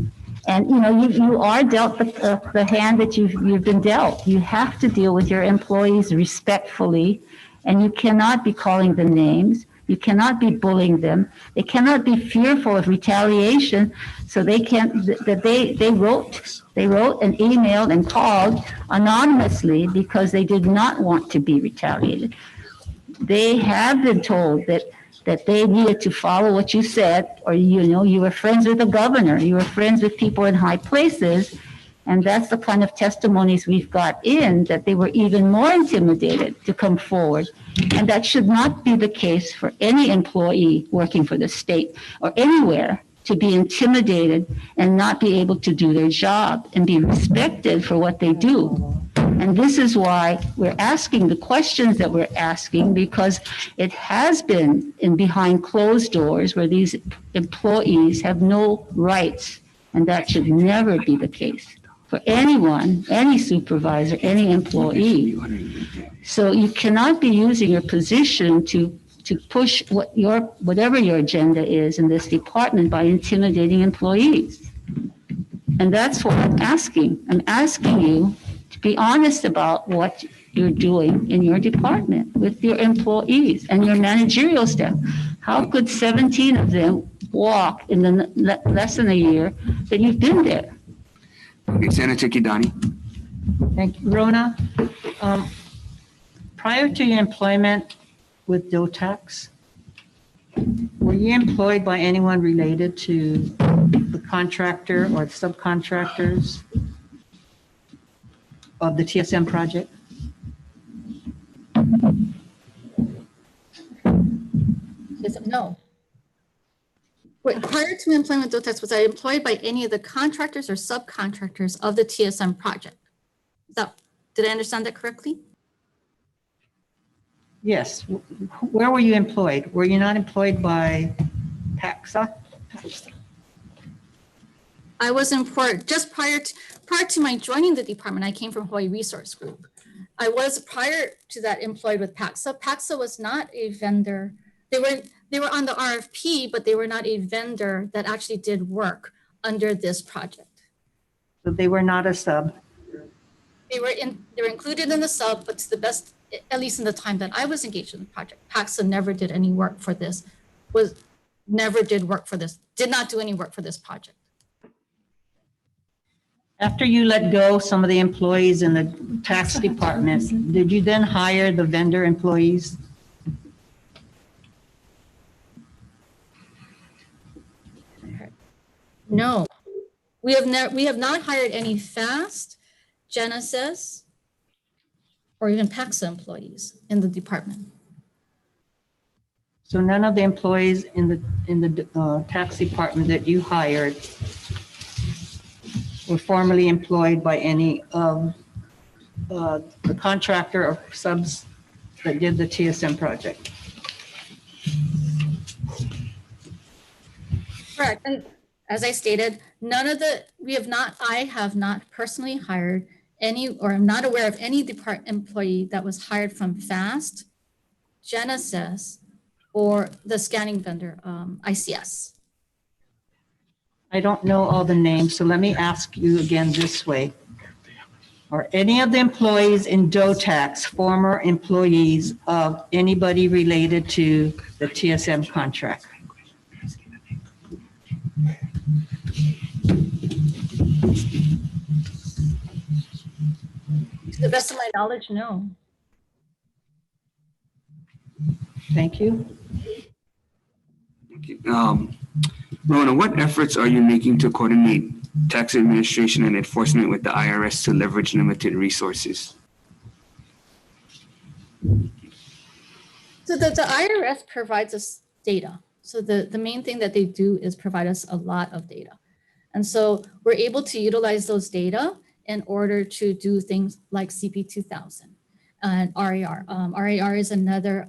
And, you know, you are dealt the hand that you've been dealt. You have to deal with your employees respectfully, and you cannot be calling them names. You cannot be bullying them. They cannot be fearful of retaliation. So they can't, that they wrote and emailed and called anonymously because they did not want to be retaliated. They have been told that they needed to follow what you said, or, you know, you were friends with the governor, you were friends with people in high places. And that's the kind of testimonies we've got in, that they were even more intimidated to come forward. And that should not be the case for any employee working for the state or anywhere, to be intimidated and not be able to do their job and be respected for what they do. And this is why we're asking the questions that we're asking, because it has been in behind closed doors where these employees have no rights, and that should never be the case for anyone, any supervisor, any employee. So you cannot be using your position to push whatever your agenda is in this department by intimidating employees. And that's what I'm asking. I'm asking you to be honest about what you're doing in your department with your employees and your managerial staff. How could 17 of them walk in the less than a year that you've been there? Okay, Senator Kidani. Thank you. Rona, prior to your employment with DOTAX, were you employed by anyone related to the contractor or subcontractors of the TSM project? no. Wait, prior to my employment with DOTAX, was I employed by any of the contractors or subcontractors of the TSM project? Did I understand that correctly? Yes. Where were you employed? Were you not employed by PAXA? I was employed just prior to my joining the department. I came from Hawai'i Resource Group. I was prior to that employed with PAXA. PAXA was not a vendor. They were on the RFP, but they were not a vendor that actually did work under this project. So they were not a sub? They were included in the sub, but to the best, at least in the time that I was engaged in the project, PAXA never did any work for this, did not do any work for this project. After you let go some of the employees in the tax department, did you then hire the vendor employees? No, we have not hired any FAST, Genesis, or even PAXA employees in the department. So none of the employees in the tax department that you hired were formerly employed by any of the contractor or subs that did the TSM project? Correct. And as I stated, I have not personally hired any, or I'm not aware of any department employee that was hired from FAST, Genesis, or the scanning vendor, ICS. I don't know all the names, so let me ask you again this way. Are any of the employees in DOTAX former employees of anybody related to the TSM contract? To the best of my knowledge, no. Thank you. Rona, what efforts are you making to coordinate tax administration and enforcement with the IRS to leverage limited resources? So the IRS provides us data. So the main thing that they do is provide us a lot of data. And so we're able to utilize those data in order to do things like CP 2000 and RAR. RAR is another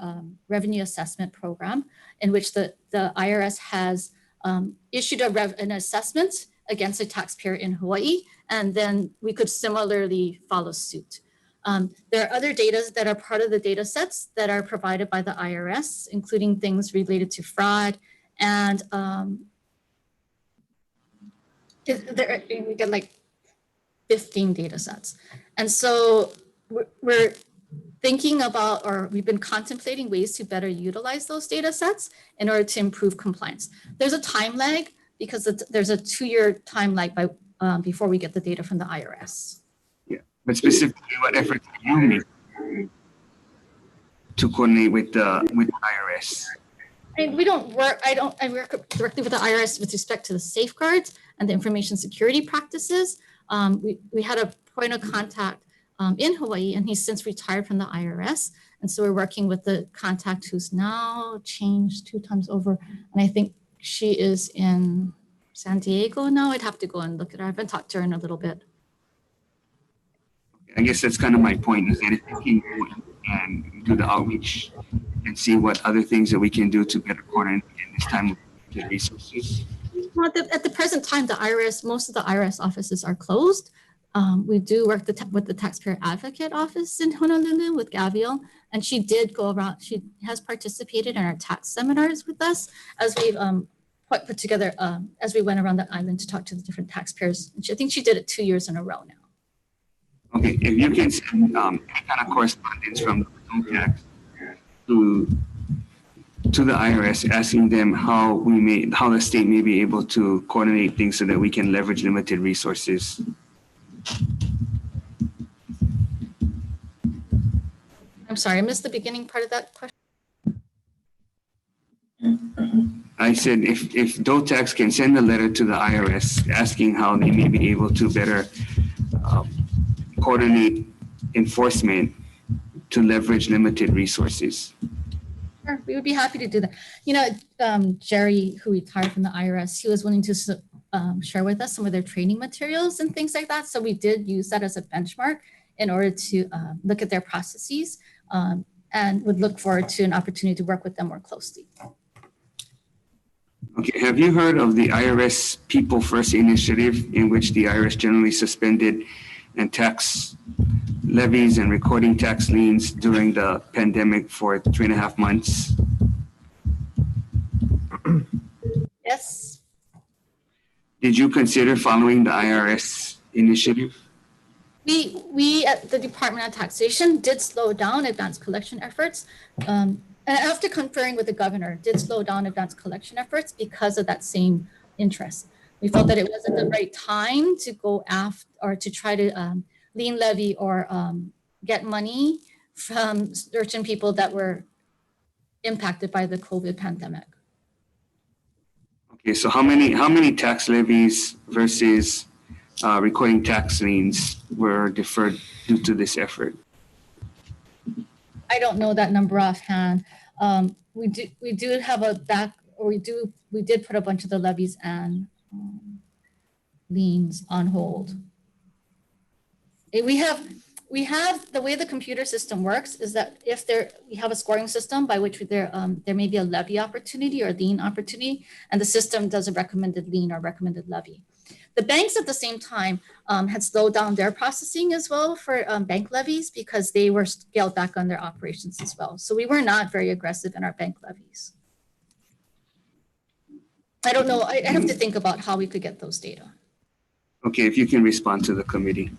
revenue assessment program in which the IRS has issued an assessment against a taxpayer in Hawaii, and then we could similarly follow suit. There are other data that are part of the data sets that are provided by the IRS, including things related to fraud, and we get like 15 data sets. And so we're thinking about, or we've been contemplating ways to better utilize those data sets in order to improve compliance. There's a time lag because there's a 2-year time lag before we get the data from the IRS. Yeah, but specifically, what efforts do you make to coordinate with the IRS? I work directly with the IRS with respect to the safeguards and the information security practices. We had a point of contact in Hawaii, and he's since retired from the IRS. And so we're working with the contact who's now changed 2 times over. And I think she is in San Diego now. I'd have to go and look at her. I haven't talked to her in a little bit. I guess that's kind of my point, is that if we can go and do the outreach and see what other things that we can do to better coordinate in this time of limited resources. Well, at the present time, most of the IRS offices are closed. We do work with the Taxpayer Advocate Office in Honolulu with Gabrielle, and she did go around. She has participated in our tax seminars with us as we've put together as we went around the island to talk to the different taxpayers. And I think she did it 2 years in a row now. Okay, if you can send any kind of correspondence from the tax to the IRS, asking them how the state may be able to coordinate things so that we can leverage limited resources. I'm sorry, I missed the beginning part of that question. I said if DOTAX can send a letter to the IRS asking how they may be able to better coordinate enforcement to leverage limited resources. Sure, we would be happy to do that. You know, Jerry, who retired from the IRS, he was willing to share with us some of their training materials and things like that. So we did use that as a benchmark in order to look at their processes and would look forward to an opportunity to work with them more closely. Okay, have you heard of the IRS People First initiative, in which the IRS generally suspended and tax levies and recording tax liens during the pandemic for 3.5 months? Yes. Did you consider following the IRS initiative? We at the Department of Taxation did slow down advanced collection efforts. And after conferring with the governor, did slow down advanced collection efforts because of that same interest. We felt that it wasn't the right time to go after or to try to lien levy or get money from certain people that were impacted by the COVID pandemic. Okay, so how many tax levies versus recording tax liens were deferred due to this effort? I don't know that number offhand. We did put a bunch of the levies and liens on hold. We have the way the computer system works is that if we have a scoring system by which there may be a levy opportunity or lien opportunity, and the system does a recommended lien or recommended levy. The banks at the same time had slowed down their processing as well for bank levies because they were scaled back on their operations as well. So we were not very aggressive in our bank levies. I don't know. I have to think about how we could get those data. Okay, if you can respond to the committee.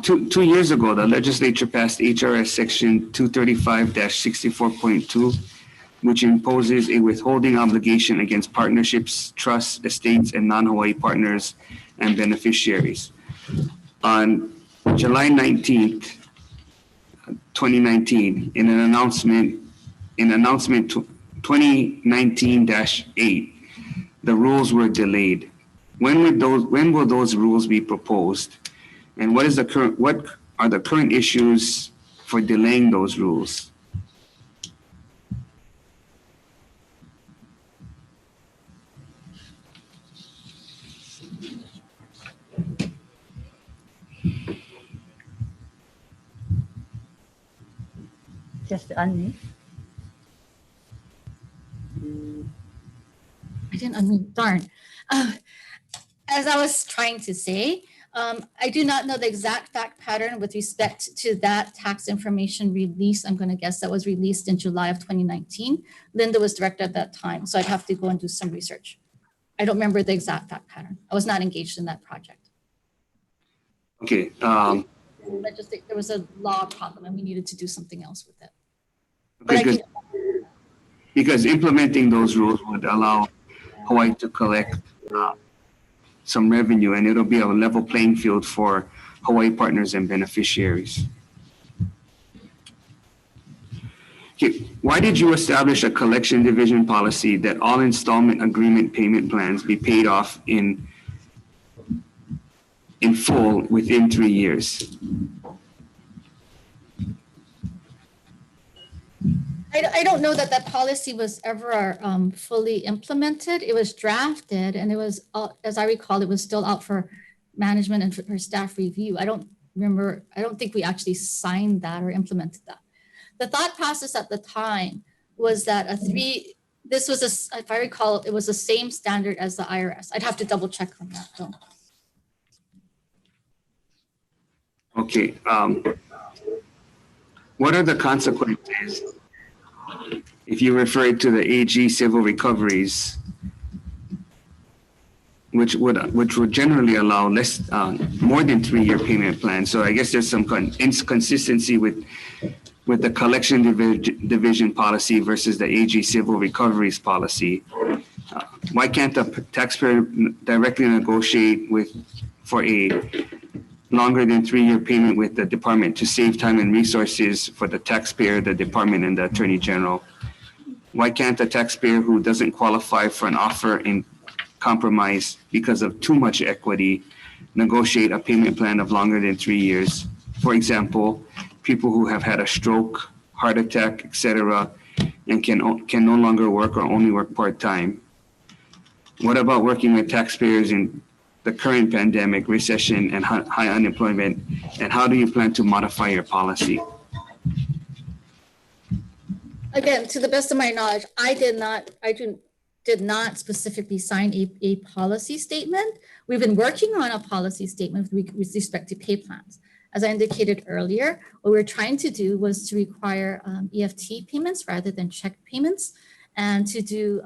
2 years ago, the legislature passed HRS Section 235-64.2, which imposes a withholding obligation against partnerships, trusts, estates, and non-Hawaii partners and beneficiaries. On July 19th, 2019, in announcement 2019-8, the rules were delayed. When will those rules be proposed? And what are the current issues for delaying those rules? Just unmute. I didn't unmute, darn. As I was trying to say, I do not know the exact fact pattern with respect to that tax information release. I'm going to guess that was released in July of 2019. Linda was director at that time, so I'd have to go and do some research. I don't remember the exact fact pattern. I was not engaged in that project. Okay. I just think there was a law problem and we needed to do something else with it. But because implementing those rules would allow Hawaii to collect some revenue, and it'll be a level playing field for Hawaii partners and beneficiaries. Okay, why did you establish a collection division policy that all installment agreement payment plans be paid off in full within 3 years? I don't know that that policy was ever fully implemented. It was drafted and it was, as I recall, it was still out for management and for staff review. I don't think we actually signed that or implemented that. The thought process at the time was that if I recall, it was the same standard as the IRS. I'd have to double check on that though. Okay. What are the consequences if you refer to the AG civil recoveries, which would generally allow more than 3-year payment plans? So I guess there's some inconsistency with the collection division policy versus the AG civil recoveries policy. Why can't the taxpayer directly negotiate for a longer than 3-year payment with the department to save time and resources for the taxpayer, the department, and the attorney general? Why can't the taxpayer who doesn't qualify for an offer in compromise because of too much equity negotiate a payment plan of longer than 3 years? For example, people who have had a stroke, heart attack, etc., and can no longer work or only work part-time. What about working with taxpayers in the current pandemic, recession, and high unemployment? And how do you plan to modify your policy? Again, to the best of my knowledge, I did not specifically sign a policy statement. We've been working on a policy statement with respect to pay plans. As I indicated earlier, what we were trying to do was to require EFT payments rather than check payments, and to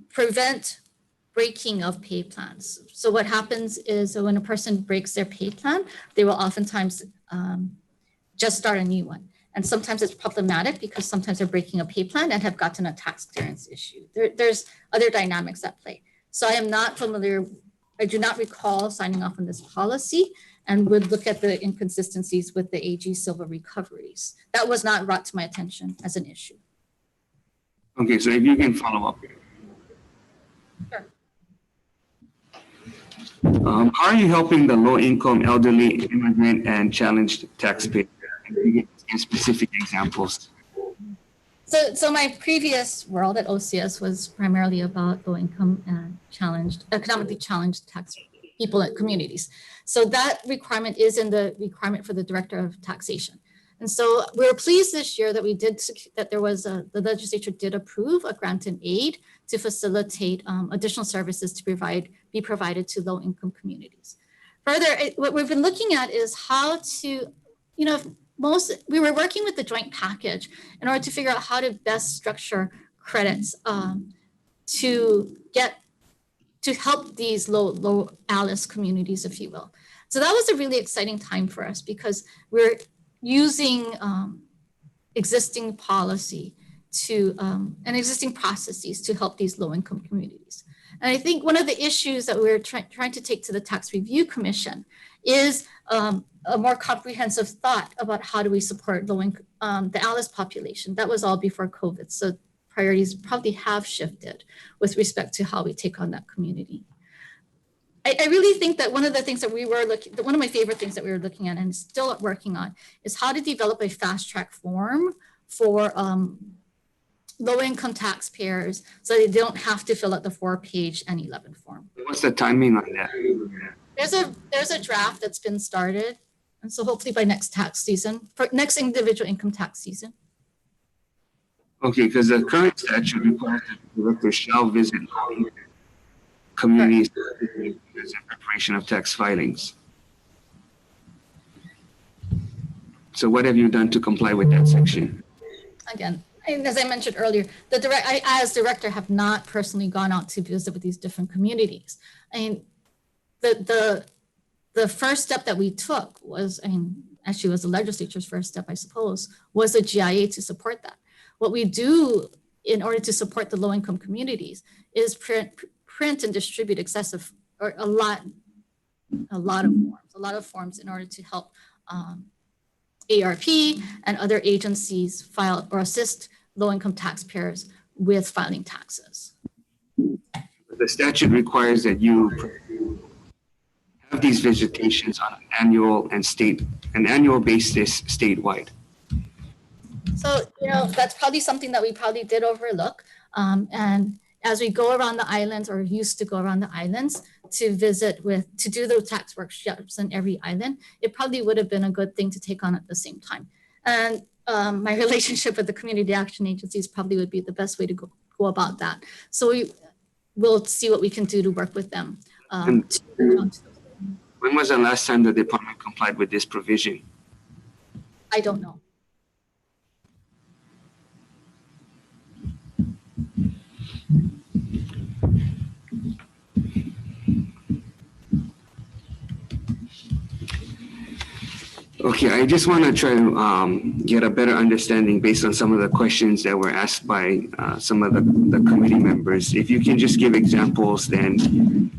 prevent breaking of pay plans. So what happens is when a person breaks their pay plan, they will oftentimes just start a new one. And sometimes it's problematic because sometimes they're breaking a pay plan and have gotten a tax clearance issue. There's other dynamics at play. So I am not familiar, I do not recall signing off on this policy, and would look at the inconsistencies with the AG civil recoveries. That was not brought to my attention as an issue. Okay, so if you can follow up. Sure. How are you helping the low-income, elderly, immigrant, and challenged taxpayer? Can you give specific examples? So my previous world at OCS was primarily about low-income and economically challenged tax people and communities. So that requirement is in the requirement for the Director of Taxation. And so we were pleased this year that the legislature did approve a grant and aid to facilitate additional services to be provided to low-income communities. Further, what we've been looking at is how to, we were working with the joint package in order to figure out how to best structure credits to help these low ALIS communities, if you will. So that was a really exciting time for us because we're using existing policy and existing processes to help these low-income communities. And I think one of the issues that we're trying to take to the Tax Review Commission is a more comprehensive thought about how do we support the ALIS population. That was all before COVID. So priorities probably have shifted with respect to how we take on that community. I really think that one of the things that one of my favorite things that we were looking at and still working on is how to develop a fast track form for low-income taxpayers so they don't have to fill out the 4-page N11 form. What's the timing on that? There's a draft that's been started. And so hopefully by next tax season, for next individual income tax season. Okay, because the current statute requires that the director shall visit communities in preparation of tax filings. So what have you done to comply with that section? Again, and as I mentioned earlier, I, as director, have not personally gone out to visit with these different communities. I mean, the first step that we took was, I mean, actually was the legislature's first step, I suppose, was a GIA to support that. What we do in order to support the low-income communities is print and distribute excessive, or a lot of forms in order to help ARP and other agencies file or assist low-income taxpayers with filing taxes. The statute requires that you have these visitations on an annual basis statewide. So, you know, that's probably something that we probably did overlook. And as we go around the islands, or used to go around the islands to do the tax workshops in every island, it probably would have been a good thing to take on at the same time. And my relationship with the community action agencies probably would be the best way to go about that. So we'll see what we can do to work with them. When was the last time the department complied with this provision? I don't know. Okay, I just want to try to get a better understanding based on some of the questions that were asked by some of the committee members. If you can just give examples then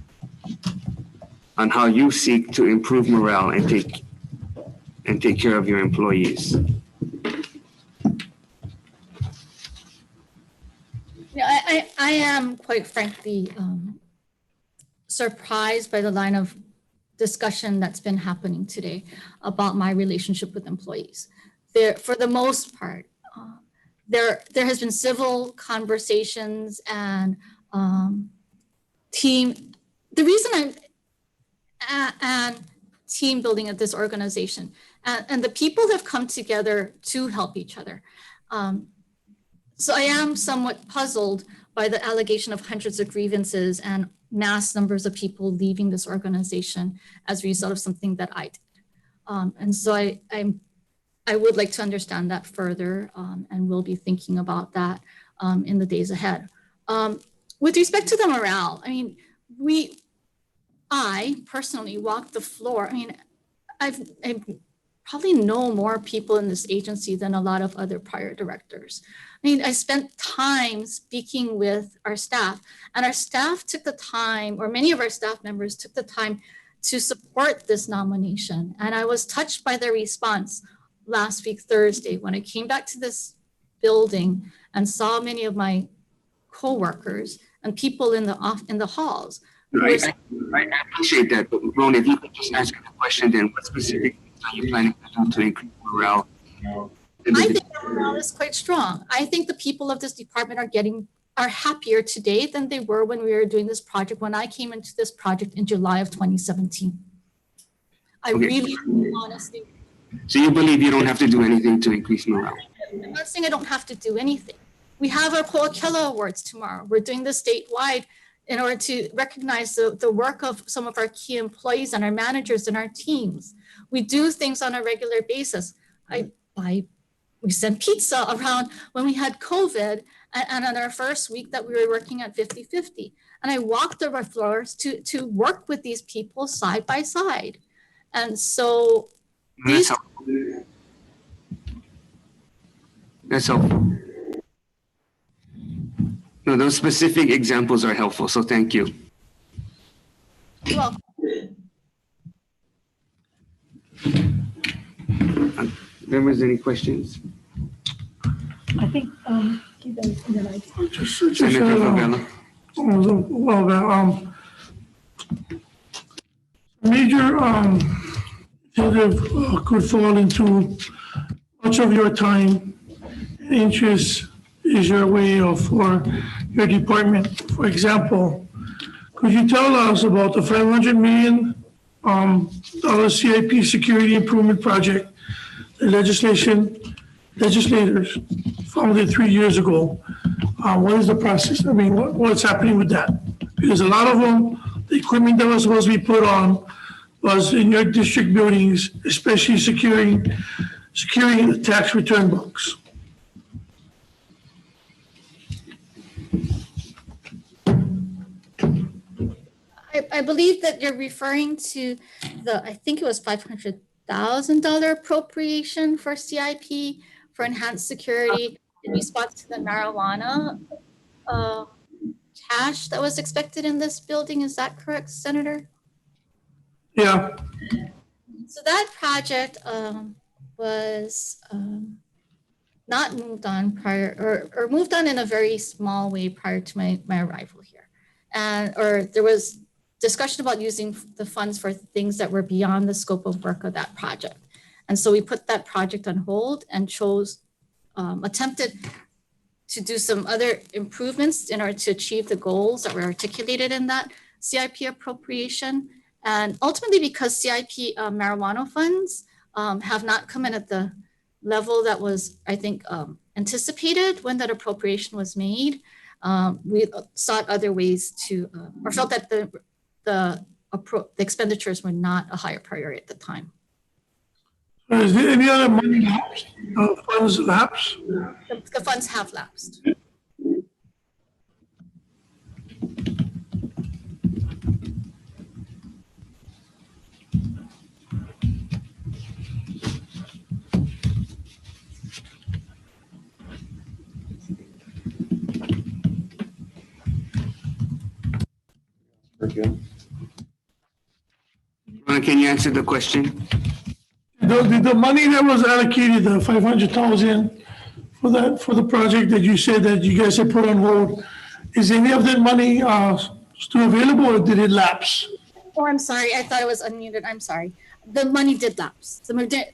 on how you seek to improve morale and take care of your employees. Yeah, I am quite frankly surprised by the line of discussion that's been happening today about my relationship with employees. For the most part, there has been civil conversations and the reason and team building at this organization, and the people have come together to help each other. So I am somewhat puzzled by the allegation of hundreds of grievances and mass numbers of people leaving this organization as a result of something that I did. And so I would like to understand that further, and we'll be thinking about that in the days ahead. With respect to the morale, I mean, I personally walked the floor. I mean, I probably know more people in this agency than a lot of other prior directors. I mean, I spent time speaking with our staff, and our staff took the time, or many of our staff members took the time to support this nomination. And I was touched by their response last week, Thursday, when I came back to this building and saw many of my coworkers and people in the halls. I appreciate that, but Ron, if you could just answer the question, then what specific things are you planning to do to increase morale? I think the morale is quite strong. I think the people of this department are happier today than they were when we were doing this project, when I came into this project in July of 2017. I really honestly. So you believe you don't have to do anything to increase morale? I'm not saying I don't have to do anything. We have our Coachella Awards tomorrow. We're doing this statewide in order to recognize the work of some of our key employees and our managers and our teams. We do things on a regular basis. We sent pizza around when we had COVID, and on our first week that we were working at 50-50. And I walked the floors to work with these people side by side. And so That's helpful. No, those specific examples are helpful, so thank you. You're welcome. Members, any questions? I think, you guys, and then I. Senator Favela? Major initiative could fall into much of your time and interest is your way of, for your department. For example, could you tell us about the $500 million CIP security improvement project, the legislation legislators found it 3 years ago. What is the process? I mean, what's happening with that? Because a lot of them, the equipment that was supposed to be put on was in your district buildings, especially securing the tax return books. I believe that you're referring to I think it was $500,000 appropriation for CIP for enhanced security in response to the marijuana cash that was expected in this building. Is that correct, Senator? Yeah, So that project was not moved on prior, or moved on in a very small way prior to my arrival here. Or there was discussion about using the funds for things that were beyond the scope of work of that project. And so we put that project on hold and attempted to do some other improvements in order to achieve the goals that were articulated in that CIP appropriation. And ultimately, because CIP marijuana funds have not come in at the level that was, I think, anticipated when that appropriation was made, we sought other ways to, or felt that the expenditures were not a higher priority at the time. is there any other money lapsed, funds lapsed? The funds have lapsed. Can you answer the question? The money that was allocated, the 500,000 for the project that you said that you guys had put on hold, is any of that money still available or did it lapse? Oh, I'm sorry. I thought it was unmuted. I'm sorry. The money did lapse.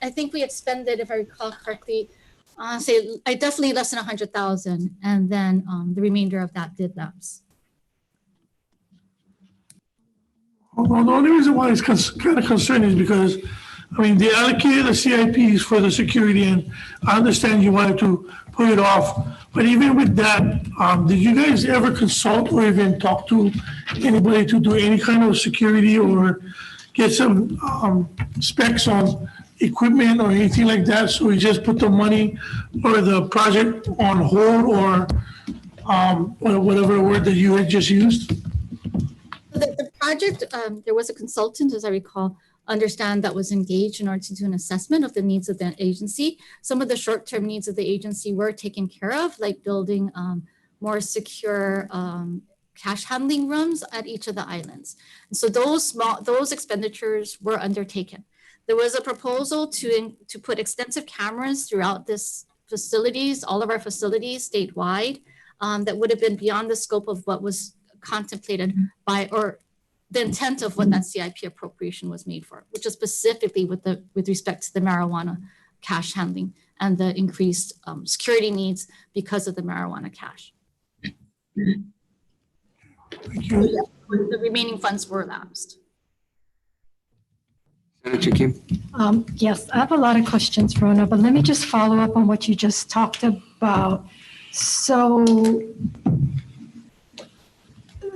I think we expended, if I recall correctly, definitely less than 100,000, and then the remainder of that did lapse. Well, the only reason why it's kind of concerning is because, I mean, they allocated the CIPs for the security, and I understand you wanted to put it off. But even with that, did you guys ever consult or even talk to anybody to do any kind of security or get some specs on equipment or anything like that? So we just put the money or the project on hold, or whatever word that you had just used? The project, there was a consultant, as I recall, that was engaged in order to do an assessment of the needs of the agency. Some of the short-term needs of the agency were taken care of, like building more secure cash handling rooms at each of the islands. And so those expenditures were undertaken. There was a proposal to put extensive cameras throughout all of our facilities statewide, that would have been beyond the scope of what was contemplated by, or the intent of what that CIP appropriation was made for, which is specifically with respect to the marijuana cash handling and the increased security needs because of the marijuana cash. Thank you. The remaining funds were lapsed. Senator Kim? Yes, I have a lot of questions, Rona, but let me just follow up on what you just talked about. So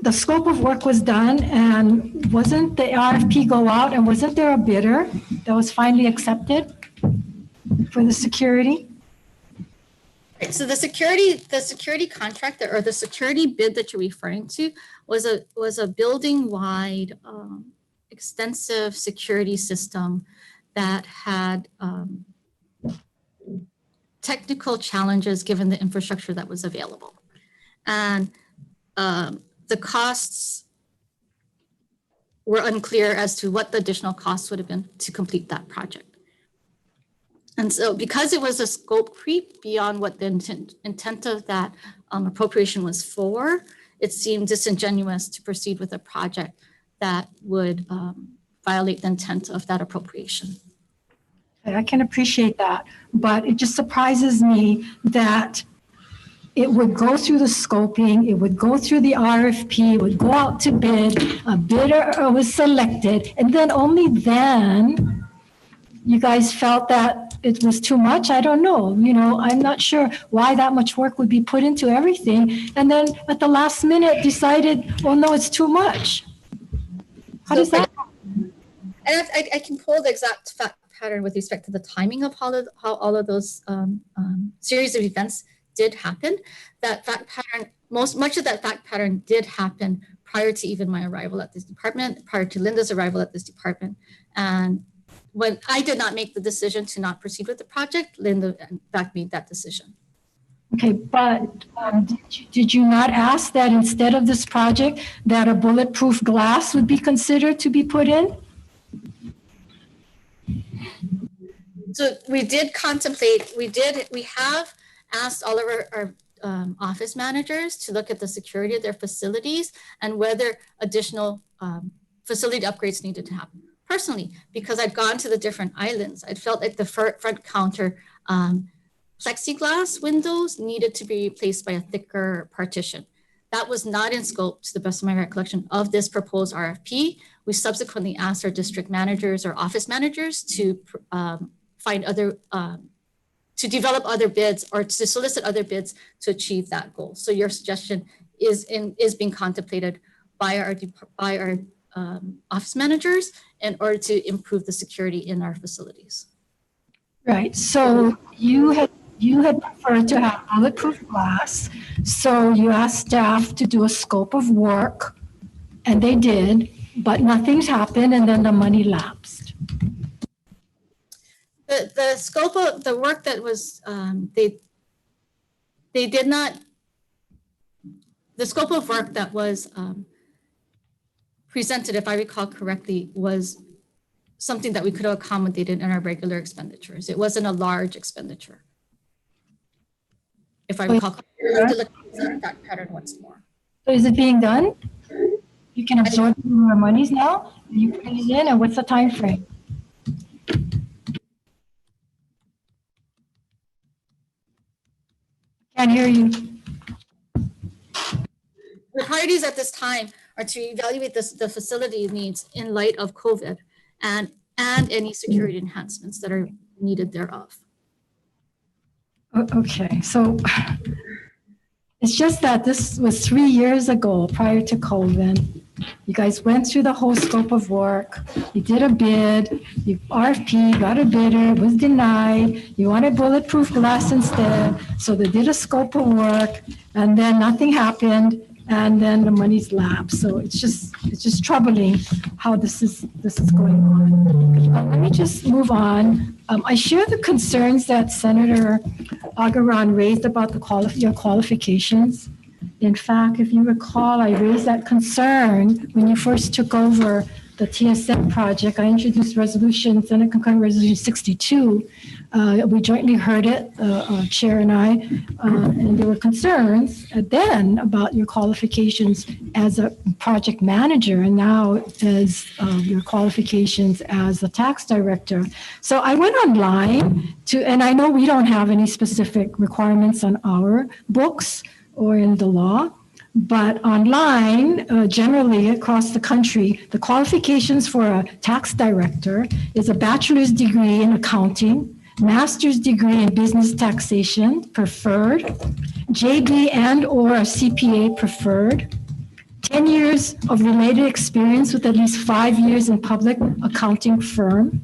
the scope of work was done, and wasn't the RFP go out, and wasn't there a bidder that was finally accepted for the security? Right, so the security contract, or the security bid that you're referring to was a building-wide extensive security system that had technical challenges given the infrastructure that was available. And the costs were unclear as to what the additional costs would have been to complete that project. And so because it was a scope creep beyond what the intent of that appropriation was for, it seemed disingenuous to proceed with a project that would violate the intent of that appropriation. I can appreciate that, but it just surprises me that it would go through the scoping, it would go through the RFP, it would go out to bid, a bidder was selected, and then only then you guys felt that it was too much. I don't know. I'm not sure why that much work would be put into everything. And then at the last minute decided, well, no, it's too much. How does that? And I can pull the exact fact pattern with respect to the timing of how all of those series of events did happen. That fact pattern, much of that fact pattern did happen prior to even my arrival at this department, prior to Linda's arrival at this department. And when I did not make the decision to not proceed with the project, Linda in fact made that decision. Okay, but did you not ask that instead of this project, that a bulletproof glass would be considered to be put in? So we did contemplate, we have asked all of our office managers to look at the security of their facilities and whether additional facility upgrades needed to happen. Personally, because I'd gone to the different islands, I felt like the front counter plexiglass windows needed to be replaced by a thicker partition. That was not in scope, to the best of my recollection, of this proposed RFP. We subsequently asked our district managers or office managers to find other, to develop other bids or to solicit other bids to achieve that goal. So your suggestion is being contemplated by our office managers in order to improve the security in our facilities. Right. So you had preferred to have bulletproof glass. So you asked staff to do a scope of work, and they did, but nothing's happened, and then the money lapsed. The scope of the work that was they did not. The scope of work that was presented, if I recall correctly, was something that we could have accommodated in our regular expenditures. It wasn't a large expenditure. If I recall correctly, I have to look at that pattern once more. So is it being done? You can absorb more monies now? You put it in, and what's the time frame? Can't hear you. The priorities at this time are to evaluate the facility needs in light of COVID and any security enhancements that are needed thereof. Okay, so it's just that this was 3 years ago prior to COVID. You guys went through the whole scope of work. You did a bid, you RFP, got a bidder, was denied. You wanted bulletproof glass instead. So they did a scope of work and then nothing happened. And then the money's lapsed. So it's just troubling how this is going on. Let me just move on. I share the concerns that Senator Agaran raised about your qualifications. In fact, if you recall, I raised that concern when you first took over the TSM project. I introduced Senate Concurrent Resolution 62. We jointly heard it, Chair and I, and there were concerns then about your qualifications as a project manager and now as your qualifications as a tax director. So I went online and I know we don't have any specific requirements on our books or in the law, but online, generally across the country, the qualifications for a tax director is a bachelor's degree in accounting, master's degree in business taxation, preferred, JD and/or a CPA preferred, 10 years of related experience with at least 5 years in public accounting firm,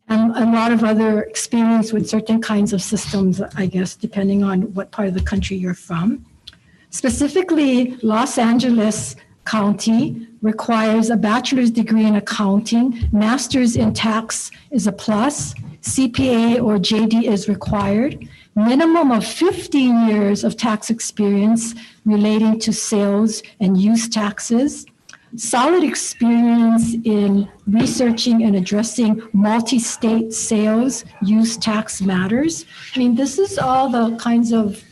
and a lot of other experience with certain kinds of systems, I guess, depending on what part of the country you're from. Specifically, Los Angeles County requires a bachelor's degree in accounting, master's in tax is a plus, CPA or JD is required, minimum of 15 years of tax experience relating to sales and use taxes, solid experience in researching and addressing multi-state sales use tax matters. I mean, this is all the kinds of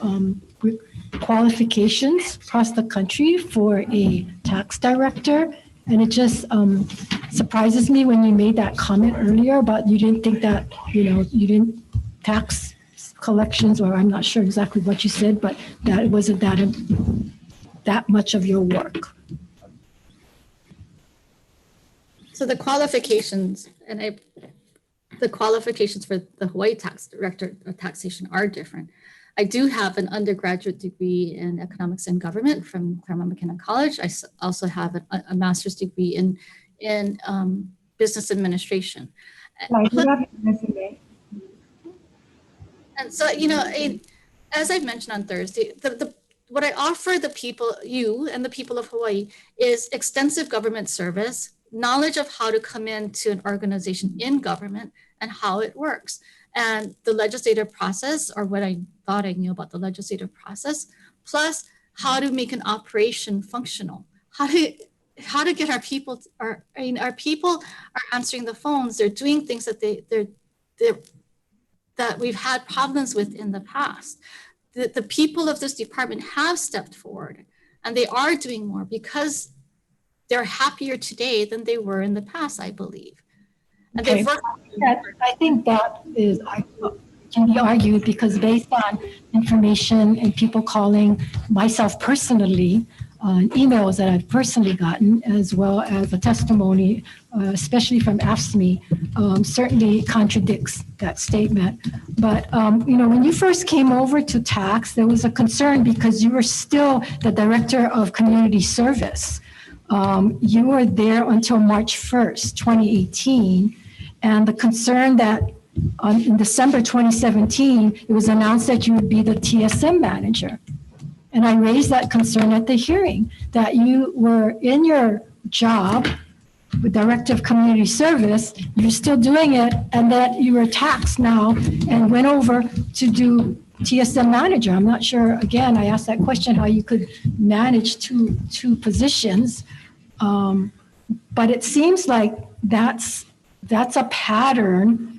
qualifications across the country for a tax director. And it just surprises me when you made that comment earlier about you didn't think that, you didn't tax collections, or I'm not sure exactly what you said, but that it wasn't that much of your work. So the qualifications, and the qualifications for the Hawaii tax director of taxation are different. I do have an undergraduate degree in economics and government from Claremont McKenna College. I also have a master's degree in business administration. And so, you know, as I've mentioned on Thursday, what I offer the people, you and the people of Hawaii, is extensive government service, knowledge of how to come into an organization in government and how it works. And the legislative process, or what I thought I knew about the legislative process, plus how to make an operation functional, how to get our people, our people are answering the phones, they're doing things that that we've had problems with in the past. The people of this department have stepped forward, and they are doing more because they're happier today than they were in the past, I believe. And Okay. I think that can be argued because based on information and people calling myself personally, emails that I've personally gotten, as well as a testimony, especially from AFSCME, certainly contradicts that statement. But, you know, when you first came over to tax, there was a concern because you were still the director of community service. You were there until March 1st, 2018. And the concern that in December 2017, it was announced that you would be the TSM manager. And I raised that concern at the hearing, that you were in your job with Director of Community Service, you're still doing it, and that you were taxed now and went over to do TSM manager. I'm not sure, again, I asked that question, how you could manage two positions. But it seems like that's a pattern.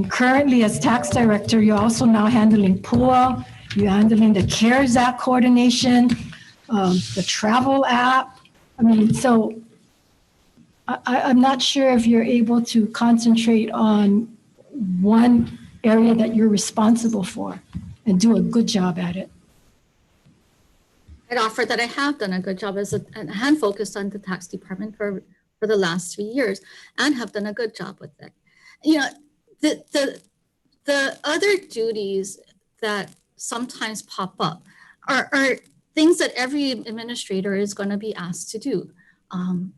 Currently as tax director, you're also now handling PUA, you're handling the CARES Act coordination, the travel app. I mean, so I'm not sure if you're able to concentrate on one area that you're responsible for and do a good job at it. I'd offer that I have done a good job as a hand focused on the tax department for the last 3 years and have done a good job with it. You know, the other duties that sometimes pop up are things that every administrator is going to be asked to do. And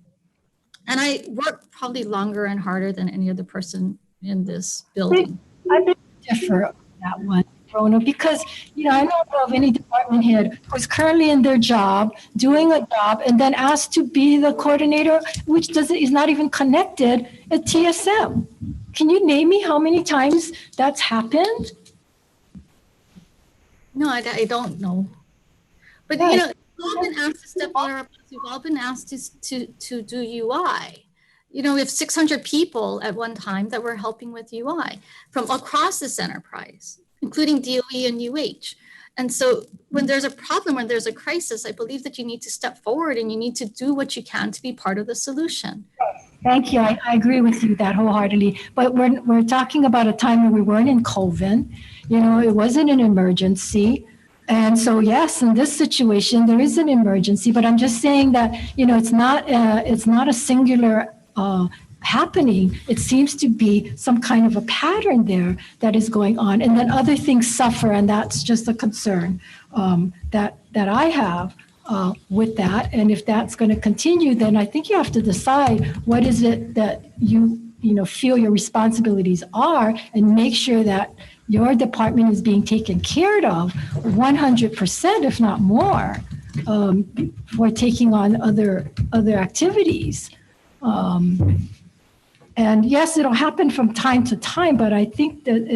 I work probably longer and harder than any other person in this building. I beg to differ on that one, Rona, because, you know, I don't know of any department head who's currently in their job, doing a job, and then asked to be the coordinator, which is not even connected at TSM. Can you name me how many times that's happened? No, I don't know. But, Right. you know, we've all been asked to step on our, we've all been asked to do UI. You know, we have 600 people at one time that were helping with UI from across this enterprise, including DOE and UH. And so when there's a problem, when there's a crisis, I believe that you need to step forward and you need to do what you can to be part of the solution. Thank you. I agree with you that wholeheartedly. But we're talking about a time when we weren't in COVID. You know, it wasn't an emergency. And so, yes, in this situation, there is an emergency. But I'm just saying that, you know, it's not a singular happening. It seems to be some kind of a pattern there that is going on. And then other things suffer. And that's just a concern that I have. With that, and if that's going to continue, then I think you have to decide what is it that you feel your responsibilities are, and make sure that your department is being taken care of 100%, if not more, for taking on other activities. And yes, it'll happen from time to time, but I think that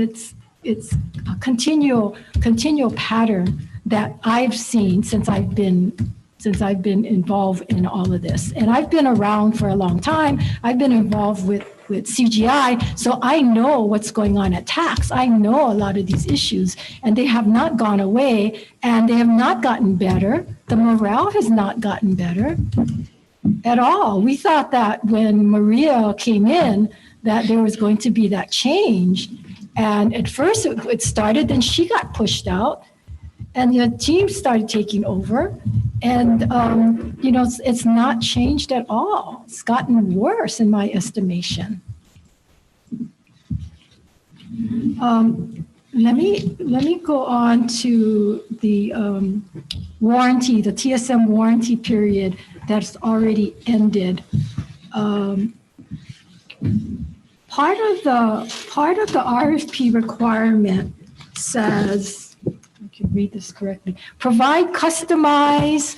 it's a continual pattern that I've seen since I've been involved in all of this. And I've been around for a long time. I've been involved with CGI, so I know what's going on at tax. I know a lot of these issues, and they have not gone away, and they have not gotten better. The morale has not gotten better at all. We thought that when Maria came in, that there was going to be that change. And at first it started, then she got pushed out. And the team started taking over, and it's not changed at all. It's gotten worse in my estimation. Let me go on to the warranty, the TSM warranty period that's already ended. Part of the RFP requirement says, I can read this correctly, provide customized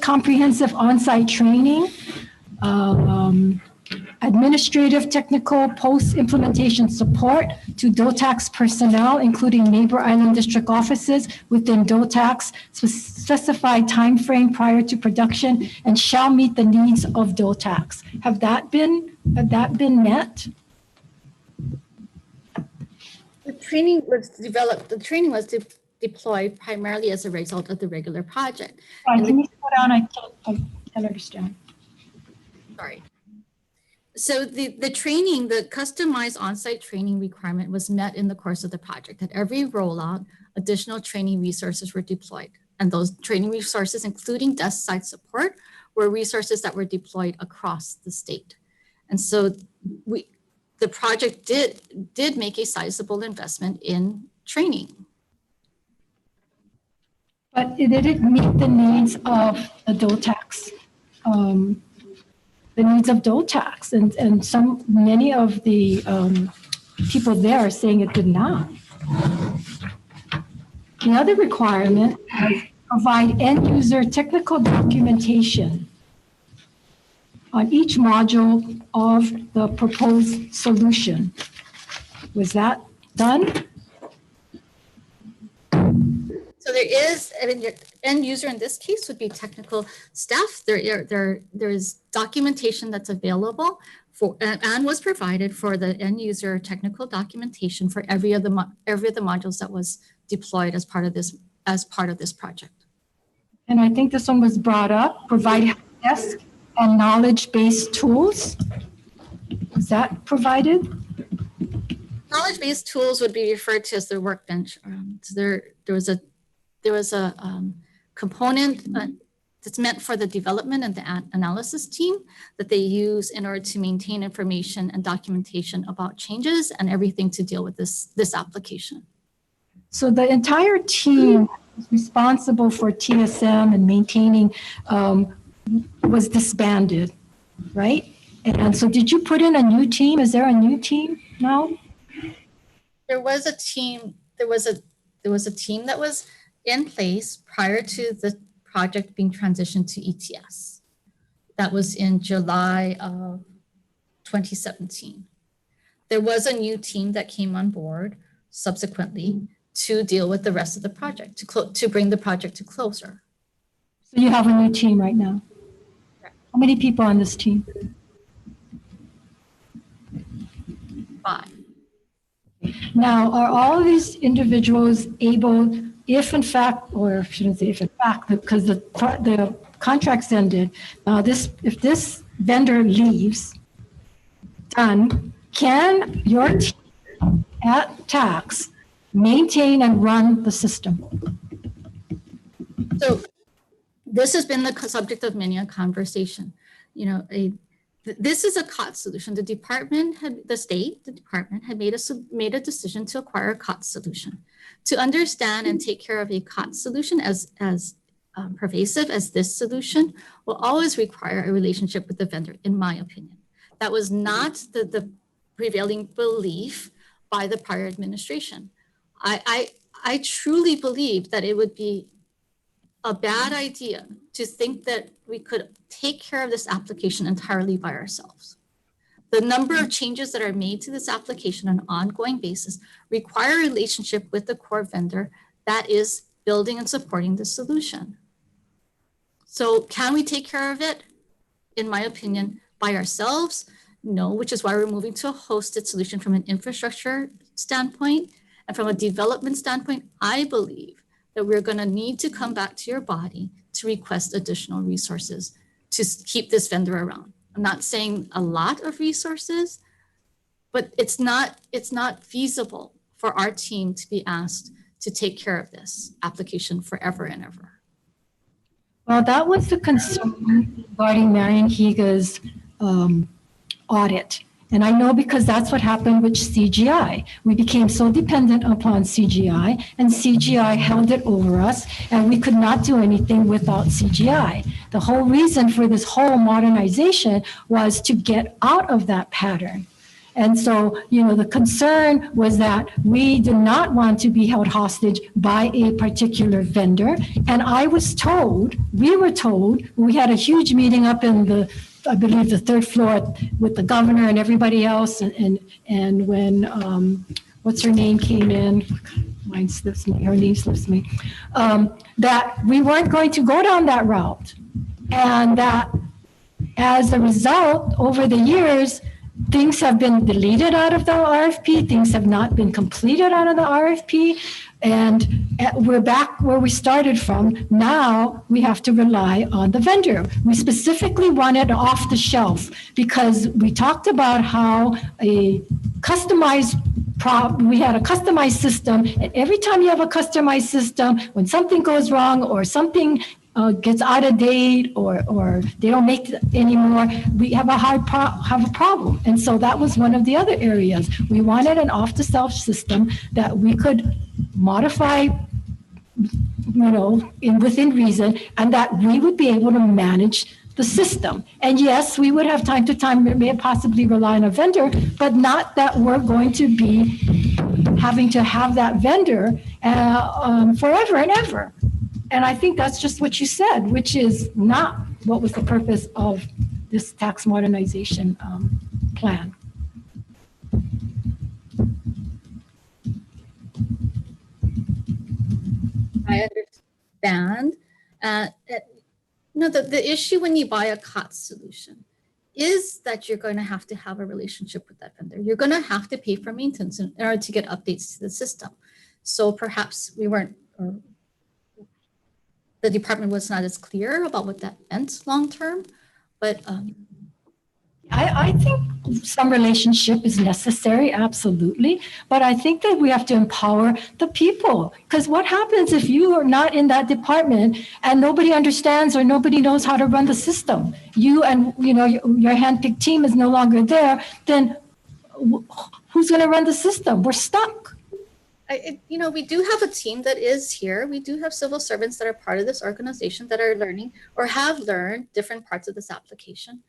comprehensive on-site training, administrative, technical, post-implementation support to DOTAX personnel, including neighbor island district offices within DOTAX, specified timeframe prior to production, and shall meet the needs of DOTAX. Have that been met? The training was developed, deployed primarily as a result of the regular project. Can you slow down? I can't understand. Sorry. So the training, the customized on-site training requirement was met in the course of the project. At every rollout, additional training resources were deployed. And those training resources, including desk side support, were resources that were deployed across the state. And so the project did make a sizable investment in training. But it didn't meet the needs of the DOTAX. The needs of DOTAX, and many of the people there are saying it did not. The other requirement is provide end user technical documentation on each module of the proposed solution. Was that done? So there is, I mean, your end user in this case would be technical staff. There is documentation that's available for and was provided for the end user technical documentation for every of the modules that was deployed as part of this project. And I think this one was brought up, provide help desk and knowledge-based tools. Was that provided? Knowledge-based tools would be referred to as the workbench. So there was a component that's meant for the development and the analysis team that they use in order to maintain information and documentation about changes and everything to deal with this application. So the entire team responsible for TSM and maintaining was disbanded, right? And so did you put in a new team? Is there a new team now? There was a team, there was a team that was in place prior to the project being transitioned to ETS. That was in July of 2017. There was a new team that came on board subsequently to deal with the rest of the project, to bring the project to closure. So you have a new team right now? Correct. How many people on this team? 5. Now, are all of these individuals able, if in fact, or I shouldn't say if in fact, because the contract's ended, if this vendor leaves, done, can your team at tax maintain and run the system? So this has been the subject of many a conversation. You know, this is a COTS solution. The department had made a decision to acquire a COTS solution. To understand and take care of a COTS solution as pervasive as this solution will always require a relationship with the vendor, in my opinion. That was not the prevailing belief by the prior administration. I truly believe that it would be a bad idea to think that we could take care of this application entirely by ourselves. The number of changes that are made to this application on an ongoing basis require a relationship with the core vendor that is building and supporting the solution. So can we take care of it? In my opinion, by ourselves? No, which is why we're moving to a hosted solution from an infrastructure standpoint. And from a development standpoint, I believe that we're going to need to come back to your body to request additional resources to keep this vendor around. I'm not saying a lot of resources, but it's not feasible for our team to be asked to take care of this application forever and ever. Well, that was the concern regarding Marian Higa's audit. And I know because that's what happened with CGI. We became so dependent upon CGI, and CGI held it over us, and we could not do anything without CGI. The whole reason for this whole modernization was to get out of that pattern. And so, the concern was that we did not want to be held hostage by a particular vendor. And we were told, we had a huge meeting up in I believe the third floor with the governor and everybody else. And when, what's her name came in, her name slips me, that we weren't going to go down that route. And that as a result, over the years, things have been deleted out of the RFP. Things have not been completed out of the RFP. And we're back where we started from. Now we have to rely on the vendor. We specifically wanted off the shelf because we talked about how we had a customized system. And every time you have a customized system, when something goes wrong or something gets out of date or they don't make it anymore, we have a problem. And so that was one of the other areas. We wanted an off-the-shelf system that we could modify, within reason, and that we would be able to manage the system. And yes, we would have time to time, may possibly rely on a vendor, but not that we're going to be having to have that vendor forever and ever. And I think that's just what you said, which is not what was the purpose of this tax modernization plan. I understand. The issue when you buy a COTS solution is that you're going to have a relationship with that vendor. You're going to have to pay for maintenance in order to get updates to the system. So perhaps the department was not as clear about what that meant long term, but I think some relationship is necessary, absolutely. But I think that we have to empower the people. Because what happens if you are not in that department and nobody understands or nobody knows how to run the system? You and your handpicked team is no longer there, then who's going to run the system? We're stuck. We do have a team that is here. We do have civil servants that are part of this organization that are learning or have learned different parts of this application,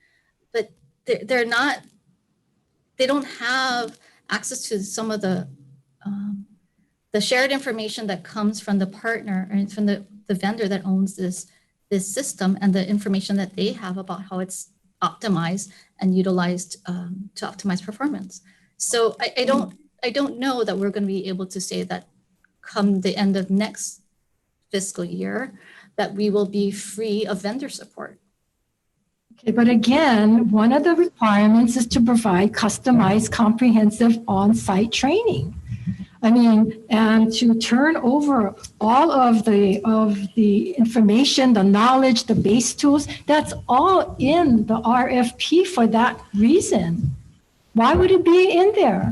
but they don't have access to some of the shared information that comes from the partner and from the vendor that owns this system, and the information that they have about how it's optimized and utilized to optimize performance. So I don't know that we're going to be able to say that come the end of next fiscal year that we will be free of vendor support. Okay, but again, one of the requirements is to provide customized, comprehensive on-site training. And to turn over all of the information, the knowledge, the base tools, that's all in the RFP for that reason. Why would it be in there?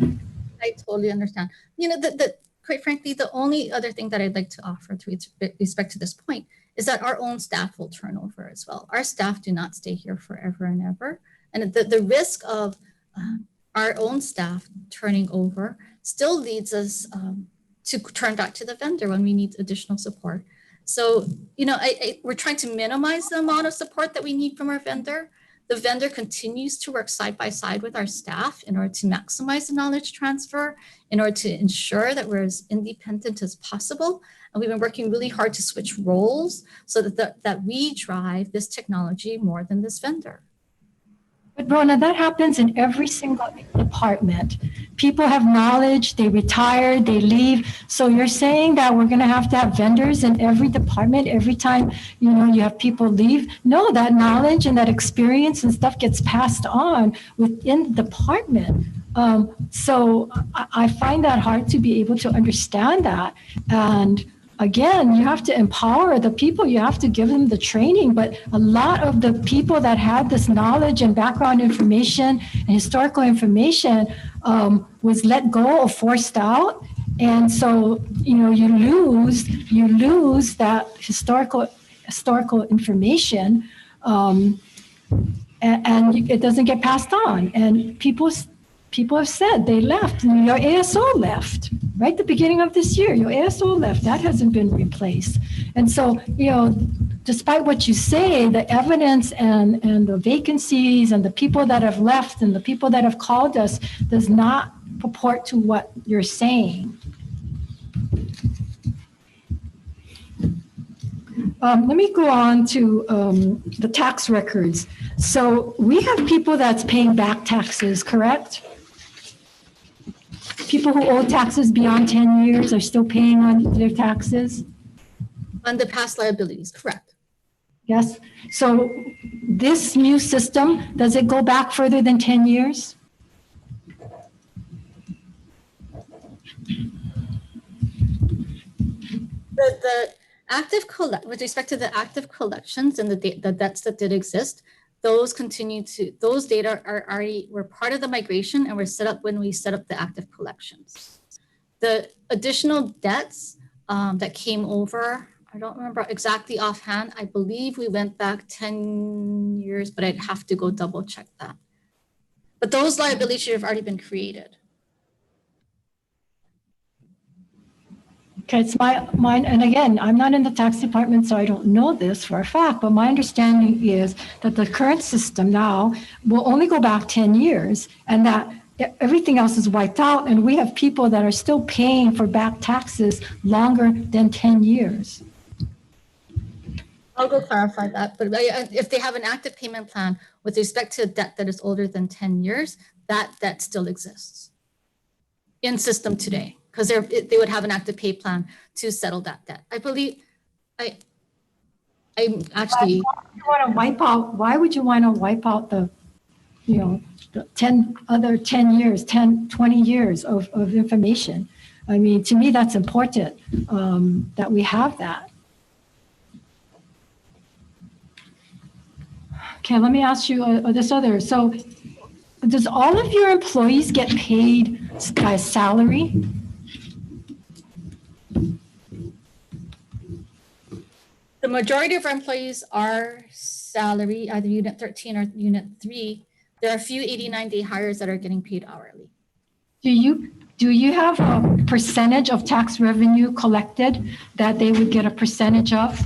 I totally understand. Quite frankly, the only other thing that I'd like to offer with respect to this point is that our own staff will turn over as well. Our staff do not stay here forever and ever. And the risk of our own staff turning over still leads us to turn back to the vendor when we need additional support. So, we're trying to minimize the amount of support that we need from our vendor. The vendor continues to work side by side with our staff in order to maximize the knowledge transfer, in order to ensure that we're as independent as possible. And we've been working really hard to switch roles so that we drive this technology more than this vendor. But Rona, that happens in every single department. People have knowledge, they retire, they leave. So you're saying that we're going to have vendors in every department every time, you have people leave? No, that knowledge and that experience and stuff gets passed on within the department. So I find that hard to be able to understand that. And again, you have to empower the people, you have to give them the training, but a lot of the people that had this knowledge and background information and historical information was let go or forced out. And so, you lose that historical information and it doesn't get passed on. And people people have said they left, and your ASO left, right at the beginning of this year, your ASO left, that hasn't been replaced. And so, despite what you say, the evidence and the vacancies and the people that have left and the people that have called us does not purport to what you're saying. Let me go on to the tax records. So we have people that's paying back taxes, correct? People who owe taxes beyond 10 years are still paying on their taxes? On the past liabilities, correct. Yes. So this new system, does it go back further than 10 years? The with respect to the active collections and the debts that did exist, those data were part of the migration and were set up when we set up the active collections. The additional debts that came over, I don't remember exactly offhand. I believe we went back 10 years, but I'd have to go double check that. But those liabilities should have already been created. Okay, it's mine. And again, I'm not in the tax department, so I don't know this for a fact, but my understanding is that the current system now will only go back 10 years and that everything else is wiped out. And we have people that are still paying for back taxes longer than 10 years. I'll go clarify that, but if they have an active payment plan with respect to a debt that is older than 10 years, that debt still exists in system today, because they would have an active pay plan to settle that debt. I believe, I'm actually. Why would you want to wipe out the 10 years, 10, 20 years of information? I mean, to me, that's important that we have that. Okay, let me ask you this other. So does all of your employees get paid by salary? The majority of our employees are salary, either Unit 13 or Unit 3. There are a few 89-day hires that are getting paid hourly. Do you have a percentage of tax revenue collected that they would get a percentage of?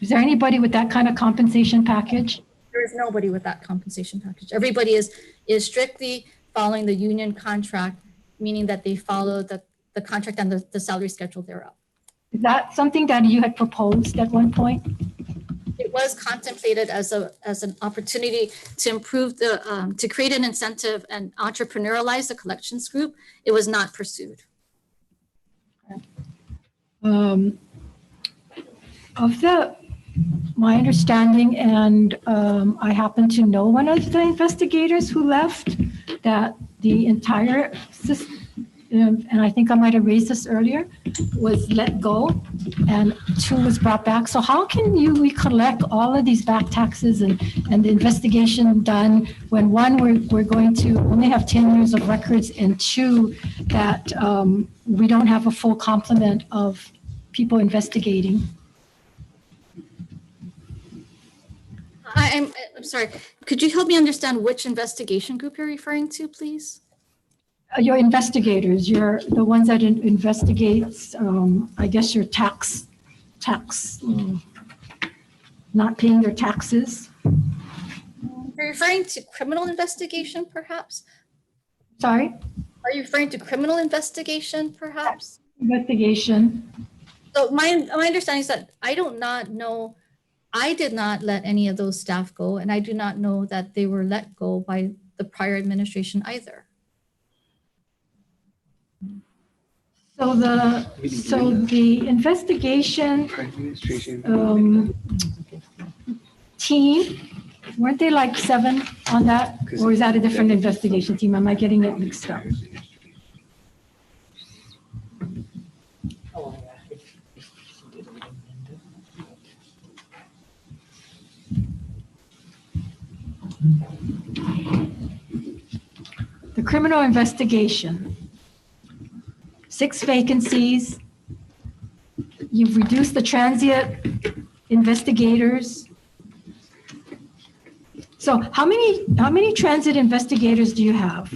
Is there anybody with that kind of compensation package? There is nobody with that compensation package. Everybody is strictly following the union contract, meaning that they follow the contract and the salary schedule thereof. Is that something that you had proposed at one point? It was contemplated as an opportunity to improve to create an incentive and entrepreneurialize the collections group. It was not pursued. My understanding, and I happen to know one of the investigators who left, that the entire system, and I think I might have raised this earlier, was let go and 2 was brought back. So how can we collect all of these back taxes and the investigation done when 1, we're going to only have 10 years of records, and 2, that we don't have a full complement of people investigating? I'm sorry. Could you help me understand which investigation group you're referring to, please? Your investigators, you're the ones that investigates, I guess, your tax, not paying their taxes. You're referring to criminal investigation, perhaps? Sorry? Are you referring to criminal investigation, perhaps? Investigation. So my understanding is that I did not let any of those staff go, and I do not know that they were let go by the prior administration either. So the investigation team, weren't they like 7 on that? Or is that a different investigation team? Am I getting it mixed up? The criminal investigation, 6 vacancies. You've reduced the transient investigators So how many transit investigators do you have?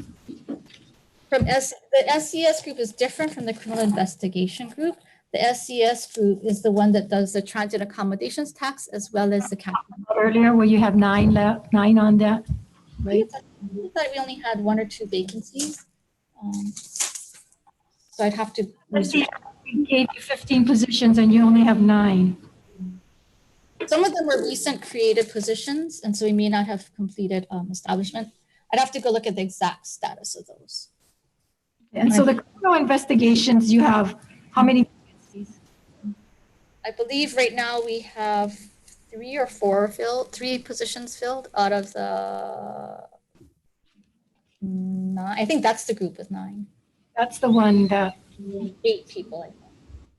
The SCS group is different from the criminal investigation group. The SCS group is the one that does the transit accommodations tax as well as the capital. Earlier where you have 9 on that, right? I thought we only had 1 or 2 vacancies. So I'd have to. We gave you 15 positions and you only have 9. Some of them were recent created positions, and so we may not have completed establishment. I'd have to go look at the exact status of those. And so the criminal investigations, you have how many vacancies? I believe right now we have 3 or 4 filled, 3 positions filled out of the 9. I think that's the group with 9. That's the one that 8 people, I think.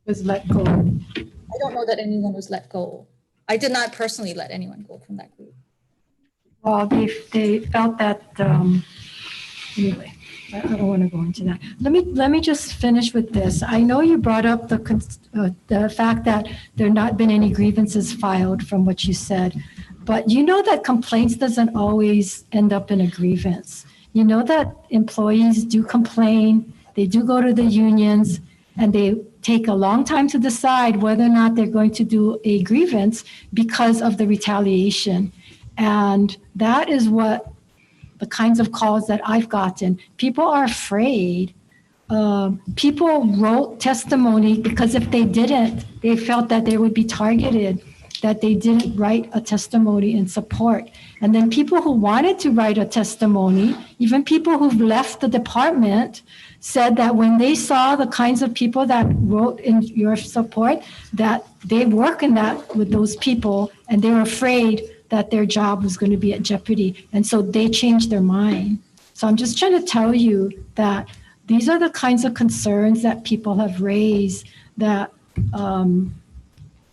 was let go. I don't know that anyone was let go. I did not personally let anyone go from that group. Well, they felt that, anyway, I don't want to go into that. Let me just finish with this. I know you brought up the fact that there not been any grievances filed from what you said, but you know that complaints doesn't always end up in a grievance. You know that employees do complain, they do go to the unions, and they take a long time to decide whether or not they're going to do a grievance because of the retaliation. And that is what the kinds of calls that I've gotten. People are afraid. People wrote testimony because if they didn't, they felt that they would be targeted, that they didn't write a testimony in support. And then people who wanted to write a testimony, even people who've left the department, said that when they saw the kinds of people that wrote in your support, that they work in that with those people and they were afraid that their job was going to be at jeopardy. And so they changed their mind. So I'm just trying to tell you that these are the kinds of concerns that people have raised, that,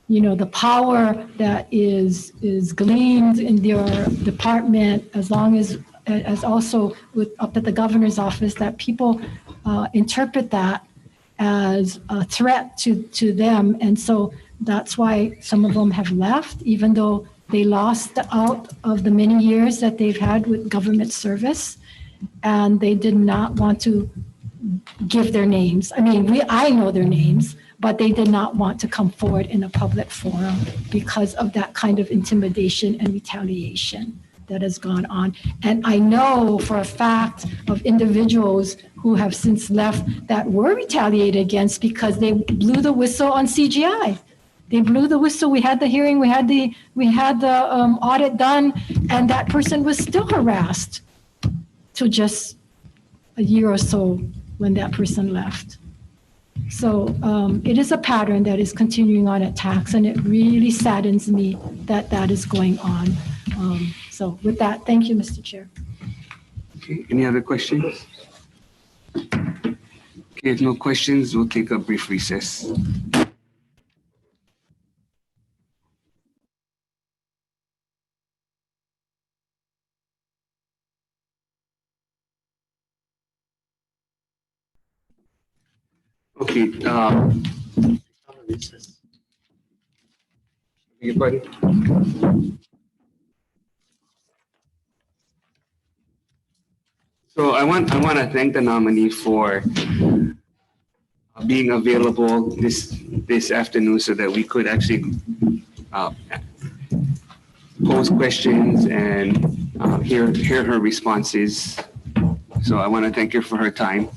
the power that is gleaned in your department, as long as also up at the governor's office, that people interpret that as a threat to them. And so that's why some of them have left, even though they lost out of the many years that they've had with government service, and they did not want to give their names. I mean, I know their names, but they did not want to come forward in a public forum because of that kind of intimidation and retaliation that has gone on. And I know for a fact of individuals who have since left that were retaliated against because they blew the whistle on CGI. They blew the whistle. We had the hearing, we had the audit done, and that person was still harassed till just a year or so when that person left. So it is a pattern that is continuing on at tax, and it really saddens me that that is going on. So with that, thank you, Mr. Chair. Okay, any other questions? Okay, if no questions, we'll take a brief recess. Okay, everybody. So I want to thank the nominee for being available this afternoon so that we could actually pose questions and hear her responses. So I want to thank her for her time.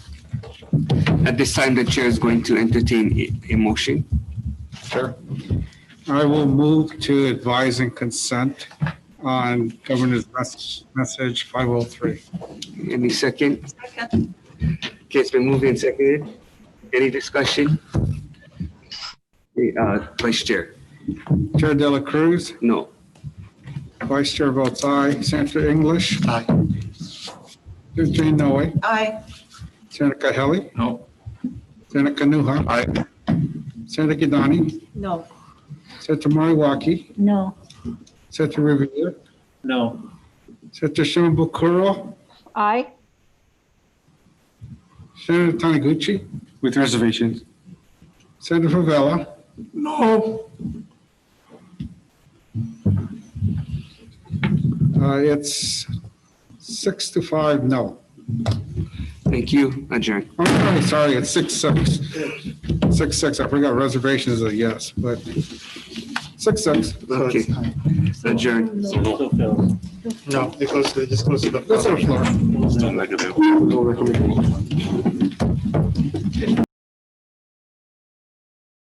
At this time, the chair is going to entertain a motion. Sure. I will move to advise and consent on Governor's message 503. Any second? Second. Okay, it's been moved and seconded. Any discussion? Okay, Vice Chair? Chair Dela Cruz, No. Vice Chair votes aye. Senator English. Aye. Senator Inoue. Aye. Senator Kaheli. No. Senator Kanuha. Aye. Senator Gidani. No. Senator Moriwaki. No. Senator Rivera. No. Senator Shimabukuro. Aye. Senator Taniguchi. With reservations. Senator Favela. No. It's 6-5, no. Thank you. Adjourn. I'm sorry, it's 6-6. 6-6, I forgot reservations is a yes, but 6-6. Okay. Adjourn. No, they just close the. That's our floor. No recommendation.